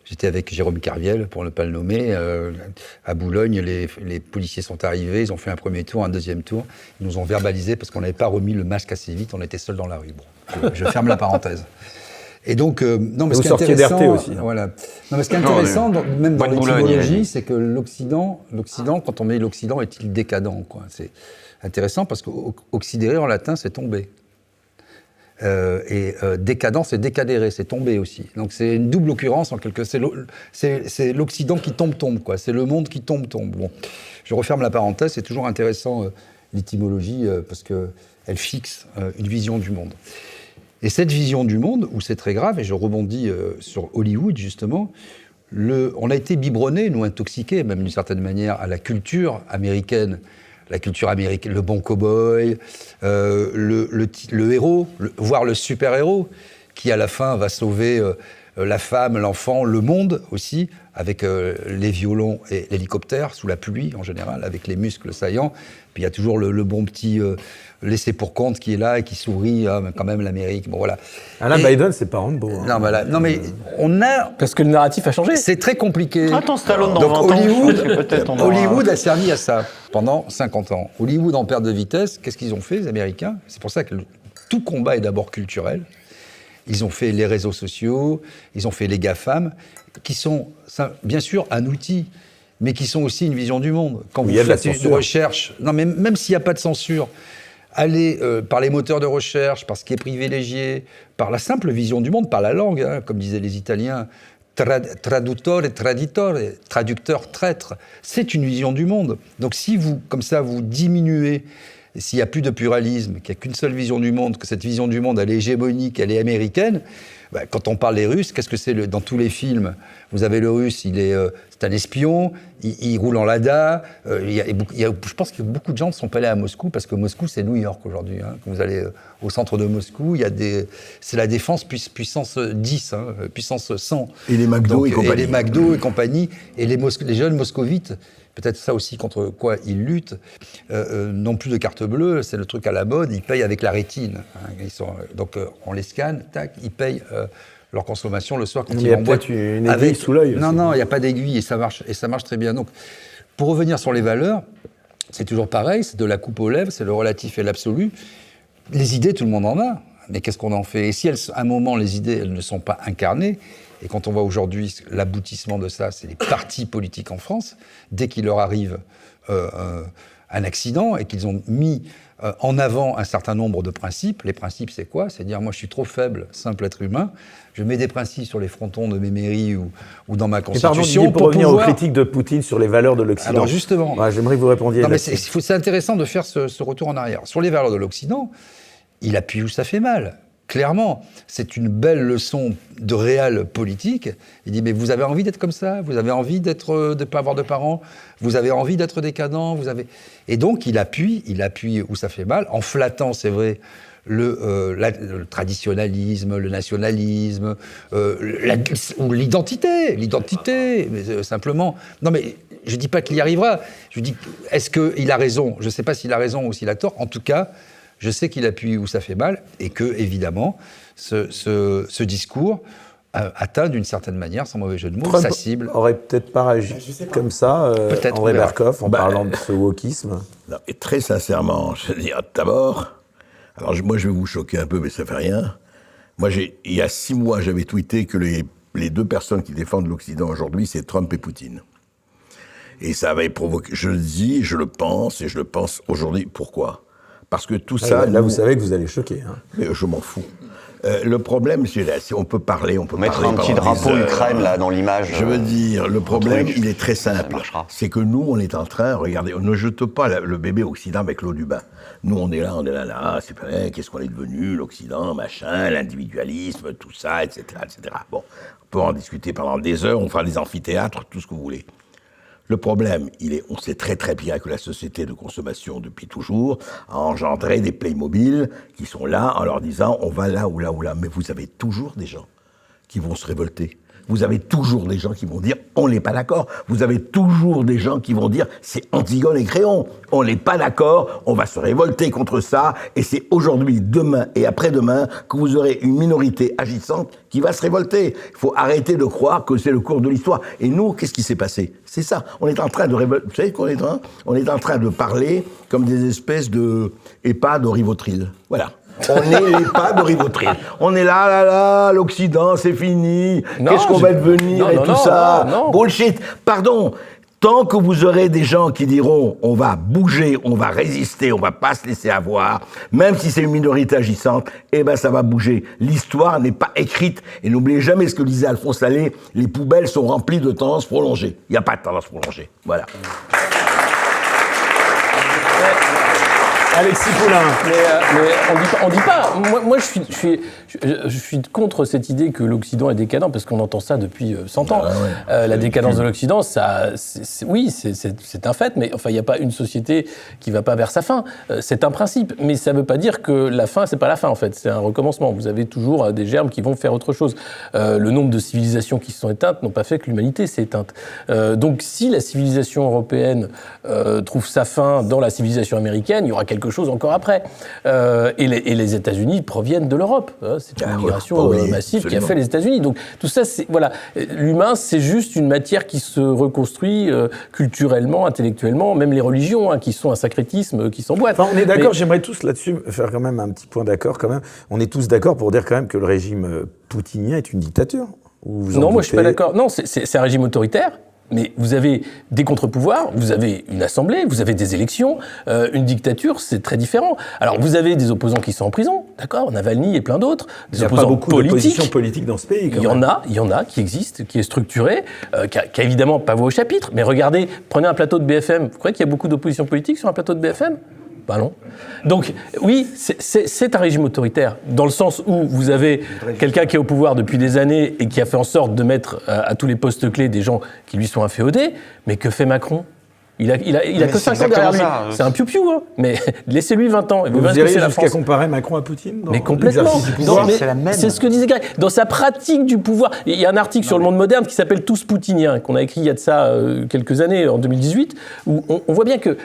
J'étais avec Jérôme Carviel, pour ne pas le nommer. À Boulogne, les policiers sont arrivés, ils ont fait un premier tour, un deuxième tour. Ils nous ont verbalisé parce qu'on n'avait pas remis le masque assez vite, on était seuls dans la rue. Bon, je ferme la parenthèse. Et donc, non, mais vous sortiez d'RT aussi. Voilà. Non, mais ce qui est intéressant, même dans l'étymologie, c'est que l'Occident, quand on met l'Occident, est-il décadent, quoi. C'est intéressant parce qu'oxydérer en latin, c'est tomber. Décadent, c'est décadérer, c'est tomber aussi. Donc c'est une double occurrence en quelque sorte. C'est l'Occident qui tombe, quoi. C'est le monde qui tombe. Bon, je referme la parenthèse. C'est toujours intéressant l'étymologie parce que elle fixe une vision du monde. Et cette vision du monde, où c'est très grave, et je rebondis sur Hollywood justement. On a été biberonnés, nous intoxiqués, même d'une certaine manière, à la culture américaine. La culture américaine, le bon cow-boy, le héros, voire le super-héros, qui à la fin va sauver la femme, l'enfant, le monde aussi, avec les violons et l'hélicoptère, sous la pluie en général, avec les muscles saillants. Puis il y a toujours le bon petit laissé pour compte qui est là et qui sourit, quand même l'Amérique. Bon voilà. Biden, c'est pas Rambo. Hein. Non mais on a... Parce que le narratif a changé. C'est très compliqué. Attends, Stallone dans donc 20 ans. Hollywood a servi à ça pendant 50 ans. Hollywood en perte de vitesse, qu'est-ce qu'ils ont fait les Américains? C'est pour ça que tout combat est d'abord culturel. Ils ont fait les réseaux sociaux, ils ont fait les GAFAM, qui sont, bien sûr, un outil, mais qui sont aussi une vision du monde. Quand vous faites une recherche, non, mais même s'il n'y a pas de censure, allez par les moteurs de recherche, par ce qui est privilégié, par la simple vision du monde, par la langue, hein, comme disaient les Italiens, traduttore et traditore, traducteur, traître, c'est une vision du monde. Donc si vous, comme ça, vous diminuez, s'il n'y a plus de pluralisme, qu'il n'y a qu'une seule vision du monde, que cette vision du monde, elle est hégémonique, elle est américaine, quand on parle des Russes, qu'est-ce que c'est dans tous les films? Vous avez le Russe, c'est un espion, il roule en Lada. Je pense que beaucoup de gens ne sont pas allés à Moscou, parce que Moscou, c'est New York aujourd'hui. Hein. Quand vous allez au centre de Moscou, c'est la défense puissance 10, puissance 100. Et les McDo et compagnie. Et les McDo et compagnie. Et les jeunes moscovites, peut-être ça aussi contre quoi ils luttent, n'ont plus de carte bleue, c'est le truc à la mode, ils payent avec la rétine. Hein, donc on les scanne, tac, ils payent leur consommation le soir quand ils vont boire. Il y a peut-être une aiguille sous l'œil. Non, il n'y a pas d'aiguille et ça marche très bien. Donc, pour revenir sur les valeurs, c'est toujours pareil, c'est de la coupe aux lèvres, c'est le relatif et l'absolu. Les idées, tout le monde en a, mais qu'est-ce qu'on en fait? Et si à un moment, les idées, elles ne sont pas incarnées, et quand on voit aujourd'hui l'aboutissement de ça, c'est les partis politiques en France, dès qu'il leur arrive un accident et qu'ils ont mis en avant un certain nombre de principes. Les principes, c'est quoi? C'est dire, moi, je suis trop faible, simple être humain. Je mets des principes sur les frontons de mes mairies ou dans ma constitution. Et pardon, pour revenir aux critiques de Poutine sur les valeurs de l'Occident. Alors justement, j'aimerais que vous répondiez. Non, mais c'est intéressant de faire ce retour en arrière. Sur les valeurs de l'Occident, il appuie où ça fait mal. Clairement, c'est une belle leçon de réel politique. Il dit, mais vous avez envie d'être comme ça? Vous avez envie de ne pas avoir de parents? Vous avez envie d'être décadent? Et donc, il appuie où ça fait mal, en flattant, c'est vrai, le traditionnalisme, le nationalisme, ou l'identité, mais simplement... Non, mais je ne dis pas qu'il y arrivera. Je dis, est-ce qu'il a raison? Je ne sais pas s'il a raison ou s'il a tort. En tout cas, je sais qu'il appuie où ça fait mal et que, évidemment, ce discours atteint d'une certaine manière, sans mauvais jeu de mots, Trump sa cible. Aurait peut-être pas réagi comme ça, André Berkoff, en parlant de ce wokisme. Non, et très sincèrement, je veux dire, d'abord, alors moi je vais vous choquer un peu, mais ça fait rien. Moi, il y a 6 mois, j'avais tweeté que les 2 personnes qui défendent l'Occident aujourd'hui, c'est Trump et Poutine. Et ça avait provoqué, je le dis, je le pense, et je le pense aujourd'hui. Pourquoi ? Parce que tout ça... Là, vous savez que vous allez choquer. Hein. Mais je m'en fous. Le problème, c'est là, on peut parler, mettre un petit drapeau Ukraine là dans l'image. Je veux dire, le problème, il est très simple. C'est que nous, on est en train, regardez, on ne jette pas le bébé Occident avec l'eau du bain. Nous, on est là, c'est pas vrai, qu'est-ce qu'on est devenu, l'Occident, machin, l'individualisme, tout ça, etc., etc. Bon, on peut en discuter pendant des heures, on fera des amphithéâtres, tout ce que vous voulez. Le problème, on sait très très bien que la société de consommation, depuis toujours, a engendré des Playmobil qui sont là en leur disant on va là ou là ou là. Mais vous avez toujours des gens qui vont se révolter. Vous avez toujours des gens qui vont dire on n'est pas d'accord. Vous avez toujours des gens qui vont dire c'est Antigone et Créon. On n'est pas d'accord, on va se révolter contre ça. Et c'est aujourd'hui, demain et après-demain que vous aurez une minorité agissante qui va se révolter. Il faut arrêter de croire que c'est le cours de l'histoire. Et nous, qu'est-ce qui s'est passé? C'est ça. On est en train de révolter. Vous savez qu'on est on est en train de parler comme des espèces de EHPAD de Rivotril. Voilà. On est les pas de Rivotril. On est là, l'Occident, c'est fini. Qu'est-ce qu'on va devenir et tout ça? Bullshit. Pardon. Tant que vous aurez des gens qui diront on va bouger, on va résister, on va pas se laisser avoir, même si c'est une minorité agissante, eh ben ça va bouger. L'histoire n'est pas écrite. Et n'oubliez jamais ce que disait Alphonse Allais, les poubelles sont remplies de tendances prolongées. Il n'y a pas de tendance prolongée. Voilà. Alexis Poulain. Mais on dit pas. Moi, je suis contre cette idée que l'Occident est décadent parce qu'on entend ça depuis 100 ans. La décadence de l'Occident, oui, c'est un fait, mais enfin, il n'y a pas une société qui va pas vers sa fin. C'est un principe, mais ça ne veut pas dire que la fin, c'est pas la fin en fait. C'est un recommencement. Vous avez toujours des germes qui vont faire autre chose. Le nombre de civilisations qui se sont éteintes n'ont pas fait que l'humanité s'est éteinte. Donc, si la civilisation européenne trouve sa fin dans la civilisation américaine, il y aura quelque chose encore après. Et les États-Unis proviennent de l'Europe. C'est une migration massive absolument. Qui a fait les États-Unis. Donc tout ça, voilà. L'humain, c'est juste une matière qui se reconstruit culturellement, intellectuellement, même les religions, qui sont un sacrétisme, qui s'emboîtent. Enfin, on est d'accord, j'aimerais tous là-dessus faire quand même un petit point d'accord quand même. On est tous d'accord pour dire quand même que le régime poutinien est une dictature. Non, moi je suis pas d'accord. Non, c'est un régime autoritaire. Mais vous avez des contre-pouvoirs, vous avez une assemblée, vous avez des élections. Une dictature, c'est très différent. Alors, vous avez des opposants qui sont en prison, d'accord, Navalny et plein d'autres. Des opposants politiques. Il n'y a pas beaucoup d'opposition politique dans ce pays, quand même. Il y en a qui existent, qui est structuré, qui a évidemment pas voix au chapitre. Mais regardez, prenez un plateau de BFM. Vous croyez qu'il y a beaucoup d'opposition politique sur un plateau de BFM ? Ben non. Donc, oui, c'est un régime autoritaire, dans le sens où vous avez quelqu'un qui est au pouvoir depuis des années et qui a fait en sorte de mettre à tous les postes clés des gens qui lui sont inféodés. Mais que fait Macron ? Il a que 5 ans derrière lui. C'est un piou-piou, hein. Mais laissez-lui 20 ans. Et vous diriez jusqu'à comparer Macron à Poutine dans mais complètement. C'est ce que disait Greg. Dans sa pratique du pouvoir. Il y a un article sur Le Monde Moderne qui s'appelle Tous Poutiniens, qu'on a écrit il y a de ça quelques années, en 2018, où on voit bien que...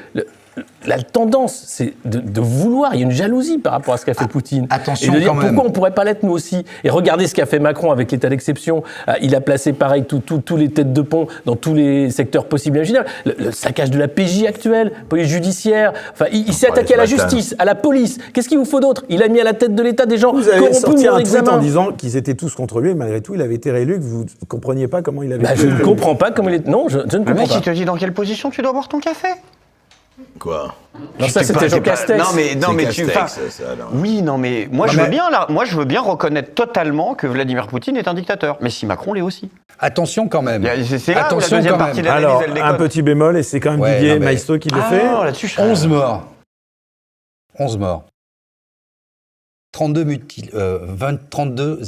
La tendance, c'est de vouloir, il y a une jalousie par rapport à ce qu'a fait Poutine. Attention, et de dire, quand même. pourquoi on ne pourrait pas l'être nous aussi ? Et regardez ce qu'a fait Macron avec l'état d'exception. Il a placé, pareil, tous les têtes de pont dans tous les secteurs possibles et imaginables. Le saccage de la PJ actuelle, police judiciaire. Enfin, il s'est attaqué à la justice, à la police. Qu'est-ce qu'il vous faut d'autre ? Il a mis à la tête de l'État des gens corrompus sorti un tweet en disant qu'ils étaient tous contre lui, et malgré tout, il avait été réélu, que vous ne compreniez pas comment il avait été Je ne comprends pas comment il est... Non, je ne comprends pas. Le mec, il te dit dans quelle position tu dois boire ton café ? Quoi? Non, ça c'était Jean Castex. Non mais tu. Castex, ça, non. Oui, non mais moi je veux bien reconnaître totalement que Vladimir Poutine est un dictateur. Mais si Macron l'est aussi. Attention quand même. C'est là où la Attention deuxième quand partie même. de l'analyse, Alors, elle déconne. un petit bémol, et c'est quand même Ouais, Didier non, mais- Maistreau qui le fait. Là-dessus, 11 morts. 11 morts. 32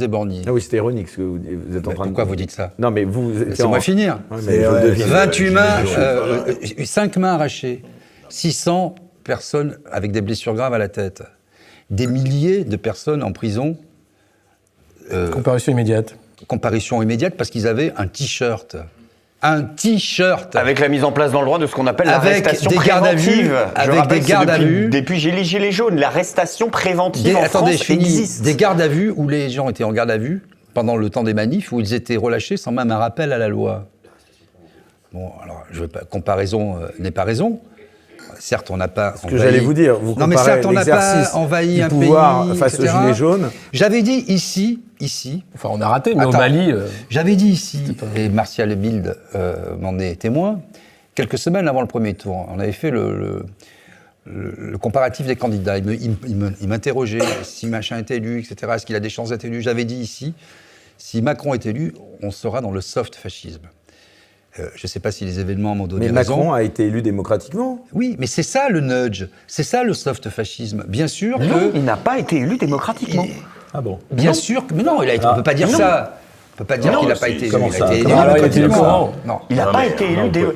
éborgnés. Ah oui, c'était ironique ce que vous êtes en train de Pourquoi vous dites ça? Non, mais vous... Laissez-moi finir. Ouais, mais je devine. 28 mains, 5 mains arrachées. 600 personnes avec des blessures graves à la tête. Des milliers de personnes en prison. Comparution immédiate. Comparution immédiate parce qu'ils avaient un t-shirt. Un t-shirt. Avec la mise en place dans le droit de ce qu'on appelle Avec l'arrestation des gardes à vue, préventive. avec des gardes à vue. Depuis les Gilets jaunes, l'arrestation préventive en Attendez, France je finis. existe. Des gardes à vue où les gens étaient en garde à vue pendant le temps des manifs, où ils étaient relâchés sans même un rappel à la loi. Bon, alors, comparaison n'est pas raison. Certes, on n'a pas. Ce que j'allais vous dire, vous non, mais comparez certes, on n'a pas l'exercice envahi du un pouvoir pays, face aux etc. Gilets jaunes. J'avais dit ici. Enfin, on a raté, mais au Attends, Mali. J'avais dit ici, et Martial Bild m'en est témoin, quelques semaines avant le premier tour, on avait fait le comparatif des candidats. Il m'interrogeait si machin est élu, etc. Est-ce qu'il a des chances d'être élu? J'avais dit ici, si Macron est élu, on sera dans le soft fascisme. Je ne sais pas si les événements m'ont donné Mais raison. Macron a été élu démocratiquement. Oui, mais c'est ça le nudge, c'est ça le soft fascisme. Bien sûr Non, que... il n'a pas été élu démocratiquement. Ah bon? Bien sûr que... Mais non, on ne peut pas dire ça. On ne peut pas dire qu'il n'a pas été élu. comment Il ça? a été élu Comment alors, il a été élu démocratiquement. comment Non. Il n'a pas été élu. pas dire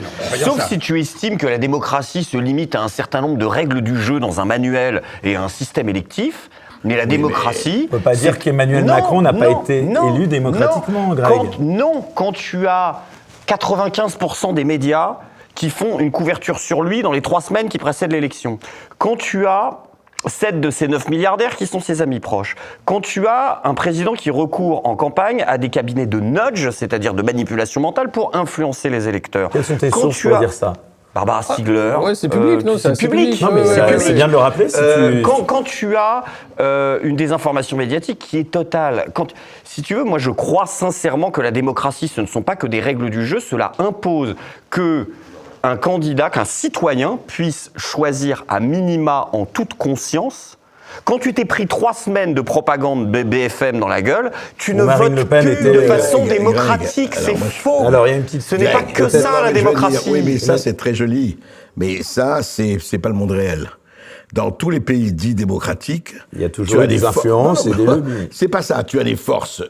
Sauf ça. si tu estimes que la démocratie se limite à un certain nombre de règles du jeu dans un manuel et à un système électif. Mais la démocratie. On ne peut pas dire qu'Emmanuel Non, Macron n'a pas non, été non, élu démocratiquement, non. Greg. Quand tu as 95% des médias qui font une couverture sur lui dans les 3 semaines qui précèdent l'élection. Quand tu as 7 de ces 9 milliardaires qui sont ses amis proches. Quand tu as un président qui recourt en campagne à des cabinets de nudge, c'est-à-dire de manipulation mentale, pour influencer les électeurs. Quelles sont tes Quand sources tu pour as- dire ça? Barbara Stiegler. Ouais, c'est public, non? C'est public. Non, mais c'est bien de le rappeler. Si tu... Quand tu as une désinformation médiatique qui est totale, si tu veux, moi je crois sincèrement que la démocratie, ce ne sont pas que des règles du jeu, cela impose que un candidat, qu'un citoyen puisse choisir à minima en toute conscience. Quand tu t'es pris 3 semaines de propagande BFM dans la gueule, tu ne Marine votes Le Pen plus était, de façon Greg, démocratique, alors c'est moi, faux. Alors, il y a une petite... Ce n'est pas que ça la Non, mais je veux démocratie. dire, oui, mais ça c'est très joli. Mais ça, c'est pas le monde réel. Dans tous les pays dits démocratiques, il y a toujours des influences et des lobbies. C'est pas ça. Tu as des forces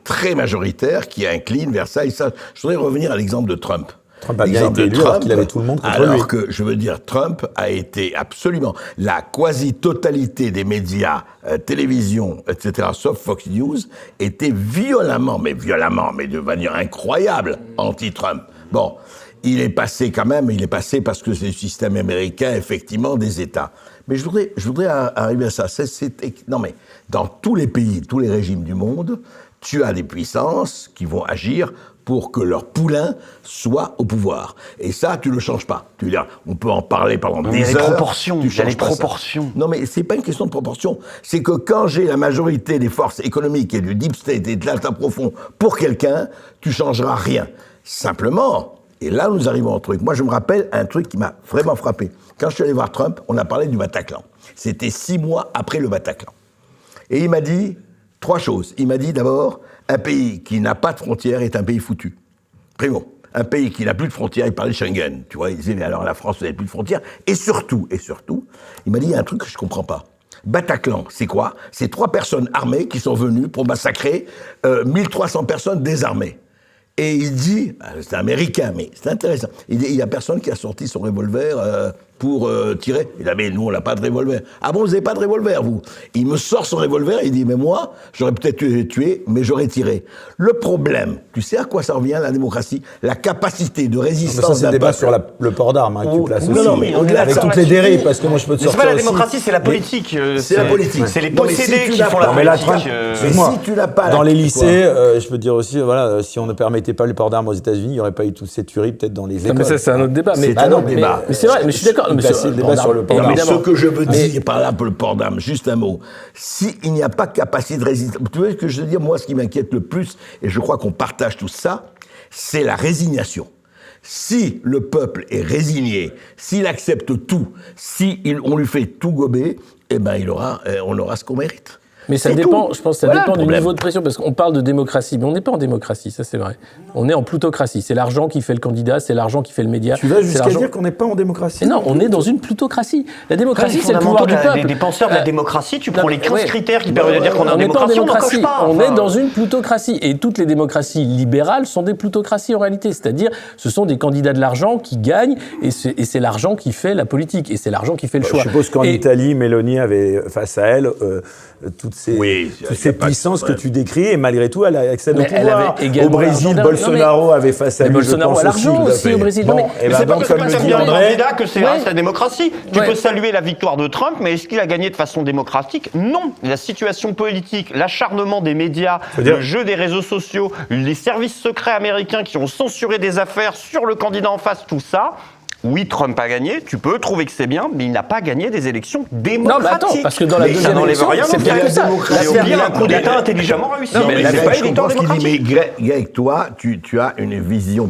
très majoritaires qui inclinent vers ça. Et ça, je voudrais revenir à l'exemple de Trump. Trump a bien L'exemple été de élu alors qu'il avait tout le monde contre lui. Alors que, je veux dire, Trump a été absolument... La quasi-totalité des médias, télévision, etc., sauf Fox News, était violemment, mais de manière incroyable, anti-Trump. Bon, il est passé parce que c'est le système américain, effectivement, des États. Mais je voudrais arriver à ça. Non mais, dans tous les pays, tous les régimes du monde, tu as des puissances qui vont agir pour que leur poulain soit au pouvoir. Et ça, tu ne le changes pas. Tu veux dire, on peut en parler pendant des heures. Il y a des proportions. Tu Il y a changes des pas ça. proportions. Non, mais c'est pas une question de proportion. C'est que quand j'ai la majorité des forces économiques et du deep state et de l'alta profond pour quelqu'un, tu changeras rien. Simplement, et là nous arrivons au truc. Moi, je me rappelle un truc qui m'a vraiment frappé. Quand je suis allé voir Trump, on a parlé du Bataclan. C'était 6 mois après le Bataclan. Et il m'a dit 3 choses. Il m'a dit d'abord, un pays qui n'a pas de frontières est un pays foutu. Primo. Un pays qui n'a plus de frontières, il parlait de Schengen. Tu vois, il disait, mais alors la France, vous n'avez plus de frontières. Et surtout, il m'a dit, il y a un truc que je ne comprends pas. Bataclan, c'est quoi? C'est 3 personnes armées qui sont venues pour massacrer 1300 personnes désarmées. Et il dit, c'est américain, mais c'est intéressant, il dit, il n'y a personne qui a sorti son revolver pour tirer. Il dit, mais nous, on n'a pas de revolver. Ah bon, vous n'avez pas de revolver, vous? Il me sort son revolver, il dit, mais moi, j'aurais peut-être tué, mais j'aurais tiré. Le problème, tu sais à quoi ça revient, la démocratie? La capacité de résistance. Ça, c'est le débat sur le port d'armes que tu places aussi. Non, mais au-delà avec de ça, toutes les dérives, parce que moi, je peux te Mais c'est sortir pas la aussi. démocratie, c'est la politique. C'est la politique. C'est les Non, mais possédés si tu qui n'as font pas- la Non, mais là, politique. Trump, Mais excuse-moi, si tu n'as pas dans la- les lycées, je peux dire aussi, voilà, si on ne permettait pas le port d'armes aux États-Unis, il n'y aurait pas eu toutes ces tueries peut-être dans les écoles. Non, mais ça, c'est un autre débat. Mais, C'est un autre débat. Mais c'est vrai, mais je suis d'accord. Il Mais passait le débat sur le port Non, d'armes. mais ce que je veux Mais- dire par là pour le port d'armes, juste un mot. S'il n'y a pas capacité de résistance, tu vois ce que je veux dire, moi, ce qui m'inquiète le plus, et je crois qu'on partage tout ça, c'est la résignation. Si le peuple est résigné, s'il accepte tout, on lui fait tout gober, eh ben on aura ce qu'on mérite. Mais ça dépend, je pense que ça dépend du niveau de pression, parce qu'on parle de démocratie, mais on n'est pas en démocratie, ça c'est vrai. On est en plutocratie, c'est l'argent qui fait le candidat, c'est l'argent qui fait le média. Tu vas jusqu'à dire qu'on n'est pas en démocratie? Mais non, on est dans une plutocratie. La démocratie, c'est le pouvoir du peuple. Des penseurs de la démocratie, tu prends les 15 critères qui permettent de dire qu'on est en démocratie, on n'en coche pas. On est dans une plutocratie, et toutes les démocraties libérales sont des plutocraties en réalité, c'est-à-dire ce sont des candidats de l'argent qui gagnent, et c'est l'argent qui fait la politique, et c'est l'argent qui fait le choix. Je suppose qu'en Italie, Meloni avait face à elle toutes ces puissances que tu décris, et malgré tout, elle accède au pouvoir. Au Brésil, Bolsonaro avait face à lui, Bolsonaro a l'argent aussi au Brésil. Mais c'est pas parce que tu as bien un candidat que c'est la démocratie. Tu peux saluer la victoire de Trump, mais est-ce qu'il a gagné de façon démocratique? Non. La situation politique, l'acharnement des médias, le jeu des réseaux sociaux, les services secrets américains qui ont censuré des affaires sur le candidat en face, tout ça... Oui, Trump a gagné, tu peux trouver que c'est bien, mais il n'a pas gagné des élections démocratiques. Non, mais attends, parce que dans la deuxième élection, c'est bien que ça. C'est bien un coup d'État intelligemment réussi. Non, mais je comprends ce qu'il dit, mais Greg, toi, tu as une vision,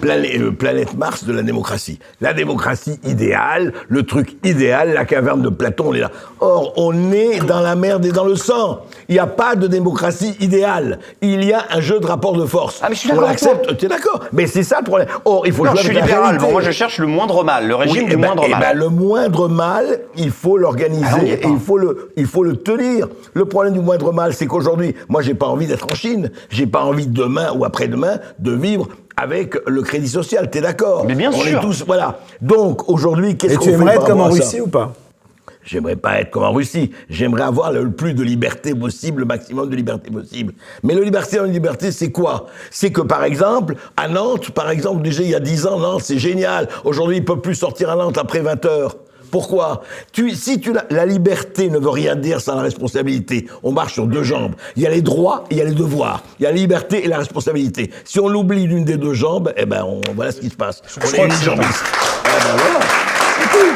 planète Mars de la démocratie. La démocratie idéale, le truc idéal, la caverne de Platon, on est là. Or, on est dans la merde et dans le sang. Il n'y a pas de démocratie idéale. Il y a un jeu de rapport de force. Ah, mais je suis d'accord avec toi. Tu es d'accord? Mais c'est ça le problème. Or, il faut jouer avec la réalité. Je suis libéral. Bon, moi, je cherche le moindre mal, le régime du moindre mal. Le moindre mal, il faut l'organiser et il faut le tenir. Le problème du moindre mal, c'est qu'aujourd'hui, moi, j'ai pas envie d'être en Chine. J'ai pas envie demain ou après-demain de vivre avec le crédit social. T'es d'accord? Mais bien sûr. On est tous, voilà. Donc, aujourd'hui, qu'est-ce qu'on fait? Et tu aimerais être comme en Russie ou pas? J'aimerais pas être comme en Russie. J'aimerais avoir le plus de liberté possible, le maximum de liberté possible. Mais la liberté, c'est quoi? C'est que, par exemple, à Nantes, déjà il y a 10 ans, Nantes, c'est génial. Aujourd'hui, ils peuvent plus sortir à Nantes après 20 heures. Pourquoi? La liberté ne veut rien dire sans la responsabilité. On marche sur deux jambes. Il y a les droits et il y a les devoirs. Il y a la liberté et la responsabilité. Si on oublie l'une des deux jambes, voilà ce qui se passe. On est une jambiste. Voilà. C'est tout.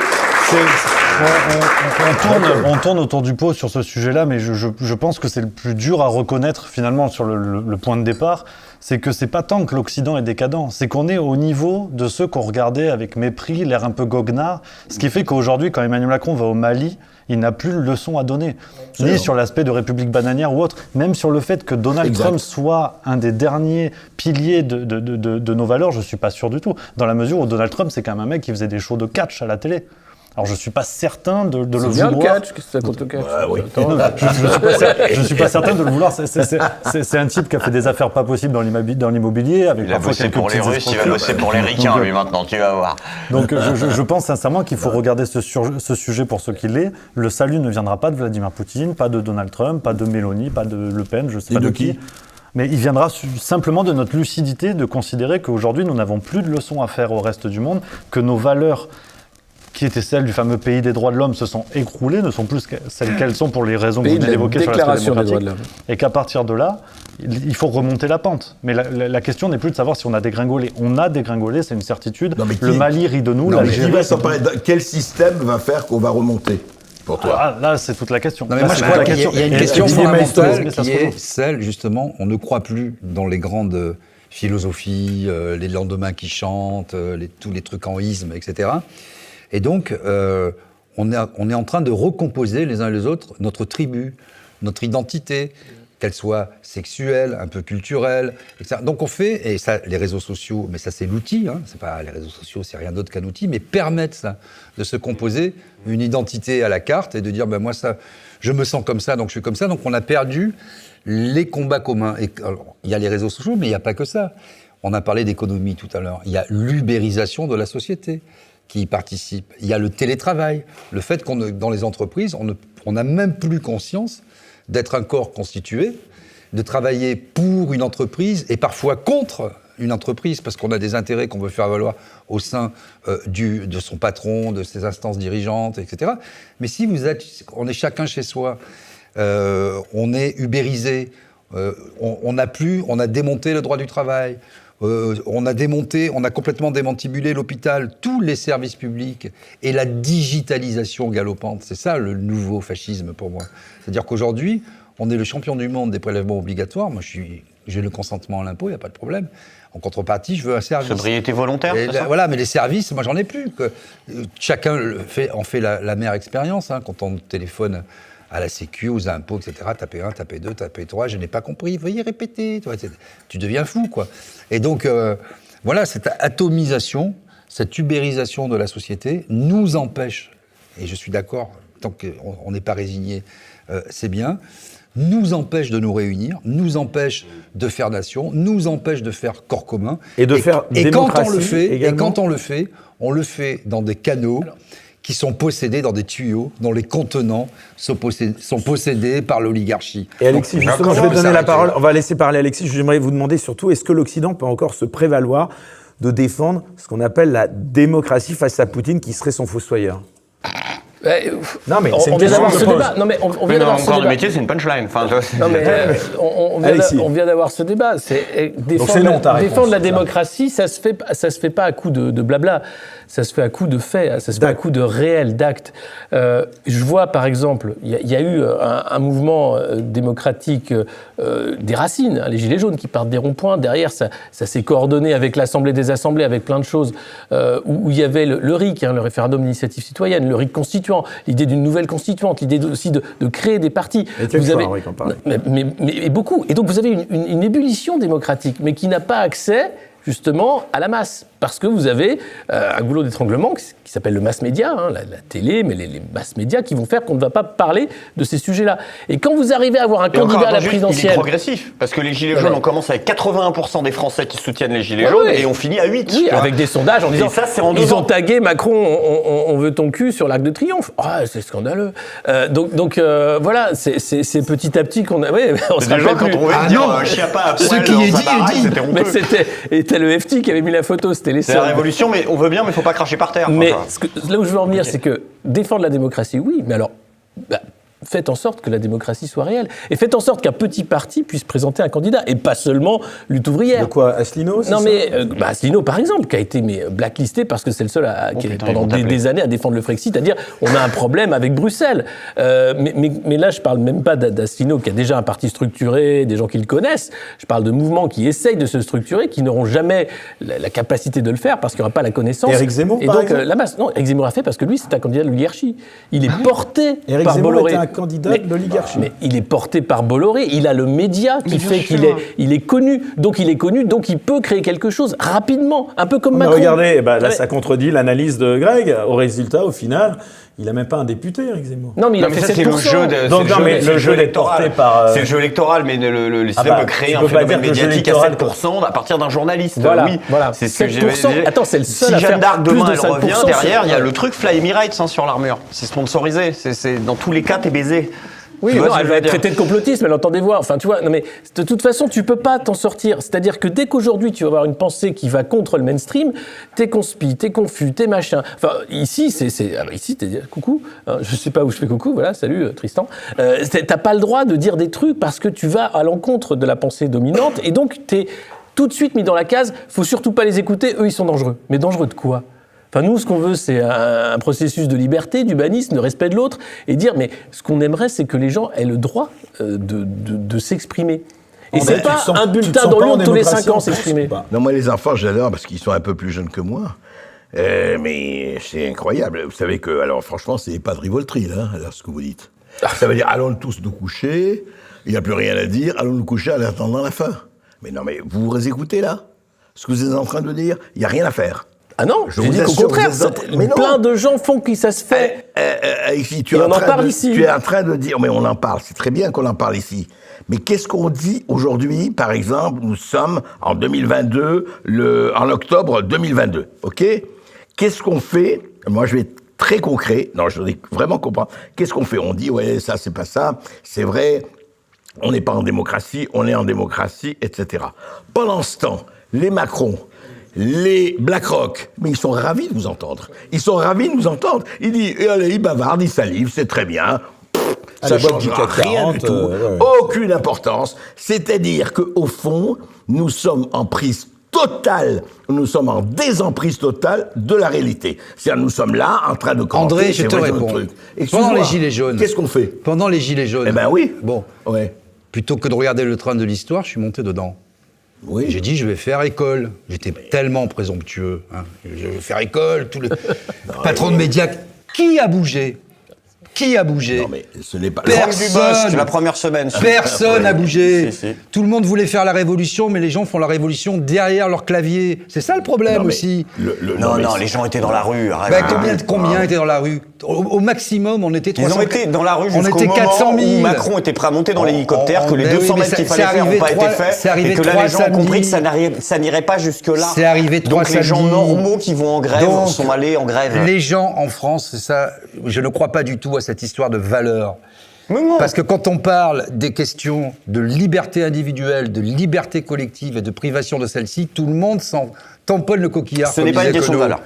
On tourne autour du pot sur ce sujet-là, mais je pense que c'est le plus dur à reconnaître finalement sur le point de départ, c'est que c'est pas tant que l'Occident est décadent, c'est qu'on est au niveau de ceux qu'on regardait avec mépris, l'air un peu goguenard, ce qui fait qu'aujourd'hui, quand Emmanuel Macron va au Mali, il n'a plus de leçon à donner, ni sur l'aspect de République bananière ou autre, même sur le fait que Donald Trump soit un des derniers piliers de nos valeurs, je suis pas sûr du tout, dans la mesure où Donald Trump, c'est quand même un mec qui faisait des shows de catch à la télé. Alors je suis pas certain de le vouloir. C'est bien le catch, qu'est-ce que ça compte le catch? Oui. Je suis pas certain de le vouloir. C'est un type qui a fait des affaires pas possibles dans l'immobilier. Avec il a bossé pour les Russes, il va bosser pour les Ricains, lui, maintenant, tu vas voir. Donc je pense sincèrement qu'il faut regarder ce sujet pour ce qu'il est. Le salut ne viendra pas de Vladimir Poutine, pas de Donald Trump, pas de Mélanie, pas de Le Pen, je sais pas de qui. Mais il viendra simplement de notre lucidité de considérer qu'aujourd'hui, nous n'avons plus de leçons à faire au reste du monde, que nos valeurs qui étaient celles du fameux pays des droits de l'homme se sont écroulées, ne sont plus celles qu'elles sont pour les raisons que vous venez d'évoquer sur l'aspect démocratique, et qu'à partir de là, il faut remonter la pente. Mais la question n'est plus de savoir si on a dégringolé. On a dégringolé, c'est une certitude. Le Mali rit de nous, l'Algérie... Quel système va faire qu'on va remonter pour toi? Là, c'est toute la question. Non, mais moi, je crois qu'il y a une question fondamentale qui est celle, justement, on ne croit plus dans les grandes philosophies, les lendemains qui chantent, tous les trucs en isme, etc. Et donc, on est en train de recomposer les uns et les autres notre tribu, notre identité, qu'elle soit sexuelle, un peu culturelle, etc. Donc on fait, et ça, les réseaux sociaux, mais ça c'est l'outil, c'est pas les réseaux sociaux, c'est rien d'autre qu'un outil, mais permettent ça, de se composer une identité à la carte et de dire, moi ça, je me sens comme ça, donc je suis comme ça. Donc on a perdu les combats communs. Et alors, il y a les réseaux sociaux, mais il n'y a pas que ça. On a parlé d'économie tout à l'heure. Il y a l'ubérisation de la société qui y participe. Il y a le télétravail, le fait qu'on dans les entreprises, on n'a même plus conscience d'être un corps constitué, de travailler pour une entreprise et parfois contre une entreprise parce qu'on a des intérêts qu'on veut faire valoir au sein de son patron, de ses instances dirigeantes, etc. Mais si on est chacun chez soi, on est ubérisé, on a démonté le droit du travail, on a complètement démantibulé l'hôpital, tous les services publics et la digitalisation galopante. C'est ça le nouveau fascisme pour moi. C'est-à-dire qu'aujourd'hui, on est le champion du monde des prélèvements obligatoires. Moi, je suis j'ai le consentement à l'impôt, il n'y a pas de problème. En contrepartie, je veux un service. Sobriété volontaire, c'est ça ? Voilà, mais les services, moi, j'en ai plus. Chacun en fait la mère expérience. Quand on téléphone à la Sécu, aux impôts, etc., tapez 1, tapez 2, tapez 3, je n'ai pas compris, veuillez répéter. Tu deviens fou, quoi. Et donc, voilà, cette atomisation, cette ubérisation de la société nous empêche, et je suis d'accord, tant qu'on n'est pas résigné, c'est bien, nous empêche de nous réunir, nous empêche de faire nation, nous empêche de faire corps commun. Et de faire démocratie également. Et quand on le fait dans des canaux qui sont possédés dans des tuyaux dont les contenants sont possédés par l'oligarchie. Et Alexis, justement, je vais donner la parole. On va laisser parler Alexis. J'aimerais vous demander surtout, est-ce que l'Occident peut encore se prévaloir de défendre ce qu'on appelle la démocratie face à Poutine, qui serait son fossoyeur ? Non, mais c'est on vient d'avoir ce débat. Non, mais on vient d'avoir ce débat. Le métier, c'est une punchline. Enfin, non, mais on vient d'avoir ce débat. C'est défendre la démocratie, ça se fait pas à coup de blabla. Ça se fait à coup de faits, ça se fait à coup de réels, d'actes. Je vois, par exemple, il y a eu un mouvement démocratique des racines, les Gilets jaunes qui partent des ronds-points. Derrière, ça s'est coordonné avec l'Assemblée des assemblées, avec plein de choses, où il y avait le RIC, le référendum d'initiative citoyenne, le RIC constituant, l'idée d'une nouvelle constituante, l'idée aussi de créer des partis. Mais beaucoup. Et donc, vous avez une ébullition démocratique, mais qui n'a pas accès justement à la masse, parce que vous avez un goulot d'étranglement qui s'appelle le mass média, la télé, mais les mass médias qui vont faire qu'on ne va pas parler de ces sujets-là. Et quand vous arrivez à avoir un candidat à la présidentielle... Il est progressif, parce que les Gilets jaunes, on commence avec 81% des Français qui soutiennent les Gilets jaunes, et on finit à 8. Oui, avec des sondages en disant... ça, c'est en 2 ans. Ils ont tagué Macron, on veut ton cul sur l'Arc de Triomphe. C'est scandaleux. Donc voilà, c'est petit à petit qu'on a... Ouais, on se rappelle plus. Quand on veut dire Chiappa à poil, ce qui est dit. C'était honteux. Mais c'était le FT qui avait mis la photo, c'était les C'est la révolution, mais on veut bien, mais il ne faut pas cracher par terre. Mais là où je veux en venir, c'est que défendre la démocratie, oui, mais alors, faites en sorte que la démocratie soit réelle. Et faites en sorte qu'un petit parti puisse présenter un candidat, et pas seulement lutte ouvrière. De quoi, Asselineau, Non, mais Asselineau, par exemple, qui a été blacklisté parce que c'est le seul pendant des années à défendre le Frexit, à dire on a un problème avec Bruxelles. Mais là, je parle même pas d'Asselineau qui a déjà un parti structuré, des gens qui le connaissent. Je parle de mouvements qui essayent de se structurer, qui n'auront jamais la capacité de le faire parce qu'il n'y aura pas la connaissance. Éric Zemmour, et donc la masse. Non, Éric Zemmour a fait parce que lui, c'est un candidat de l'oligarchie. Il est porté par Bolloré. Candidat de l'oligarchie. Mais il est porté par Bolloré, il a le média qui fait qu'il est connu, donc il peut créer quelque chose rapidement, un peu comme Macron. Regardez, là ça contredit l'analyse de Greg. Au résultat, au final, il n'a même pas un député, Éric Zemmour. Non, mais il a fait 7%. Le jeu électoral. C'est le jeu électoral, mais le système peut créer un phénomène médiatique à 7% à partir d'un journaliste. Voilà. C'est ce que j'ai dit. Attends, c'est le seul à faire. Si Jeanne d'Arc, demain, elle revient, derrière, il y a le truc Fly Emirates sur l'armure. C'est sponsorisé. Dans tous les cas, t'es baisé. Oui, non, elle va être traitée de complotisme, elle entend des voix. Enfin, tu vois, non, mais de toute façon, tu peux pas t'en sortir. C'est-à-dire que dès qu'aujourd'hui, tu vas avoir une pensée qui va contre le mainstream, t'es conspi, t'es confus, t'es machin. Enfin, ici, ici, t'es coucou. Je sais pas où je fais coucou, voilà, salut Tristan. T'as pas le droit de dire des trucs parce que tu vas à l'encontre de la pensée dominante et donc t'es tout de suite mis dans la case, faut surtout pas les écouter, eux, ils sont dangereux. Mais dangereux de quoi ? Enfin, nous, ce qu'on veut, c'est un processus de liberté, d'humanisme, de respect de l'autre, et dire, mais ce qu'on aimerait, c'est que les gens aient le droit de s'exprimer. Et c'est pas un bulletin dans l'autre tous les 5 ans s'exprimer. Non, moi, les enfants, j'adore parce qu'ils sont un peu plus jeunes que moi. Mais c'est incroyable. Vous savez que, alors franchement, c'est pas de rivolterie, là, alors, ce que vous dites. Ça veut dire, allons tous nous coucher, il n'y a plus rien à dire, allons nous coucher en attendant la fin. Mais non, mais vous vous écoutez, là ? Ce que vous êtes en train de dire, il n'y a rien à faire. Ah non, je dis qu'au contraire, plein de gens font que ça se fait. Et on en parle ici. Tu es en train de dire, mais on en parle, c'est très bien qu'on en parle ici. Mais qu'est-ce qu'on dit aujourd'hui, par exemple, nous sommes en 2022, en octobre 2022, ok ? Qu'est-ce qu'on fait ? Moi, je vais être très concret. Non, je voudrais vraiment comprendre. Qu'est-ce qu'on fait ? On dit, ouais, ça, c'est pas ça, c'est vrai, on n'est pas en démocratie, on est en démocratie, etc. Pendant ce temps, les Macron, les BlackRock, mais ils sont ravis de vous entendre. Ils sont ravis de nous entendre. Ils disent, allez, ils bavardent, ils salivent, c'est très bien. Ça changera rien du tout. Aucune importance. C'est-à-dire qu'au fond, nous sommes en prise totale, nous sommes en désemprise totale de la réalité. C'est-à-dire, nous sommes là, en train de commenter. André, je te réponds. Pendant les Gilets jaunes. Qu'est-ce qu'on fait ? Pendant les Gilets jaunes. Eh ben oui. Bon. Ouais. Plutôt que de regarder le train de l'histoire, je suis monté dedans. Oui. J'ai dit, je vais faire école. J'étais tellement présomptueux. Hein. Je vais faire école. Tous les patrons de médias. Qui a bougé ? Qui a bougé ? Non, mais ce n'est pas... Personne. La première semaine. Personne n'a bougé. Si. Tout le monde voulait faire la révolution, mais les gens font la révolution derrière leur clavier. C'est ça le problème aussi. Non, les gens étaient dans la rue. Combien étaient dans la rue ? Au maximum, on était 300 000. Ils ont été dans la rue On jusqu'au était moment 400 000. où Macron était prêt à monter dans l'hélicoptère, que les 200 mètres qu'il fallait faire n'ont pas été faits, et que là, les gens ont compris que ça n'irait pas jusque-là. C'est arrivé 3 Donc les gens normaux qui vont en grève sont allés en grève. Les gens en France, c'est ça, je ne crois pas du tout à cette histoire de valeur. Parce que quand on parle des questions de liberté individuelle, de liberté collective et de privation de celle-ci, tout le monde s'en tamponne le coquillard. Ce n'est pas une question de valeur.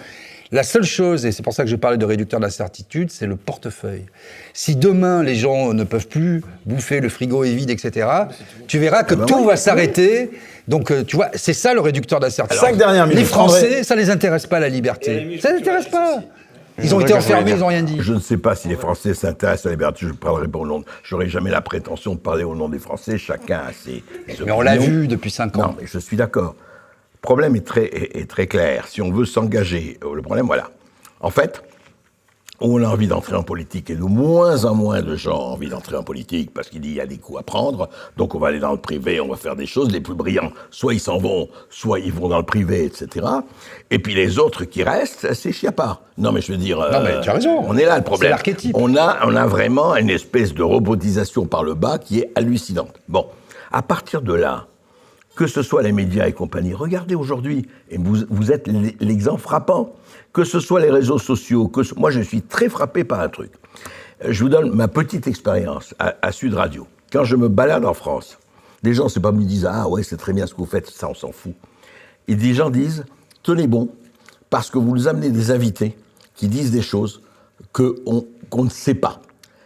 La seule chose, et c'est pour ça que je parlais de réducteur d'incertitude, c'est le portefeuille. Si demain, les gens ne peuvent plus bouffer, le frigo est vide, etc., tu verras que tout va s'arrêter. Donc, tu vois, c'est ça le réducteur d'incertitude. 5 dernières minutes. Les Français, ça les intéresse pas, la liberté. Ça les intéresse pas. Ils ont été enfermés, ils n'ont rien dit. Je ne sais pas si les Français s'intéressent à la liberté, je parlerai pas au nom. J'aurais jamais la prétention de parler au nom des Français, chacun a ses Mais on l'a vu depuis 5 ans. Non, mais je suis d'accord. Le problème est très clair. Si on veut s'engager, le problème, voilà. En fait, on a envie d'entrer en politique, et de moins en moins de gens ont envie d'entrer en politique, parce qu'il y a des coups à prendre, donc on va aller dans le privé, on va faire des choses, les plus brillants, soit ils s'en vont, soit ils vont dans le privé, etc. Et puis les autres qui restent, c'est chiappa. Non mais je veux dire... Non mais tu as raison. On est là, le problème. C'est l'archétype. On a vraiment une espèce de robotisation par le bas qui est hallucinante. Bon, à partir de là, que ce soit les médias et compagnie, regardez aujourd'hui, et vous êtes l'exemple frappant, que ce soit les réseaux sociaux, moi je suis très frappé par un truc. Je vous donne ma petite expérience à Sud Radio. Quand je me balade en France, les gens, c'est pas me disent « Ah ouais, c'est très bien ce que vous faites », ça on s'en fout. Et des gens disent « Tenez bon, parce que vous nous amenez des invités qui disent des choses qu'on ne sait pas ».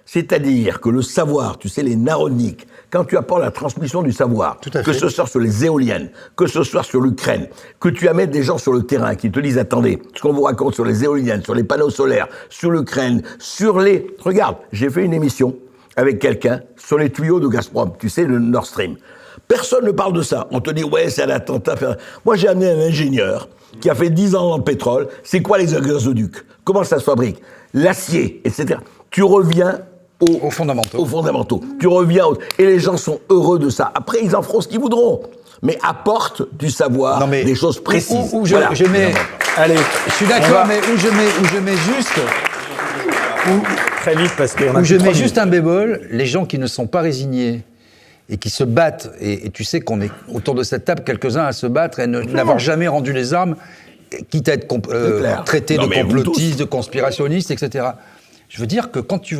C'est-à-dire que le savoir, tu sais, les naroniques, quand tu apportes la transmission du savoir, que ce soit sur les éoliennes, que ce soit sur l'Ukraine, que tu amènes des gens sur le terrain qui te disent, attendez, ce qu'on vous raconte sur les éoliennes, sur les panneaux solaires, sur l'Ukraine, sur les... Regarde, j'ai fait une émission avec quelqu'un sur les tuyaux de Gazprom, tu sais, le Nord Stream. Personne ne parle de ça. On te dit, ouais, c'est un attentat. Moi, j'ai amené un ingénieur qui a fait 10 ans dans le pétrole. C'est quoi les gazoducs ? Comment ça se fabrique ? L'acier, etc. Tu reviens aux fondamentaux. Tu reviens et les gens sont heureux de ça. Après, ils en feront ce qu'ils voudront. Mais apporte du savoir, des choses précises. Je mets... Allez, je suis d'accord, mais où je mets juste... Très vite, parce qu'on a... Où je mets juste un bémol, les gens qui ne sont pas résignés et qui se battent, et tu sais qu'on est autour de cette table quelques-uns à se battre et n'avoir jamais rendu les armes, quitte à être traités de complotistes, de conspirationnistes, etc. Je veux dire que quand tu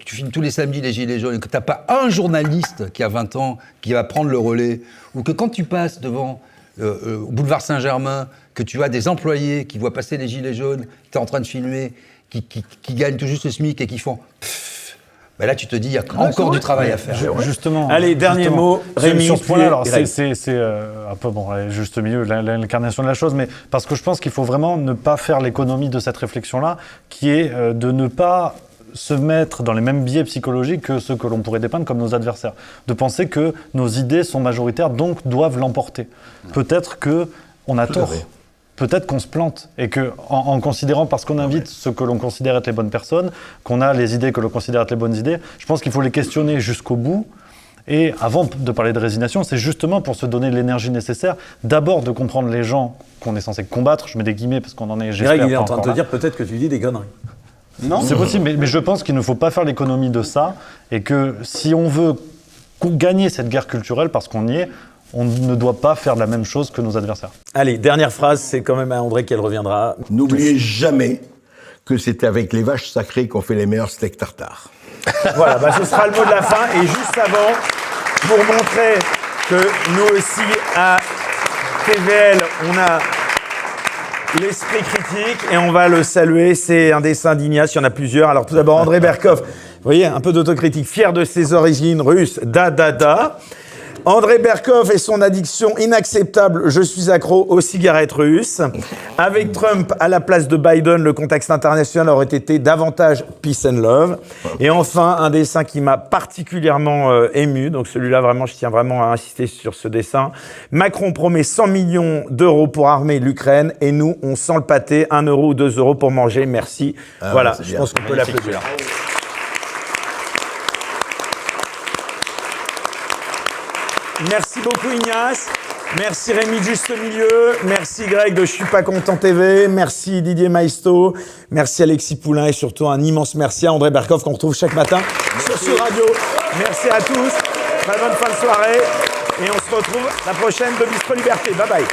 filmes tous les samedis les Gilets jaunes et que tu n'as pas un journaliste qui a 20 ans qui va prendre le relais, ou que quand tu passes devant au boulevard Saint-Germain, que tu as des employés qui voient passer les Gilets jaunes, tu es en train de filmer, qui gagnent tout juste le SMIC et qui font... Ben là, tu te dis, il y a encore du travail à faire. Justement. Allez, dernier mot, Rémi. Sur ce point-là, alors c'est un peu juste milieu, l'incarnation de la chose, mais parce que je pense qu'il faut vraiment ne pas faire l'économie de cette réflexion-là, qui est de ne pas se mettre dans les mêmes biais psychologiques que ceux que l'on pourrait dépeindre comme nos adversaires. De penser que nos idées sont majoritaires, donc doivent l'emporter. Peut-être qu'on a tort. Peut-être qu'on se plante et qu'en considérant, parce qu'on invite ce que l'on considère être les bonnes personnes, qu'on a les idées que l'on considère être les bonnes idées, je pense qu'il faut les questionner jusqu'au bout. Et avant de parler de résignation, c'est justement pour se donner l'énergie nécessaire, d'abord de comprendre les gens qu'on est censé combattre, je mets des guillemets parce qu'on en est, j'espère, il est en train de te dire peut-être que tu dis des conneries. Non, c'est possible, mais je pense qu'il ne faut pas faire l'économie de ça, et que si on veut gagner cette guerre culturelle, parce qu'on y est, on ne doit pas faire la même chose que nos adversaires. Allez, dernière phrase, c'est quand même à André qu'elle reviendra. N'oubliez jamais que c'est avec les vaches sacrées qu'on fait les meilleurs steaks tartare. Voilà, ce sera le mot de la fin. Et juste avant, pour montrer que nous aussi, à TVL, on a l'esprit critique et on va le saluer. C'est un dessin d'Ignace, il y en a plusieurs. Alors tout d'abord, André Berkoff, vous voyez, un peu d'autocritique, fier de ses origines russes, André Berkoff et son addiction inacceptable, je suis accro aux cigarettes russes. Avec Trump à la place de Biden, le contexte international aurait été davantage peace and love. Et enfin, un dessin qui m'a particulièrement ému, donc celui-là vraiment, je tiens vraiment à insister sur ce dessin. Macron promet 100 millions d'euros pour armer l'Ukraine et nous, on sent le pâté, 1 euro ou 2 euros pour manger, merci. Voilà, je pense qu'on peut l'applaudir. Merci beaucoup Ignace, merci Rémi Juste Milieu, merci Greg de Je suis pas content TV, merci Didier Maisto, merci Alexis Poulain et surtout un immense merci à André Berkoff qu'on retrouve chaque matin sur Sud Radio. Merci à tous, très bonne fin de soirée et on se retrouve la prochaine de Bistro Liberté. Bye bye.